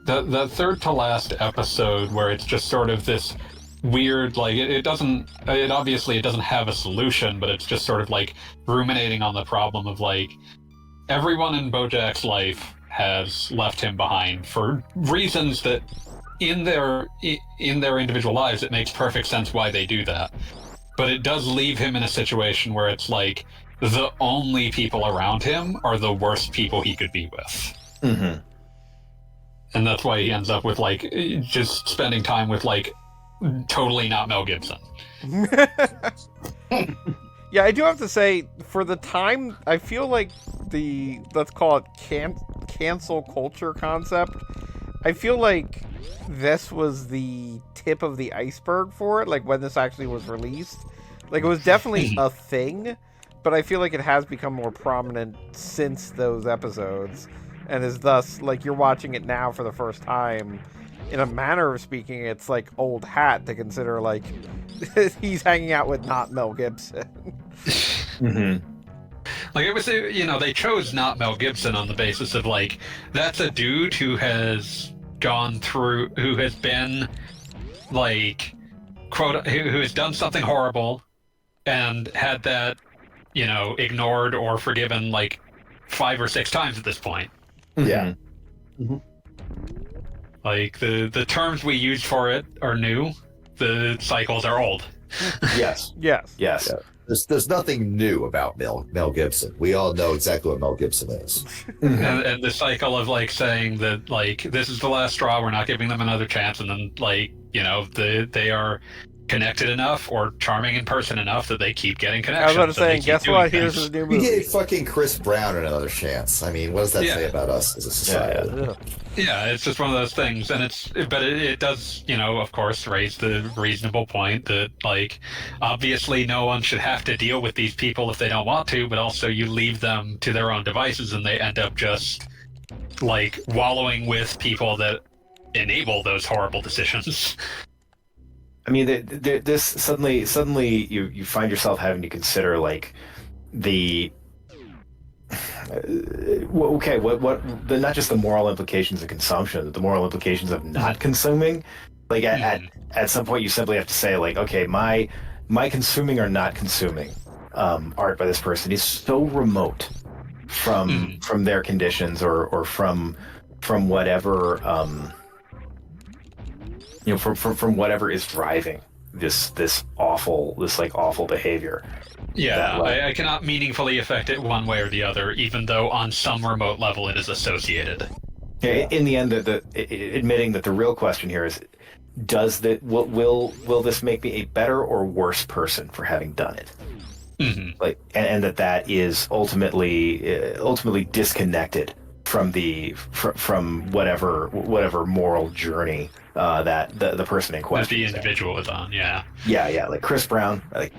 [SPEAKER 2] That third to last episode where it's just sort of this weird, like, it obviously doesn't have a solution, but it's just sort of, like, ruminating on the problem of, like, everyone in BoJack's life has left him behind for reasons that in their individual lives it makes perfect sense why they do that. But it does leave him in a situation where it's like the only people around him are the worst people he could be with.
[SPEAKER 7] Mm-hmm.
[SPEAKER 2] And that's why he ends up with, like, just spending time with, like, totally not Mel Gibson.
[SPEAKER 3] Yeah, I do have to say, for the time, I feel like let's call it cancel culture concept, I feel like this was the tip of the iceberg for it, like when this actually was released. Like, it was definitely a thing, but I feel like it has become more prominent since those episodes, and is thus, like, you're watching it now for the first time. In a manner of speaking, it's like old hat to consider, like, he's hanging out with not Mel Gibson.
[SPEAKER 7] Mm-hmm.
[SPEAKER 2] Like, it was, they chose not Mel Gibson on the basis of, like, that's a dude who has gone through, who has been, like, quote, who has done something horrible and had that, ignored or forgiven, like, 5 or 6 times at this point.
[SPEAKER 1] Yeah.
[SPEAKER 7] Mm-hmm.
[SPEAKER 2] Like, the terms we use for it are new. The cycles are old.
[SPEAKER 1] Yes.
[SPEAKER 3] Yes.
[SPEAKER 7] Yes.
[SPEAKER 1] Yeah. There's nothing new about Mel Gibson. We all know exactly what Mel Gibson is.
[SPEAKER 2] And the cycle of, like, saying that, like, this is the last straw, we're not giving them another chance, and then, like, they are connected enough or charming in person enough that they keep getting connections.
[SPEAKER 3] I was about to say, guess what? Here's his new movie.
[SPEAKER 1] We gave fucking Chris Brown another chance. I mean, what does that say about us as a society?
[SPEAKER 2] Yeah, it's just one of those things, and it does, of course, raise the reasonable point that, like, obviously no one should have to deal with these people if they don't want to, but also you leave them to their own devices and they end up just, like, wallowing with people that enable those horrible decisions.
[SPEAKER 7] I mean, this suddenly you find yourself having to consider, like, the not just the moral implications of consumption, the moral implications of not consuming. Like, at some point you simply have to say, like, okay, my consuming or not consuming art by this person is so remote from their conditions or from whatever from whatever is driving this awful behavior.
[SPEAKER 2] Yeah, I cannot meaningfully affect it one way or the other, even though on some remote level it is associated.
[SPEAKER 7] In the end, admitting that the real question here is, will this make me a better or worse person for having done it?
[SPEAKER 2] Mm-hmm.
[SPEAKER 7] Like, and that is ultimately disconnected from from whatever moral journey that the person in question,
[SPEAKER 2] the individual is on. Yeah,
[SPEAKER 7] like Chris Brown, like.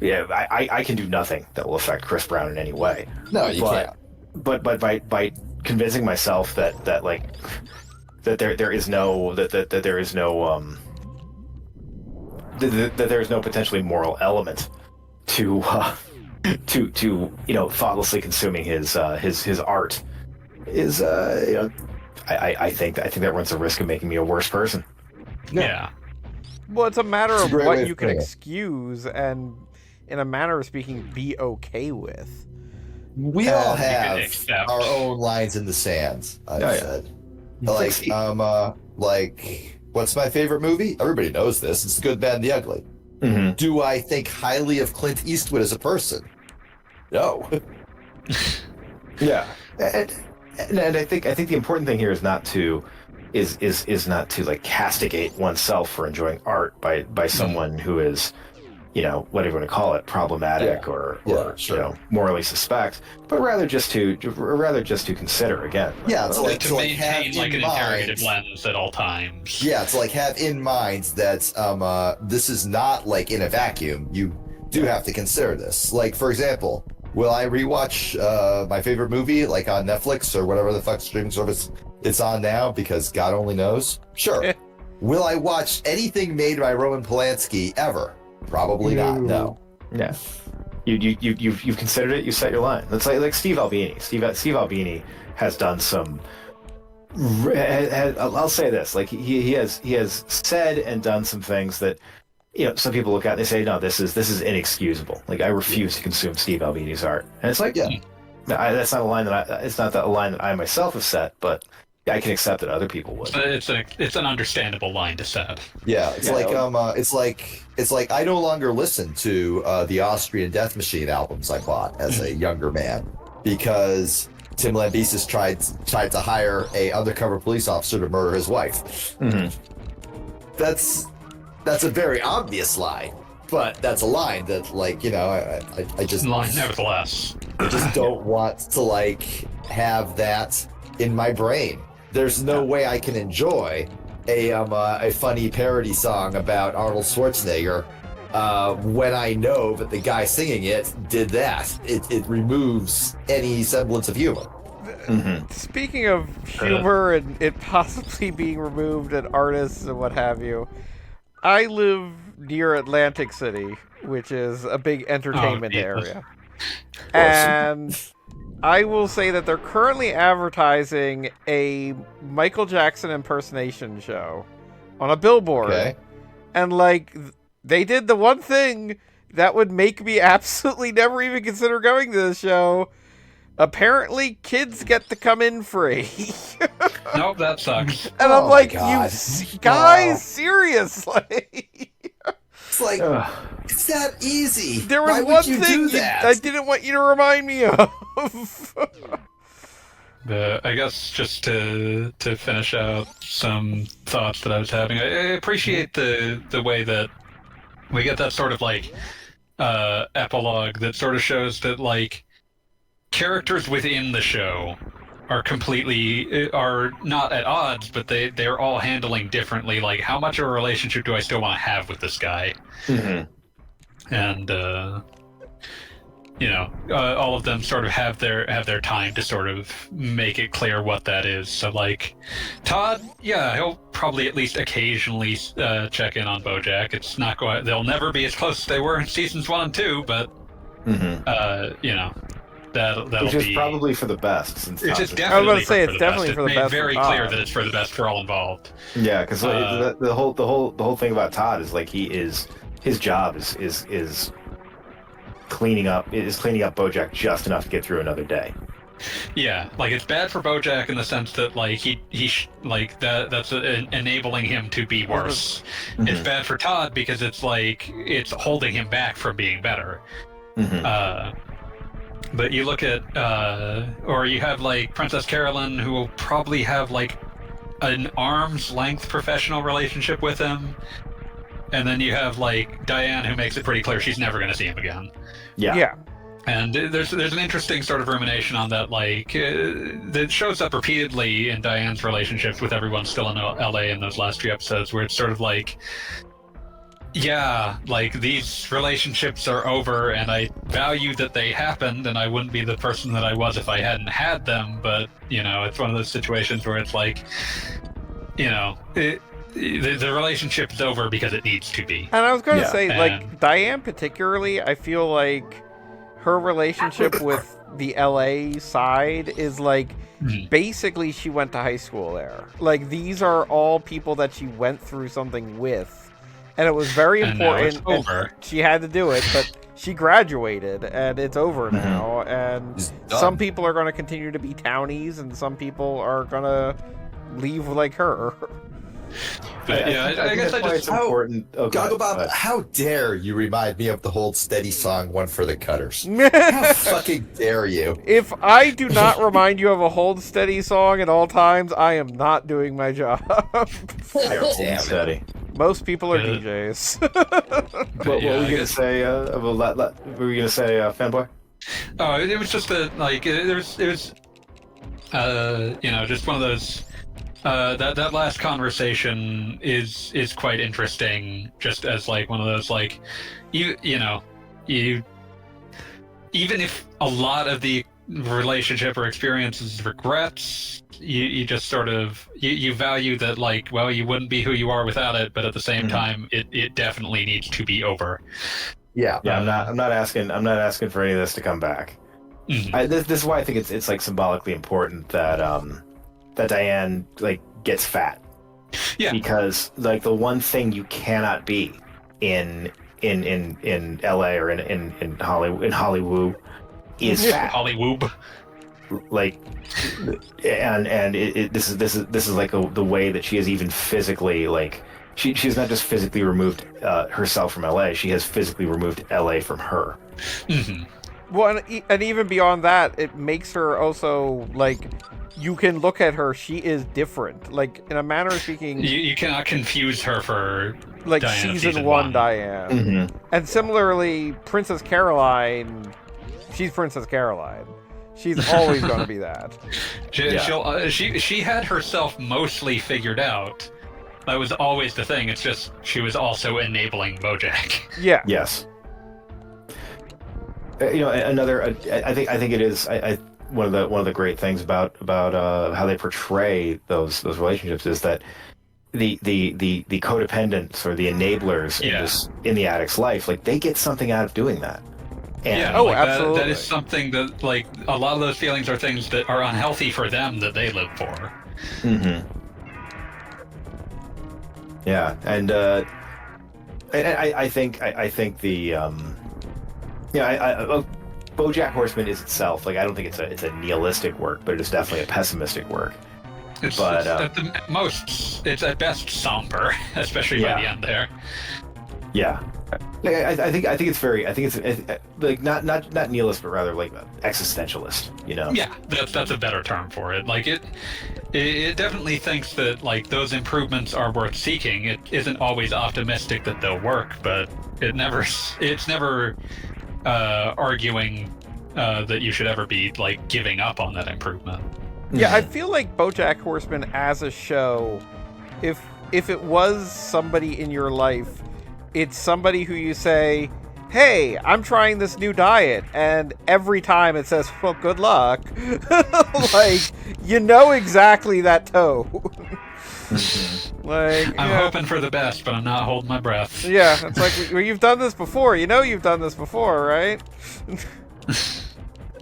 [SPEAKER 7] Yeah, I can do nothing that will affect Chris Brown in any way.
[SPEAKER 1] No, you can't.
[SPEAKER 7] But by convincing myself that there is no potentially moral element to thoughtlessly consuming his art is I think that runs the risk of making me a worse person.
[SPEAKER 2] Yeah.
[SPEAKER 3] Well, it's a matter of what you can excuse and, in a manner of speaking, be okay with.
[SPEAKER 1] We all have our own lines in the sand. I've said, like, what's my favorite movie? Everybody knows this. It's The Good, Bad, and the Ugly.
[SPEAKER 7] Mm-hmm.
[SPEAKER 1] Do I think highly of Clint Eastwood as a person? No.
[SPEAKER 7] Yeah, and I think the important thing here is not to like castigate oneself for enjoying art by someone who is, whatever you want to call it, problematic or morally suspect, but rather just to consider again.
[SPEAKER 1] Yeah, it's like
[SPEAKER 2] to maintain like an interrogative lens at all times.
[SPEAKER 1] Yeah, it's like have in mind that this is not like in a vacuum. You do have to consider this. Like, for example, will I rewatch my favorite movie like on Netflix or whatever the fuck streaming service it's on now, because God only knows? Sure. Will I watch anything made by Roman Polanski ever? Probably not. No.
[SPEAKER 7] Yeah. You've considered it. You set your line. That's like Steve Albini. Steve Albini has done some. I'll say this: like he has said and done some things that some people look at and they say, no, this is inexcusable. Like, I refuse to consume Steve Albini's art, and it's like, that's not a line it's not a line that I myself have set, but I can accept that other people would.
[SPEAKER 2] It's an understandable line to set.
[SPEAKER 1] Yeah, it's like I no longer listen to the Austrian Death Machine albums I bought as a younger man because Tim Lambesis tried to hire a undercover police officer to murder his wife.
[SPEAKER 7] Mm-hmm.
[SPEAKER 1] That's a very obvious line, but that's a line that, like, you know, I just
[SPEAKER 2] line nevertheless.
[SPEAKER 1] I just don't want to like have that in my brain. There's no way I can enjoy a funny parody song about Arnold Schwarzenegger when I know that the guy singing it did that. It removes any semblance of humor.
[SPEAKER 7] Mm-hmm.
[SPEAKER 3] Speaking of humor and it possibly being removed and artists and what have you, I live near Atlantic City, which is a big entertainment area. And I will say that they're currently advertising a Michael Jackson impersonation show on a billboard.
[SPEAKER 1] Okay.
[SPEAKER 3] And, like, they did the one thing that would make me absolutely never even consider going to the show. Apparently, kids get to come in free.
[SPEAKER 2] Nope, that sucks.
[SPEAKER 3] And I'm like, you
[SPEAKER 1] God.
[SPEAKER 3] guys, seriously?
[SPEAKER 1] It's like, it's that easy.
[SPEAKER 3] There was
[SPEAKER 1] Why
[SPEAKER 3] one
[SPEAKER 1] would you
[SPEAKER 3] thing
[SPEAKER 1] do that?
[SPEAKER 3] I didn't want you to remind me of.
[SPEAKER 2] I guess just to finish out some thoughts that I was having, I appreciate the way that we get that sort of like epilogue that sort of shows that like characters within the show are not at odds, but they're all handling differently. Like, how much of a relationship do I still want to have with this guy?
[SPEAKER 7] Mm-hmm.
[SPEAKER 2] And all of them sort of have their time to sort of make it clear what that is. So like Todd, yeah, he'll probably at least occasionally check in on BoJack. It's not going. They'll never be as close as they were in seasons 1 and 2, but that'll
[SPEAKER 7] which is probably for the best. Since
[SPEAKER 2] it's just
[SPEAKER 3] I was
[SPEAKER 2] definitely
[SPEAKER 3] going to say
[SPEAKER 2] for
[SPEAKER 3] it's
[SPEAKER 2] the
[SPEAKER 3] definitely
[SPEAKER 2] best.
[SPEAKER 3] for the
[SPEAKER 2] It
[SPEAKER 3] best.
[SPEAKER 2] made very
[SPEAKER 3] for
[SPEAKER 2] clear
[SPEAKER 3] Todd.
[SPEAKER 2] that it's for the best for all involved.
[SPEAKER 7] Yeah, because the whole thing about Todd is like his job is cleaning up BoJack just enough to get through another day.
[SPEAKER 2] Yeah, like it's bad for BoJack in the sense that like that's enabling him to be worse.
[SPEAKER 7] Mm-hmm.
[SPEAKER 2] It's bad for Todd because it's like it's holding him back from being better.
[SPEAKER 7] Mm-hmm.
[SPEAKER 2] But you look at or you have like Princess Carolyn, who will probably have like an arm's length professional relationship with him, and then you have like Diane, who makes it pretty clear she's never going to see him again.
[SPEAKER 3] Yeah.
[SPEAKER 2] And there's an interesting sort of rumination on that, like that shows up repeatedly in Diane's relationships with everyone still in LA in those last few episodes, where it's sort of like, yeah, like these relationships are over, and I value that they happened, and I wouldn't be the person that I was if I hadn't had them. But it's one of those situations where it's like, the relationship is over because it needs to be.
[SPEAKER 3] And I was going to say, like, Diane particularly, I feel like her relationship with the LA side is like, basically she went to high school there. Like, these are all people that she went through something with. And it was very important.
[SPEAKER 2] Now it's over.
[SPEAKER 3] And she had to do it, but she graduated, and it's over now. And some people are going to continue to be townies, and some people are going to leave like her.
[SPEAKER 2] But I guess
[SPEAKER 7] it's important.
[SPEAKER 1] Gogglebob, how dare you remind me of the Hold Steady song, One for the Cutters? How fucking dare you?
[SPEAKER 3] If I do not remind you of a Hold Steady song at all times, I am not doing my job.
[SPEAKER 1] Damn
[SPEAKER 7] Steady.
[SPEAKER 3] Most people are DJs.
[SPEAKER 7] What were you gonna say? Were you gonna say, fanboy?
[SPEAKER 2] Oh, it was just that like it was just one of those. That last conversation is quite interesting, just as like one of those like you even if a lot of the relationship or experience is regrets, you just sort of you value that, like, well, you wouldn't be who you are without it, but at the same time it definitely needs to be over.
[SPEAKER 1] Yeah.
[SPEAKER 7] I'm not asking for any of this to come back. This is why I think it's like symbolically important that that Diane like gets fat.
[SPEAKER 2] Yeah.
[SPEAKER 7] Because like the one thing you cannot be in LA or in Hollywood is fat.
[SPEAKER 2] Hollywood.
[SPEAKER 7] like, and this is like the way that she has even physically, like, she's not just physically removed herself from LA, she has physically removed LA from her.
[SPEAKER 2] Mm-hmm.
[SPEAKER 3] Well, and even beyond that, it makes her also, like, you can look at her, she is different. Like, in a manner of speaking...
[SPEAKER 2] You cannot confuse her for,
[SPEAKER 3] like,
[SPEAKER 2] Diana
[SPEAKER 3] season one Diane.
[SPEAKER 7] Mm-hmm.
[SPEAKER 3] And similarly, Princess Caroline, she's Princess Caroline. She's always going to be that.
[SPEAKER 2] She had herself mostly figured out. That was always the thing. It's just she was also enabling BoJack.
[SPEAKER 3] Yeah.
[SPEAKER 7] Yes. Another. I think it is. One of the great things about how they portray those relationships is that the codependents or the enablers in the addict's life, like, they get something out of doing that. And
[SPEAKER 3] absolutely.
[SPEAKER 2] That is something that, like, a lot of those feelings are things that are unhealthy for them that they live for.
[SPEAKER 7] Mm-hmm. Yeah, and I think the BoJack Horseman is itself, like, I don't think it's a nihilistic work, but it is definitely a pessimistic work.
[SPEAKER 2] It's at best somber, especially by the end there.
[SPEAKER 7] Yeah, I think it's like not nihilist, but rather like existentialist.
[SPEAKER 2] Yeah, that's a better term for it. Like, it definitely thinks that, like, those improvements are worth seeking. It isn't always optimistic that they'll work, but it's never arguing that you should ever be, like, giving up on that improvement.
[SPEAKER 3] Yeah, I feel like BoJack Horseman as a show, if it was somebody in your life, it's somebody who you say, hey, I'm trying this new diet, and every time it says, well, good luck. Like, you know exactly that toe. Like,
[SPEAKER 2] I'm hoping for the best, but I'm not holding my breath.
[SPEAKER 3] Yeah, it's like, well, you've done this before. You know you've done this before, right?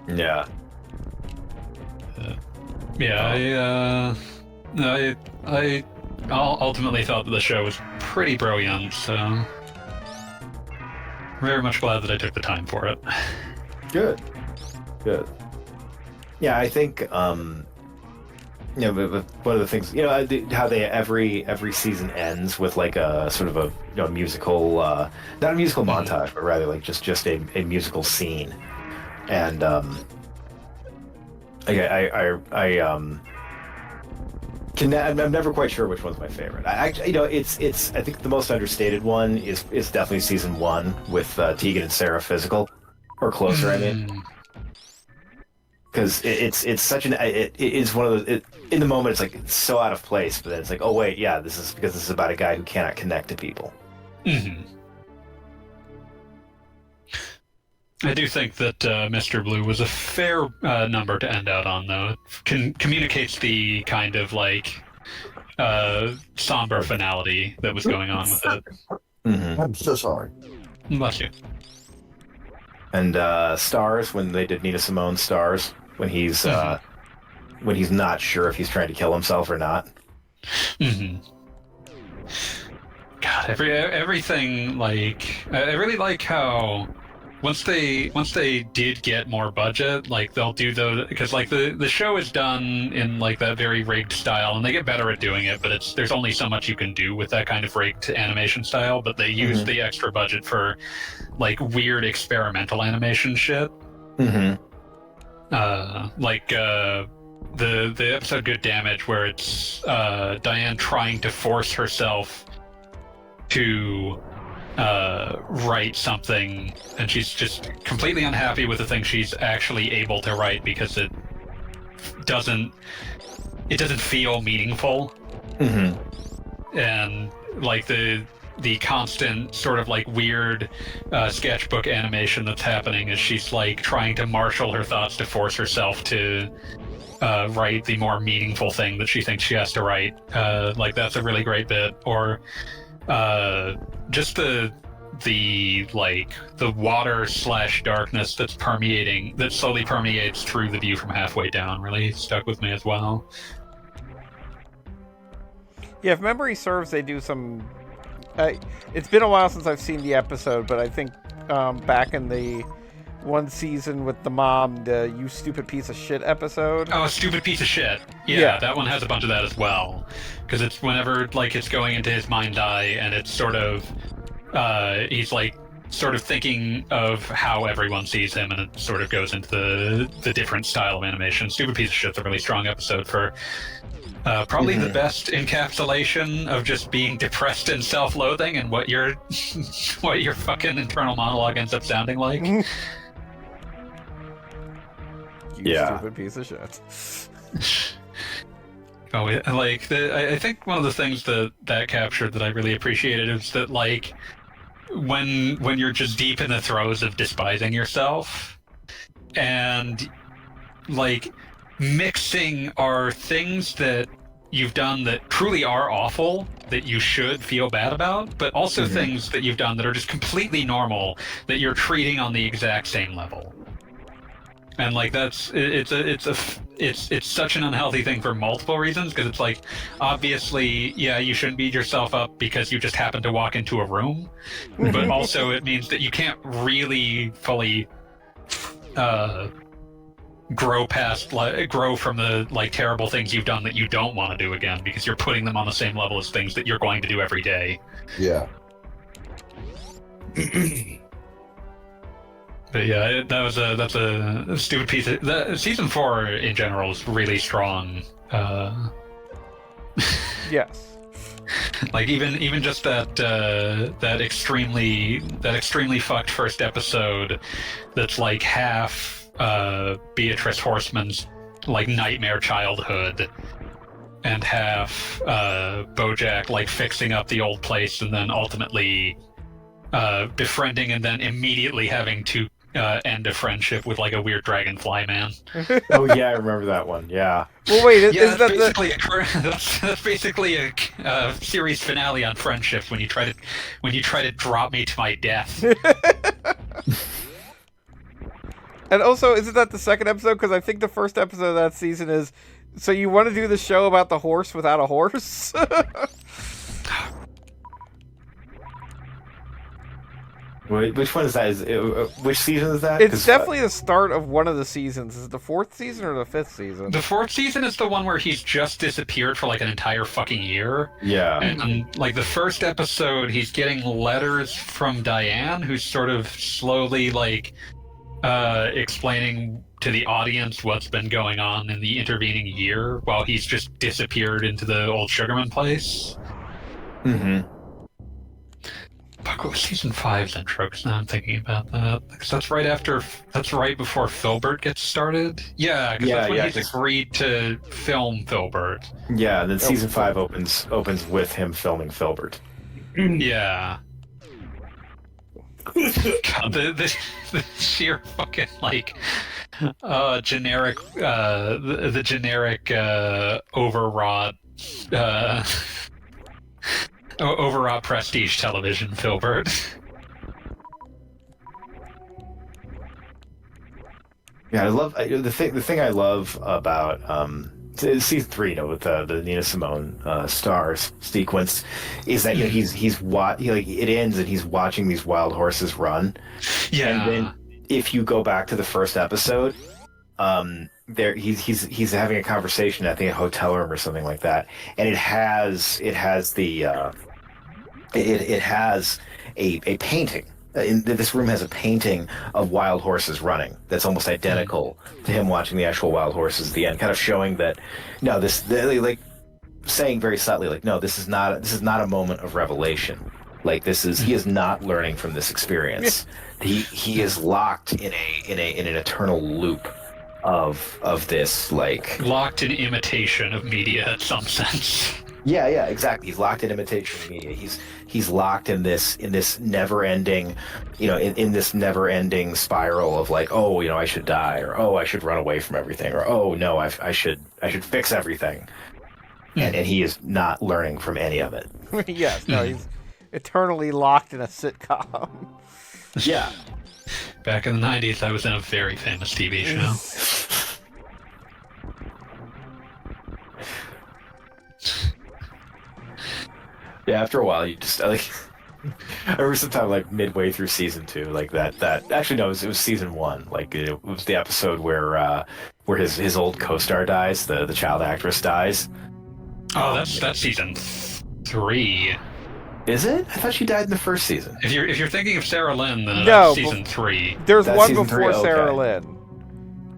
[SPEAKER 7] Yeah.
[SPEAKER 2] I ultimately thought that the show was pretty brilliant, so very much glad that I took the time for it.
[SPEAKER 7] Good. Yeah, I think one of the things, how they every season ends with, like, a sort of a musical, not a musical montage, but rather like just a musical scene, and I'm never quite sure which one's my favorite. I think the most understated one is definitely season 1 with Tegan and Sarah physical, or closer. I mean, because it's such it is one of those. In the moment, it's like, it's so out of place, but then it's like, oh wait, yeah, this is about a guy who cannot connect to people.
[SPEAKER 2] Mm-hmm. I do think that Mr. Blue was a fair number to end out on, though. It communicates the kind of, like, somber finality that was going on with it.
[SPEAKER 7] Mm-hmm.
[SPEAKER 1] I'm so sorry.
[SPEAKER 2] Bless you.
[SPEAKER 7] And Stars, when they did Nina Simone Stars, when he's not sure if he's trying to kill himself or not.
[SPEAKER 2] Mm-hmm. God, everything, like, I really like how once they did get more budget, like, they'll do those, because, like, the show is done in, like, that very rigged style, and they get better at doing it, but there's only so much you can do with that kind of rigged animation style. But they use the extra budget for, like, weird experimental animation shit.
[SPEAKER 7] Mm-hmm.
[SPEAKER 2] Like the episode Good Damage, where it's Diane trying to force herself to write something, and she's just completely unhappy with the thing she's actually able to write because it doesn't feel meaningful.
[SPEAKER 7] Mm-hmm.
[SPEAKER 2] And, like, the constant sort of, like, weird sketchbook animation that's happening is she's, like, trying to marshal her thoughts to force herself to write the more meaningful thing that she thinks she has to write. Like, that's a really great bit. Or just the water / darkness that slowly permeates through the view from halfway down really stuck with me as well.
[SPEAKER 3] Yeah, if memory serves, they do some. It's been a while since I've seen the episode, but I think back in the one season with the mom, the "you stupid piece of shit" episode.
[SPEAKER 2] Oh, stupid piece of shit. Yeah, that one has a bunch of that as well. Because it's whenever like it's going into his mind's eye, and it's sort of he's like sort of thinking of how everyone sees him, and it sort of goes into the different style of animation. Stupid piece of shit's a really strong episode for probably the best encapsulation of just being depressed and self-loathing, and what your fucking internal monologue ends up sounding like.
[SPEAKER 3] You stupid piece of shit.
[SPEAKER 2] Oh, like I think one of the things that captured that I really appreciated is that like when you're just deep in the throes of despising yourself, and like mixing are things that you've done that truly are awful that you should feel bad about, but also things that you've done that are just completely normal that you're treating on the exact same level. And like it's such an unhealthy thing for multiple reasons, because it's like, obviously, yeah, you shouldn't beat yourself up because you just happen to walk into a room, but also it means that you can't really fully grow from the like terrible things you've done that you don't want to do again, because you're putting them on the same level as things that you're going to do every day.
[SPEAKER 1] Yeah.
[SPEAKER 2] But yeah, that's a stupid piece of season 4 in general is really strong.
[SPEAKER 3] Yes.
[SPEAKER 2] Like even just that extremely fucked first episode that's like half Beatrice Horseman's like nightmare childhood, and half Bojack like fixing up the old place, and then ultimately befriending and then immediately having to end a friendship with like a weird dragonfly man.
[SPEAKER 7] Oh yeah, I remember that one. Yeah.
[SPEAKER 3] Well, wait,
[SPEAKER 2] Yeah, that's basically a series finale on friendship when you try to drop me to my death.
[SPEAKER 3] And also, isn't that the second episode? Because I think the first episode of that season is, so you want to do the show about the horse without a horse?
[SPEAKER 7] Wait, which one is that? Which season is that?
[SPEAKER 3] It's definitely the start of one of the seasons. Is it the 4th season or the 5th season?
[SPEAKER 2] The 4th season is the one where he's just disappeared for like an entire fucking year.
[SPEAKER 7] Yeah.
[SPEAKER 2] And like the first episode, he's getting letters from Diane, who's sort of slowly like explaining to the audience what's been going on in the intervening year while he's just disappeared into the old Sugarman place.
[SPEAKER 7] Mm-hmm.
[SPEAKER 2] Fuck, what was season 5's intro? Because now I'm thinking about that. Because that's right before Filbert gets started. Yeah, because that's when he's agreed to film Filbert.
[SPEAKER 7] Yeah, and then season 5 opens with him filming Filbert.
[SPEAKER 2] Yeah. God, the sheer fucking like generic the generic overwrought prestige television Filbert.
[SPEAKER 7] Yeah, I love the thing I love about season 3, with the Nina Simone stars sequence, is that it ends and he's watching these wild horses run.
[SPEAKER 2] Yeah.
[SPEAKER 7] And then if you go back to the first episode, he's having a conversation, I think, a hotel room or something like that, and it has a painting. This room has a painting of wild horses running that's almost identical to him watching the actual wild horses at the end, kind of showing that saying very subtly, like, no, this is not a moment of revelation. Like, he is not learning from this experience. He is locked in an eternal loop of this, like,
[SPEAKER 2] locked in imitation of media in some sense.
[SPEAKER 7] Yeah, exactly. He's locked in imitation of media. He's locked in this never-ending, in this never-ending spiral of like, oh, I should die, or oh, I should run away from everything, or oh no, I should fix everything, and he is not learning from any of it.
[SPEAKER 3] Yes, no, he's eternally locked in a sitcom.
[SPEAKER 7] Yeah.
[SPEAKER 2] Back in the 90s, I was in a very famous TV show.
[SPEAKER 7] Yeah, after a while, you just I remember sometime like midway through season 2, like that actually no, it was season 1. Like it was the episode where his old co-star dies, the child actress dies.
[SPEAKER 2] Oh, that's season 3.
[SPEAKER 7] Is it? I thought she died in the first season.
[SPEAKER 2] If you're thinking of Sarah Lynn, then
[SPEAKER 3] No,
[SPEAKER 2] that's season 3.
[SPEAKER 3] There's
[SPEAKER 7] That's
[SPEAKER 3] one
[SPEAKER 7] season
[SPEAKER 3] before
[SPEAKER 7] 3?
[SPEAKER 3] Sarah
[SPEAKER 7] Okay.
[SPEAKER 3] Lynn.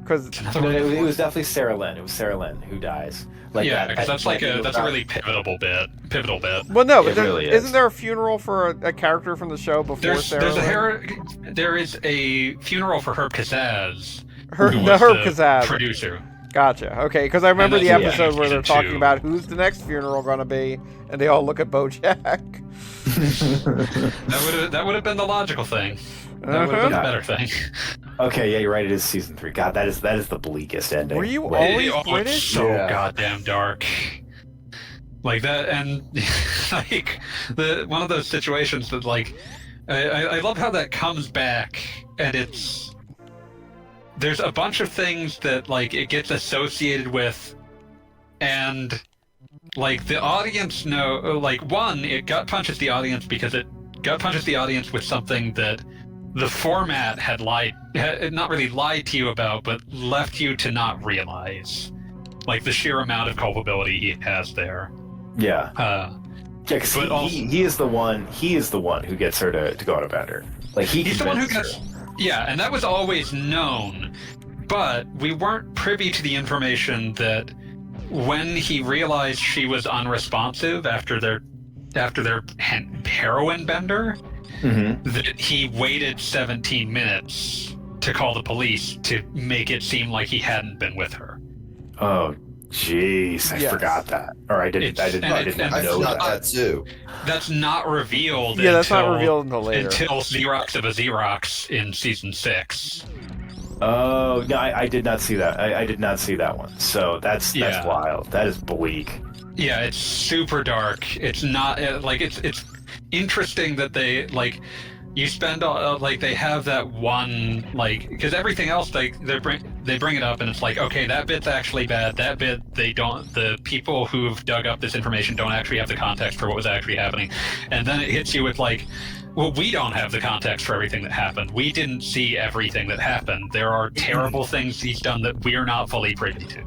[SPEAKER 3] Because
[SPEAKER 7] No, it was definitely Sarah Lynn. It was Sarah Lynn who dies. Like
[SPEAKER 2] yeah, because that's like a
[SPEAKER 7] about-
[SPEAKER 2] really pivotal bit.
[SPEAKER 3] well, no,
[SPEAKER 7] It
[SPEAKER 3] but
[SPEAKER 7] really is.
[SPEAKER 3] isn't there a funeral for a character from the show before Sarah Lynn?
[SPEAKER 2] There is a funeral for Herb Kazaz.
[SPEAKER 3] Herb
[SPEAKER 2] who was
[SPEAKER 3] Kazaz.
[SPEAKER 2] Producer.
[SPEAKER 3] Gotcha. Okay, because I remember
[SPEAKER 2] And
[SPEAKER 3] the
[SPEAKER 2] that's-
[SPEAKER 3] episode where they're
[SPEAKER 2] season
[SPEAKER 3] talking
[SPEAKER 2] 2.
[SPEAKER 3] about who's the next funeral going to be, and they all look at BoJack.
[SPEAKER 2] That would have been the logical thing. That would have been the better thing.
[SPEAKER 7] Okay, yeah, you're right. It is season 3. God, that is the bleakest ending.
[SPEAKER 3] Were you
[SPEAKER 7] Wait,
[SPEAKER 3] always
[SPEAKER 2] It's
[SPEAKER 3] British?
[SPEAKER 2] so
[SPEAKER 1] Yeah.
[SPEAKER 2] goddamn dark. Like that, and like one of those situations that like I love how that comes back, and there's a bunch of things that like it gets associated with, and like the audience it gut punches the audience because it gut punches the audience with something that the format had not really lied to you about, but left you to not realize, like the sheer amount of culpability he has there.
[SPEAKER 7] Yeah. Yeah, because
[SPEAKER 2] But also-
[SPEAKER 7] he is the one who gets her to go on a bender. Like
[SPEAKER 2] He's the one who
[SPEAKER 7] convinces
[SPEAKER 2] gets.
[SPEAKER 7] her.
[SPEAKER 2] Yeah, and that was always known, but we weren't privy to the information that when he realized she was unresponsive after their heroin bender, that he waited 17 minutes to call the police to make it seem like he hadn't been with her.
[SPEAKER 7] Oh, jeez, I
[SPEAKER 3] Yes.
[SPEAKER 7] forgot that. Or I didn't
[SPEAKER 2] And
[SPEAKER 7] know
[SPEAKER 1] I forgot that too.
[SPEAKER 2] That's not revealed.
[SPEAKER 3] Yeah, that's not
[SPEAKER 2] until-
[SPEAKER 3] revealed until later.
[SPEAKER 2] Until Xerox of a Xerox in season 6.
[SPEAKER 7] Oh, no, I did not see that. I did not see that one. So that's
[SPEAKER 2] Yeah.
[SPEAKER 7] wild. That is bleak.
[SPEAKER 2] Yeah, it's super dark. It's not like it's interesting that they like you spend like they have that one like because everything else they bring it up and it's like okay that bit's actually bad. That bit the people who've dug up this information don't actually have the context for what was actually happening, and then it hits you with like. Well, we don't have the context for everything that happened. We didn't see everything that happened. There are terrible things he's done that we're not fully privy to.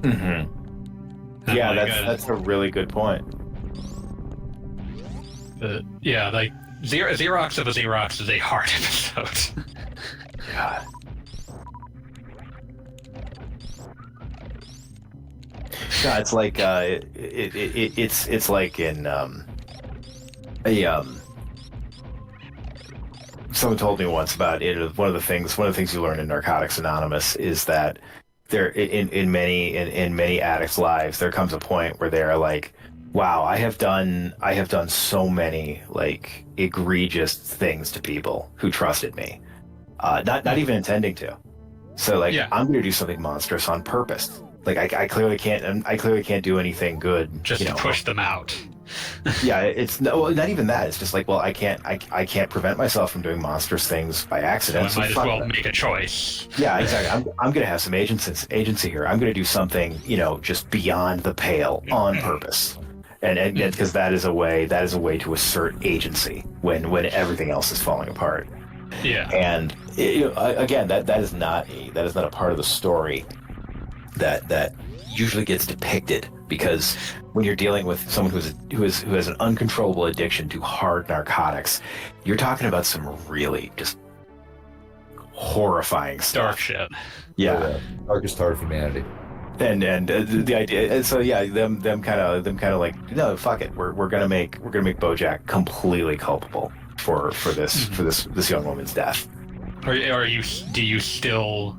[SPEAKER 7] Mm-hmm. Yeah,
[SPEAKER 2] like,
[SPEAKER 7] that's a really good point.
[SPEAKER 2] Yeah, like Xerox of a Xerox is a hard episode.
[SPEAKER 7] God. No, it's like it's like in someone told me once about it. One of the things you learn in Narcotics Anonymous is that there in many addicts' lives there comes a point where they're like, wow, I have done so many like egregious things to people who trusted me, not even intending to. So like
[SPEAKER 2] Yeah.
[SPEAKER 7] I'm going to do something monstrous on purpose. Like I clearly can't do anything good.
[SPEAKER 2] Just to push them out.
[SPEAKER 7] Yeah, it's not even that. It's just like, well, I can't prevent myself from doing monstrous things by accident.
[SPEAKER 2] So I might as
[SPEAKER 7] fuck
[SPEAKER 2] well
[SPEAKER 7] that.
[SPEAKER 2] make a choice.
[SPEAKER 7] Yeah, exactly. I'm going to have some agency here. I'm going to do something, just beyond the pale on purpose, and because that is a way to assert agency when everything else is falling apart.
[SPEAKER 2] Yeah.
[SPEAKER 7] And again, that is not a part of the story that usually gets depicted, because when you're dealing with someone who has an uncontrollable addiction to hard narcotics, you're talking about some really just horrifying stuff.
[SPEAKER 2] Dark shit.
[SPEAKER 7] Yeah.
[SPEAKER 1] Darkest heart of humanity.
[SPEAKER 7] And the idea, and so yeah, them kind of like, no, fuck it, we're gonna make BoJack completely culpable for this young woman's death.
[SPEAKER 2] Do you still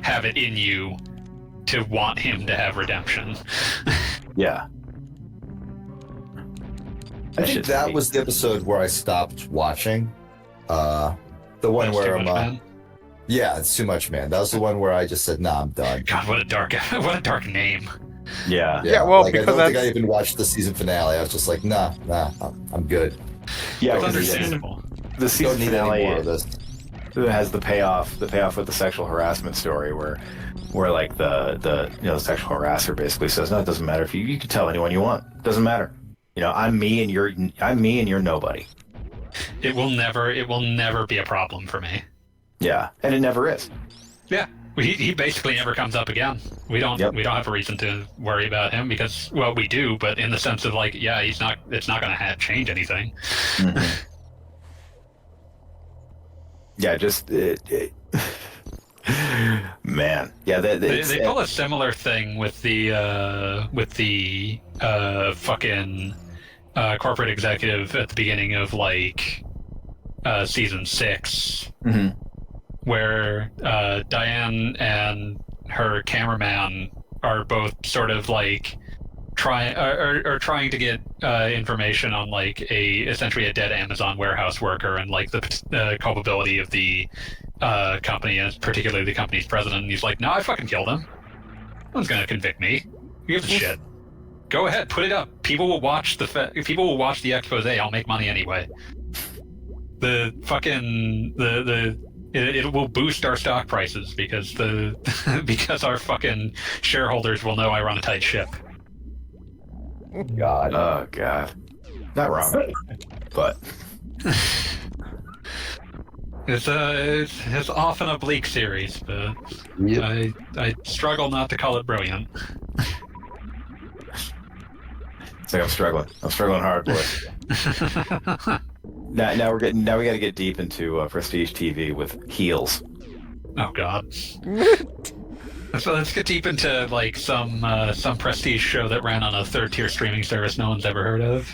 [SPEAKER 2] have it in you to want him to have redemption?
[SPEAKER 7] Yeah.
[SPEAKER 1] I think that was the episode where I stopped watching. The one
[SPEAKER 2] That's
[SPEAKER 1] where
[SPEAKER 2] too much, man.
[SPEAKER 1] yeah, it's too much, man. That was the one where I just said, nah, I'm done.
[SPEAKER 2] God, what a dark name.
[SPEAKER 7] Yeah.
[SPEAKER 3] Yeah, well,
[SPEAKER 1] like,
[SPEAKER 3] because
[SPEAKER 1] I don't think
[SPEAKER 3] that's-
[SPEAKER 1] I even watched the season finale. I was just like, nah, I'm good.
[SPEAKER 7] Yeah,
[SPEAKER 2] It's
[SPEAKER 7] 'cause
[SPEAKER 2] understandable.
[SPEAKER 7] the season
[SPEAKER 1] Don't need any more
[SPEAKER 7] finale
[SPEAKER 1] of this.
[SPEAKER 7] has the payoff with the sexual harassment story where like the sexual harasser basically says, no, it doesn't matter if you can tell anyone you want. It doesn't matter. I'm me and you're nobody.
[SPEAKER 2] It will never be a problem for me.
[SPEAKER 7] Yeah, and it never is.
[SPEAKER 2] Yeah. He basically never comes up again. We don't have a reason to worry about him because, well, we do, but in the sense of like, yeah, it's not going to change anything.
[SPEAKER 7] Mm-hmm. Yeah, just man, yeah.
[SPEAKER 2] They pull a similar thing with the fucking corporate executive at the beginning of like season 6.
[SPEAKER 7] Mm-hmm.
[SPEAKER 2] Where Diane and her cameraman are both sort of like trying to get information on like essentially a dead Amazon warehouse worker and like the culpability of the company, and particularly the company's president. And he's like, "No, I fucking killed him. No one's gonna convict me. Who gives a shit? Go ahead, put it up. People will watch the expose. I'll make money anyway." The fucking It will boost our stock prices because because our fucking shareholders will know I run a tight ship.
[SPEAKER 1] God.
[SPEAKER 7] Oh God. Not wrong, but
[SPEAKER 2] it's often a bleak series, but I struggle not to call it brilliant.
[SPEAKER 7] It's like I'm struggling hard, boys. Now we got to get deep into prestige TV with heels.
[SPEAKER 2] Oh God. So let's get deep into like some prestige show that ran on a third-tier streaming service no one's ever heard of.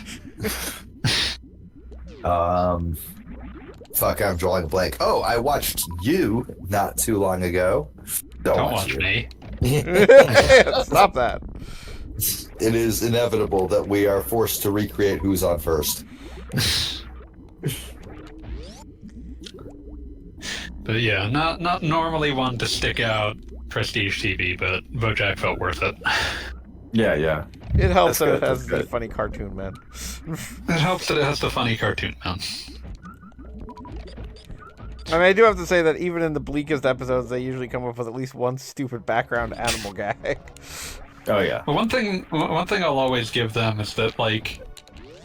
[SPEAKER 1] Fuck, I'm drawing a blank. Oh, I watched You not too long ago.
[SPEAKER 2] Don't watch me.
[SPEAKER 3] Stop that.
[SPEAKER 1] It is inevitable that we are forced to recreate Who's on First.
[SPEAKER 2] But yeah, not normally one to stick out prestige TV, but BoJack felt worth it.
[SPEAKER 7] Yeah.
[SPEAKER 3] It helps that it has the funny cartoon, man.
[SPEAKER 2] It helps that it has the funny cartoon, man.
[SPEAKER 3] I mean, I do have to say that even in the bleakest episodes, they usually come up with at least one stupid background animal gag.
[SPEAKER 7] Oh yeah.
[SPEAKER 2] Well, one thing I'll always give them is that like,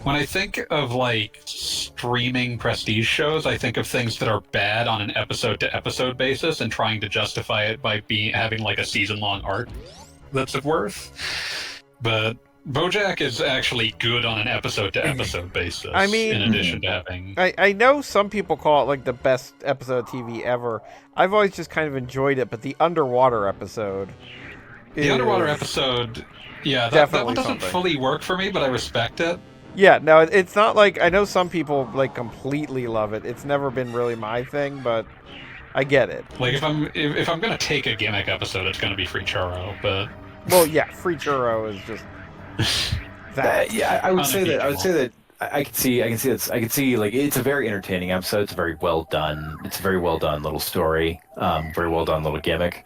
[SPEAKER 2] when I think of like streaming prestige shows, I think of things that are bad on an episode-to-episode basis and trying to justify it by having like a season-long arc that's of worth. But BoJack is actually good on an episode-to-episode basis. I mean, in addition to having,
[SPEAKER 3] I know some people call it like the best episode of TV ever. I've always just kind of enjoyed it, but the underwater episode.
[SPEAKER 2] Yeah, that one doesn't fully work for me, but I respect it.
[SPEAKER 3] Yeah, no, it's not like, I know some people like completely love it. It's never been really my thing, but I get it.
[SPEAKER 2] Like if I'm gonna take a gimmick episode, it's gonna be Free Churro, but
[SPEAKER 3] well, yeah, Free Churro is just that.
[SPEAKER 7] I would say that I can see like it's a very entertaining episode. It's very well done. It's a very well done little story. Very well done little gimmick.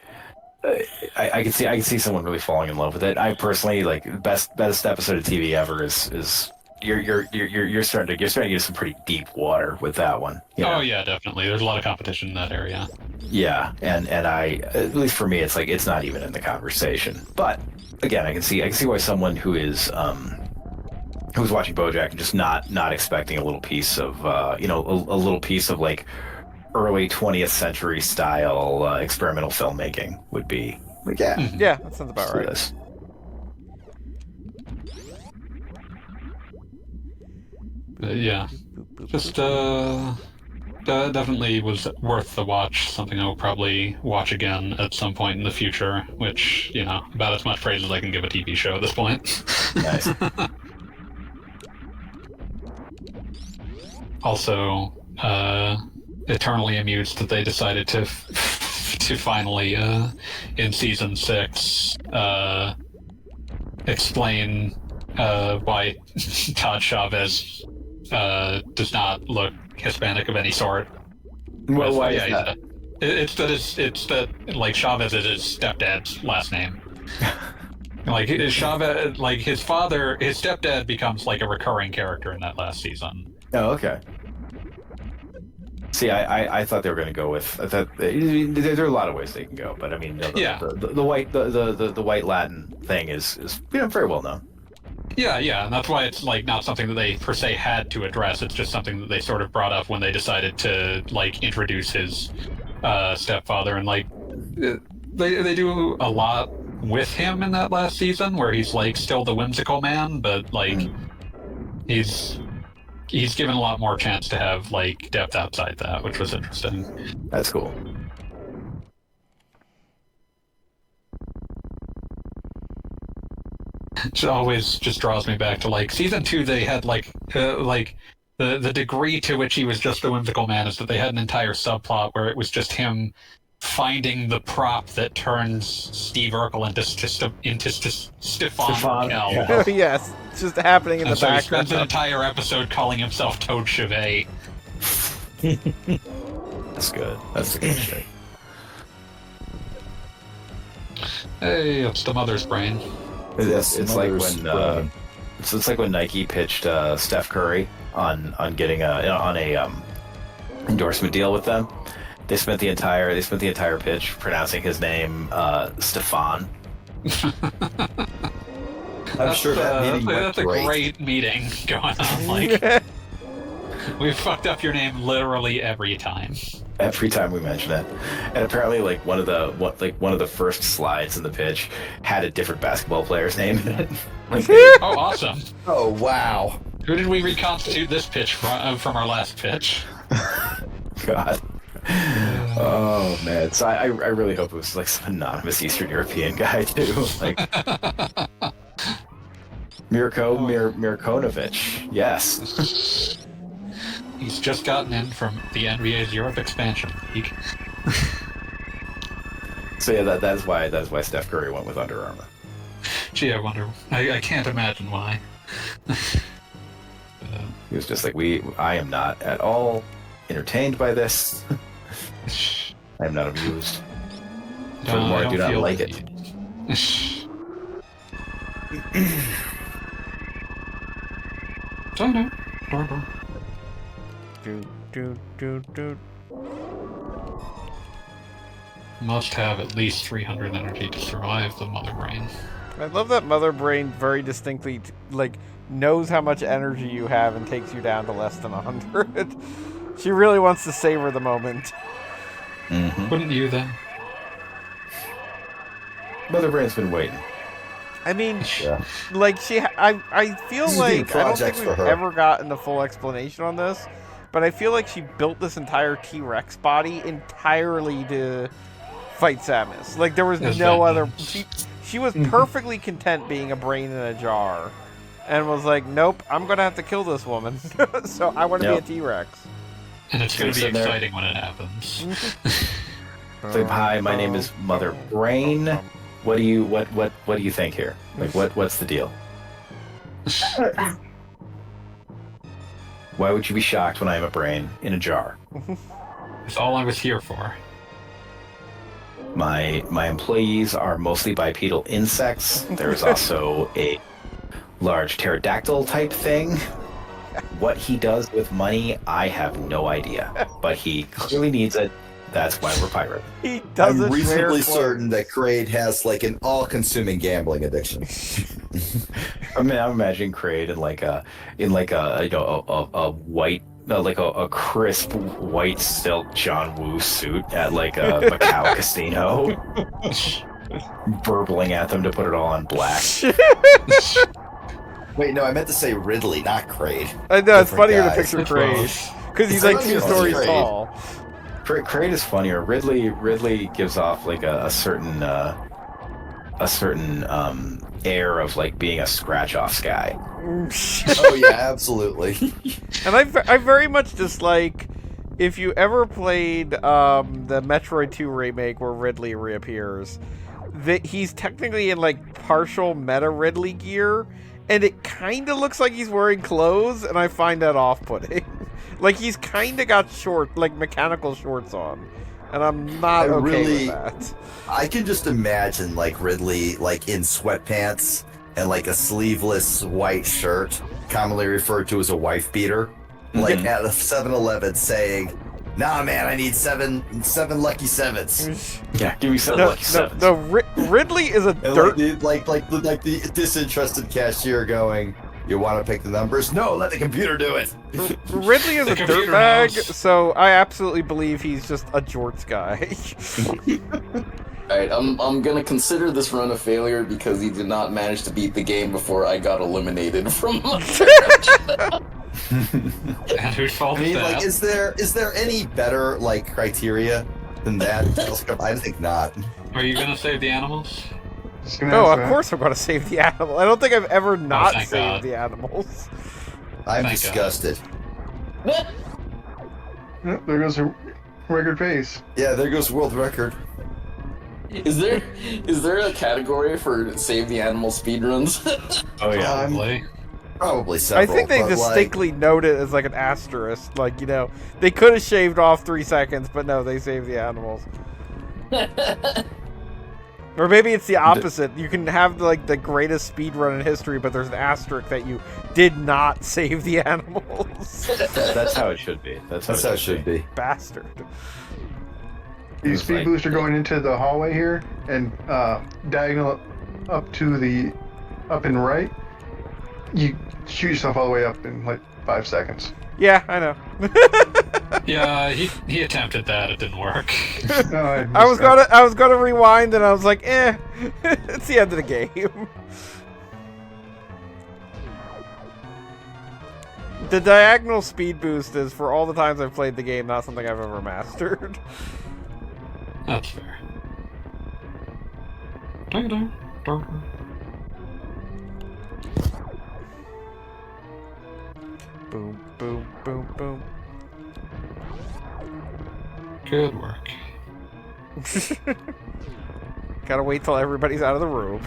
[SPEAKER 7] I can see someone really falling in love with it. I personally like best episode of TV ever is you're starting to get some pretty deep water with that one.
[SPEAKER 2] Oh yeah, definitely. There's a lot of competition in that area.
[SPEAKER 7] Yeah, and I, at least for me, it's like it's not even in the conversation. But again, I can see why someone who's watching BoJack and just not expecting a little piece of a little piece of like early 20th century style experimental filmmaking would be like,
[SPEAKER 3] yeah, that sounds about right.
[SPEAKER 7] This.
[SPEAKER 2] Yeah, just definitely was worth the watch. Something I'll probably watch again at some point in the future. Which, about as much praise as I can give a TV show at this point.
[SPEAKER 7] Nice.
[SPEAKER 2] Also, eternally amused that they decided to finally, in season 6, explain why Todd Chavez does not look Hispanic of any sort.
[SPEAKER 7] Well, why is that?
[SPEAKER 2] It's that like Chavez is his stepdad's last name. Like Chavez, like his stepdad becomes like a recurring character in that last season.
[SPEAKER 7] Oh, okay. See, I thought they were going to go with. I thought there are a lot of ways they can go, but I mean, the white Latin thing is very well known.
[SPEAKER 2] Yeah, and that's why it's like not something that they per se had to address. It's just something that they sort of brought up when they decided to like introduce his stepfather, and like they do a lot with him in that last season, where he's like still the whimsical man, but like he's given a lot more chance to have like depth outside that, which was interesting.
[SPEAKER 7] That's cool.
[SPEAKER 2] It always just draws me back to like season 2. They had like the degree to which he was just the whimsical man is that they had an entire subplot where it was just him finding the prop that turns Steve Urkel into Stefan Kell.
[SPEAKER 3] Yeah. Yes, it's just happening in the
[SPEAKER 2] So he
[SPEAKER 3] background.
[SPEAKER 2] spends an entire episode calling himself Toad Chevet.
[SPEAKER 7] That's good. That's a good shit.
[SPEAKER 2] Hey, it's the mother's brain.
[SPEAKER 7] It's like when it's like when Nike pitched Steph Curry on getting a endorsement deal with them. They spent the entire pitch pronouncing his name Stefan.
[SPEAKER 1] I'm sure that meeting went
[SPEAKER 2] that's a great meeting going on. Like, we fucked up your name literally every time.
[SPEAKER 7] Every time we mention it, and apparently, like one of the first slides in the pitch had a different basketball player's name in it. Like,
[SPEAKER 2] Oh, awesome!
[SPEAKER 1] Oh wow!
[SPEAKER 2] Who did we reconstitute this pitch from our last pitch?
[SPEAKER 7] God. Oh man! So I really hope it was like some anonymous Eastern European guy too, like Mirkonovic. Yes.
[SPEAKER 2] He's just gotten in from the NBA's Europe expansion league.
[SPEAKER 7] So yeah, that's why Steph Curry went with Under Armour.
[SPEAKER 2] Gee, I wonder. I can't imagine why.
[SPEAKER 7] He was just like, I am not at all entertained by this. I am not amused. Furthermore, I do not like it.
[SPEAKER 2] Oh no. Must have at least 300 energy to survive the mother brain.
[SPEAKER 3] I love that mother brain very distinctly knows how much energy you have and takes you down to less than 100. She really wants to savor the moment.
[SPEAKER 7] Mm-hmm.
[SPEAKER 2] Wouldn't you then?
[SPEAKER 7] Mother brain's been waiting.
[SPEAKER 3] I mean,
[SPEAKER 1] Yeah.
[SPEAKER 3] like I feel
[SPEAKER 1] This is
[SPEAKER 3] like
[SPEAKER 1] the
[SPEAKER 3] I don't think
[SPEAKER 1] projects
[SPEAKER 3] we've
[SPEAKER 1] for her.
[SPEAKER 3] ever gotten a full explanation on this, but I feel like she built this entire T-Rex body entirely to fight Samus. Like there was
[SPEAKER 2] Yes,
[SPEAKER 3] no
[SPEAKER 2] that-
[SPEAKER 3] other. She was perfectly content being a brain in a jar, and was like, nope, I'm gonna have to kill this woman. So I want to
[SPEAKER 7] Yep.
[SPEAKER 3] be a T-Rex.
[SPEAKER 2] And it's going to be
[SPEAKER 7] Sit there.
[SPEAKER 2] exciting when it happens.
[SPEAKER 7] It's like, hi, my name is Mother Brain. What do you think here? Like, what's the deal? Why would you be shocked when I am a brain in a jar?
[SPEAKER 2] It's all I was here for.
[SPEAKER 7] My employees are mostly bipedal insects. There's also a large pterodactyl type thing. What he does with money, I have no idea. But he clearly needs it. That's why we're pirates.
[SPEAKER 3] He doesn't
[SPEAKER 1] I'm reasonably
[SPEAKER 3] wear
[SPEAKER 1] certain that Kraid has like an all-consuming gambling addiction.
[SPEAKER 7] I mean, I'm imagining Kraid in like a white, like a crisp white silk John Woo suit at like a Macau casino, burbling at them to put it all on black.
[SPEAKER 1] Wait, no, I meant to say Ridley, not Kraid.
[SPEAKER 3] I know it's
[SPEAKER 1] Different
[SPEAKER 3] funnier to
[SPEAKER 1] guys.
[SPEAKER 3] picture Kraid because he's like 2 stories
[SPEAKER 1] Kraid.
[SPEAKER 3] tall.
[SPEAKER 7] Kraid is funnier. Ridley gives off like a certain air of like being a scratch-off guy.
[SPEAKER 1] Oh yeah, absolutely.
[SPEAKER 3] And I very much dislike if you ever played the Metroid 2 remake where Ridley reappears, that he's technically in like partial meta Ridley gear, and it kind of looks like he's wearing clothes, and I find that off-putting. Like he's kind of got mechanical shorts on, and I'm not okay with that.
[SPEAKER 1] I can just imagine like Ridley like in sweatpants and like a sleeveless white shirt, commonly referred to as a wife beater, like at a 7-Eleven saying, Nah, man, I need seven lucky sevens.
[SPEAKER 7] Yeah, give me 7 lucky sevens.
[SPEAKER 3] No, Ridley is a dirt.
[SPEAKER 1] Like the disinterested cashier going, "You want to pick the numbers? No, let the computer do it."
[SPEAKER 3] Ridley is a dirtbag, so I absolutely believe he's just a jorts guy.
[SPEAKER 6] Alright, I'm gonna consider this run a failure because he did not manage to beat the game before I got eliminated from my
[SPEAKER 2] And whose fault
[SPEAKER 1] I mean,
[SPEAKER 2] is that?
[SPEAKER 1] like, is there any better like criteria than that? I think not.
[SPEAKER 2] Are you gonna save the animals?
[SPEAKER 3] No, of course I'm going to save the animal. I don't think I've ever not
[SPEAKER 2] thank
[SPEAKER 3] saved
[SPEAKER 2] God.
[SPEAKER 3] the animals.
[SPEAKER 1] I'm
[SPEAKER 2] Thank
[SPEAKER 1] disgusted.
[SPEAKER 4] Yep, there goes a record pace.
[SPEAKER 1] Yeah, there goes world record.
[SPEAKER 6] Is there a category for save the animal speedruns?
[SPEAKER 7] Oh yeah.
[SPEAKER 1] Probably several.
[SPEAKER 3] I think they
[SPEAKER 1] but,
[SPEAKER 3] distinctly note it as like an asterisk. Like, you know, they could have shaved off 3 seconds, but no, they saved the animals. Or maybe it's the opposite. You can have like the greatest speedrun in history, but there's an asterisk that you did not save the animals.
[SPEAKER 7] That's how it should be. That's how it should be.
[SPEAKER 3] Bastard.
[SPEAKER 4] The speed booster going into the hallway here and diagonal up to the up and right. You shoot yourself all the way up in like 5 seconds.
[SPEAKER 3] Yeah, I know.
[SPEAKER 2] Yeah, he attempted that. It didn't work.
[SPEAKER 4] No,
[SPEAKER 3] I was gonna rewind, and I was like, it's the end of the game. The diagonal speed boost is, for all the times I've played the game, not something I've ever mastered.
[SPEAKER 2] That's fair.
[SPEAKER 3] Boom, boom, boom, boom.
[SPEAKER 2] Good work.
[SPEAKER 3] Gotta wait till everybody's out of the room.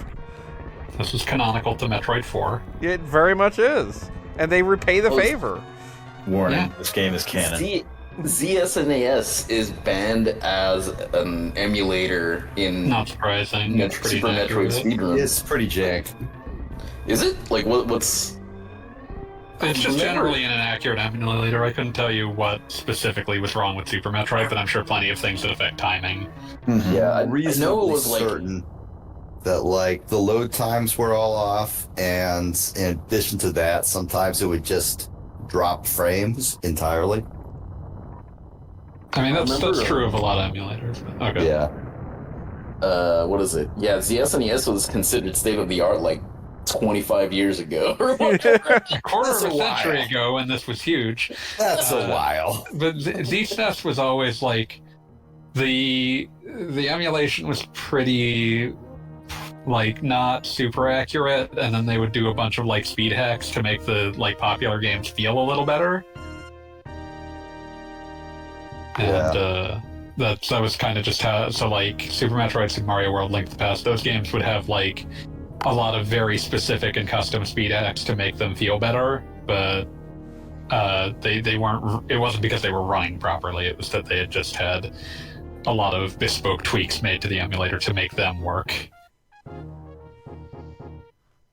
[SPEAKER 2] This is canonical to Metroid 4.
[SPEAKER 3] It very much is. And they repay the favor.
[SPEAKER 7] Warning, this game is canon.
[SPEAKER 6] ZSNES is banned as an emulator in
[SPEAKER 2] Not surprising. It's pretty
[SPEAKER 6] Super Metroid speedrun.
[SPEAKER 1] It's pretty janked.
[SPEAKER 6] Is it? Like, what's...
[SPEAKER 2] It's just generally an inaccurate emulator. I couldn't tell you what specifically was wrong with Super Metroid, but I'm sure plenty of things that affect timing.
[SPEAKER 7] Mm-hmm.
[SPEAKER 6] Yeah, I know
[SPEAKER 1] Reasonably
[SPEAKER 6] it was like...
[SPEAKER 1] certain that like the load times were all off, and in addition to that, sometimes it would just drop frames entirely.
[SPEAKER 2] I mean, that's true of a lot of emulators. But, okay.
[SPEAKER 1] Yeah.
[SPEAKER 6] What is it? Yeah, ZSNES was considered state-of-the-art, like, 25 years ago.
[SPEAKER 2] A quarter of a century ago, and this was huge.
[SPEAKER 1] That's a while.
[SPEAKER 2] But ZSNES was always like the emulation was pretty like not super accurate, and then they would do a bunch of like speed hacks to make the like popular games feel a little better. And that was kind of just how. So like Super Metroid, Super Mario World, Link to the Past, those games would have like a lot of very specific and custom speed hacks to make them feel better, but they weren't. It wasn't because they were running properly. It was that they had just had a lot of bespoke tweaks made to the emulator to make them work.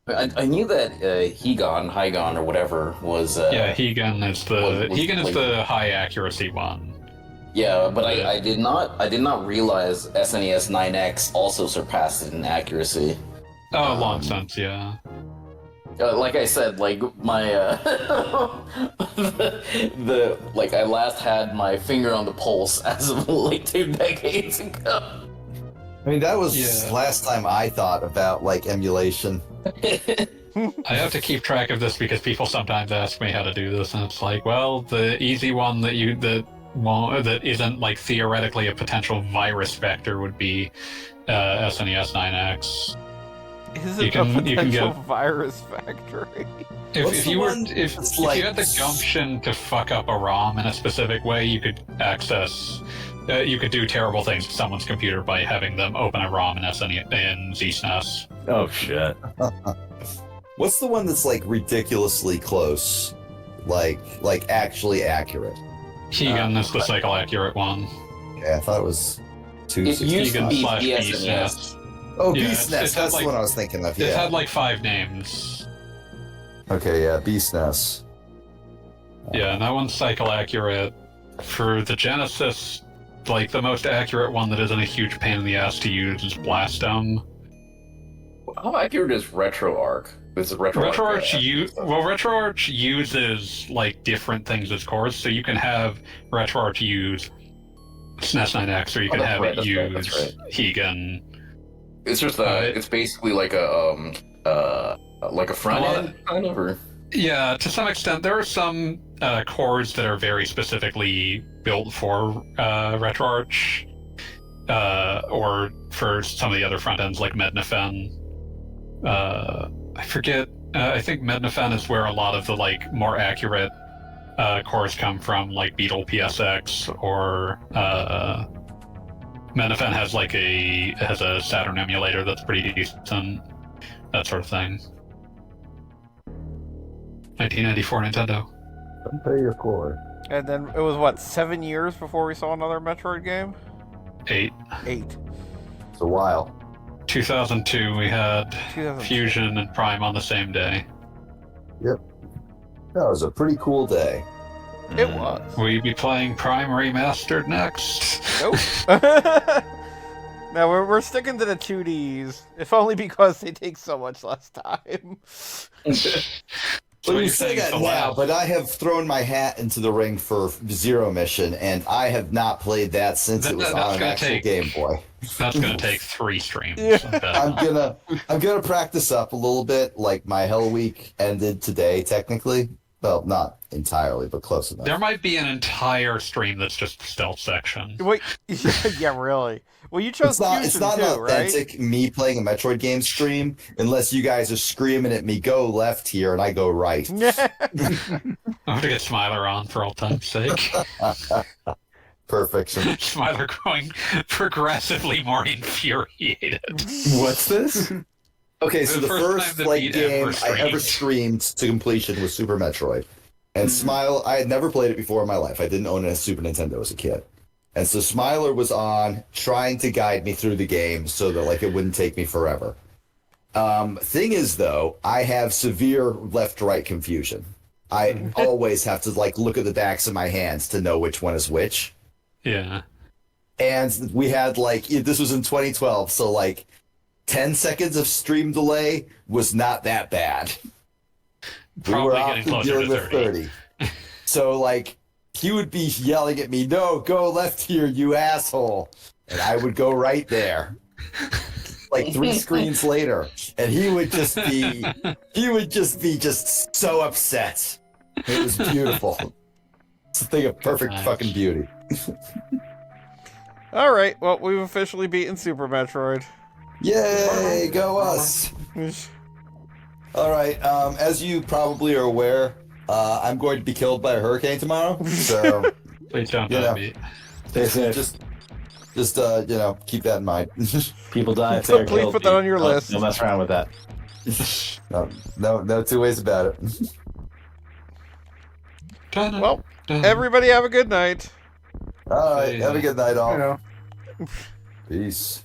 [SPEAKER 6] I knew that Hygon or whatever was.
[SPEAKER 2] Yeah, Hygon is the high accuracy one.
[SPEAKER 6] Yeah, but I did not realize SNES 9X also surpassed it in accuracy.
[SPEAKER 2] Oh, long since, yeah.
[SPEAKER 6] Like I said, like my I last had my finger on the pulse as of like 2 decades ago.
[SPEAKER 1] I mean, that was last time I thought about like emulation.
[SPEAKER 2] I have to keep track of this because people sometimes ask me how to do this, and it's like, well, the easy one that isn't like theoretically a potential virus vector would be SNES 9X.
[SPEAKER 3] Is it a potential virus factory?
[SPEAKER 2] If you had the gumption to fuck up a ROM in a specific way, you could access. You could do terrible things to someone's computer by having them open a ROM in ZSNES.
[SPEAKER 7] Oh shit!
[SPEAKER 1] What's the one that's like ridiculously close, like actually accurate?
[SPEAKER 2] Hygon is the cycle accurate one.
[SPEAKER 1] Yeah, I thought it was
[SPEAKER 6] It used to be BSNES.
[SPEAKER 1] Oh, BSNES, that's the one I was thinking of, yeah.
[SPEAKER 2] It had like 5 names.
[SPEAKER 1] Okay, yeah, BSNES.
[SPEAKER 2] Yeah, and that one's cycle accurate. For the Genesis, like, the most accurate one that isn't a huge pain in the ass to use is Blastome.
[SPEAKER 6] How accurate is RetroArch?
[SPEAKER 2] RetroArch uses, like, different things as cores, so you can have RetroArch use SNES 9X, or you can have it use Hegan.
[SPEAKER 6] It's just it's basically like a front end, kind of, or... Yeah,
[SPEAKER 2] to some extent. There are some cores that are very specifically built for RetroArch, or for some of the other front ends like Mednafen. I forget. I think Mednafen is where a lot of the like more accurate cores come from, like Beetle PSX, or Mednafen has a Saturn emulator that's pretty decent, that sort of thing. 1994 Nintendo.
[SPEAKER 1] Compare your core.
[SPEAKER 3] And then it was what, 7 years before we saw another Metroid game?
[SPEAKER 2] 8.
[SPEAKER 1] It's a while.
[SPEAKER 2] 2002 we had Fusion and Prime on the same day.
[SPEAKER 1] Yep. That was a pretty cool day.
[SPEAKER 3] It was.
[SPEAKER 2] Will you be playing Prime Remastered next?
[SPEAKER 3] Nope. No, we're sticking to the 2Ds, if only because they take so much less time.
[SPEAKER 1] Well, you say that now, but I have thrown my hat into the ring for Zero Mission, and I have not played that since it was on an actual Game Boy.
[SPEAKER 2] That's gonna take 3 streams.
[SPEAKER 3] Yeah.
[SPEAKER 1] I'm gonna practice up a little bit. Like my Hell Week ended today, technically. Well, not entirely, but close enough.
[SPEAKER 2] There might be an entire stream that's just the stealth section.
[SPEAKER 3] Wait, yeah, really? Well, you chose
[SPEAKER 1] it's not an authentic
[SPEAKER 3] right?
[SPEAKER 1] me playing a Metroid game stream unless you guys are screaming at me, go left here, and I go right.
[SPEAKER 2] I'm going to get Smiler on for all time's sake.
[SPEAKER 1] Perfection.
[SPEAKER 2] Smiler growing progressively more infuriated.
[SPEAKER 5] What's this?
[SPEAKER 1] Okay, so the first game I ever streamed to completion was Super Metroid. And Smile, I had never played it before in my life. I didn't own a Super Nintendo as a kid. And so Smiler was on trying to guide me through the game so that like it wouldn't take me forever. Thing is, though, I have severe left-right confusion. I always have to like look at the backs of my hands to know which one is which.
[SPEAKER 2] Yeah.
[SPEAKER 1] And we had like, this was in 2012, so like 10 seconds of stream delay was not that bad.
[SPEAKER 2] Probably
[SPEAKER 1] we were
[SPEAKER 2] getting closer to 30.
[SPEAKER 1] So like, he would be yelling at me, no, go left here, you asshole. And I would go right there. Like 3 screens later. And he would just be so upset. It was beautiful. It's a thing of perfect fucking beauty.
[SPEAKER 3] All right, well, we've officially beaten Super Metroid.
[SPEAKER 1] Yay, go us. All right, as you probably are aware, I'm going to be killed by a hurricane tomorrow, so
[SPEAKER 2] please don't die me.
[SPEAKER 1] Just keep that in mind.
[SPEAKER 5] People die if they're
[SPEAKER 3] Please
[SPEAKER 5] killed.
[SPEAKER 3] put that on your list.
[SPEAKER 5] Don't mess around with that.
[SPEAKER 1] No two ways about it.
[SPEAKER 3] Well, everybody have a good night.
[SPEAKER 1] All right, have a good night, all.
[SPEAKER 4] You know.
[SPEAKER 1] Peace.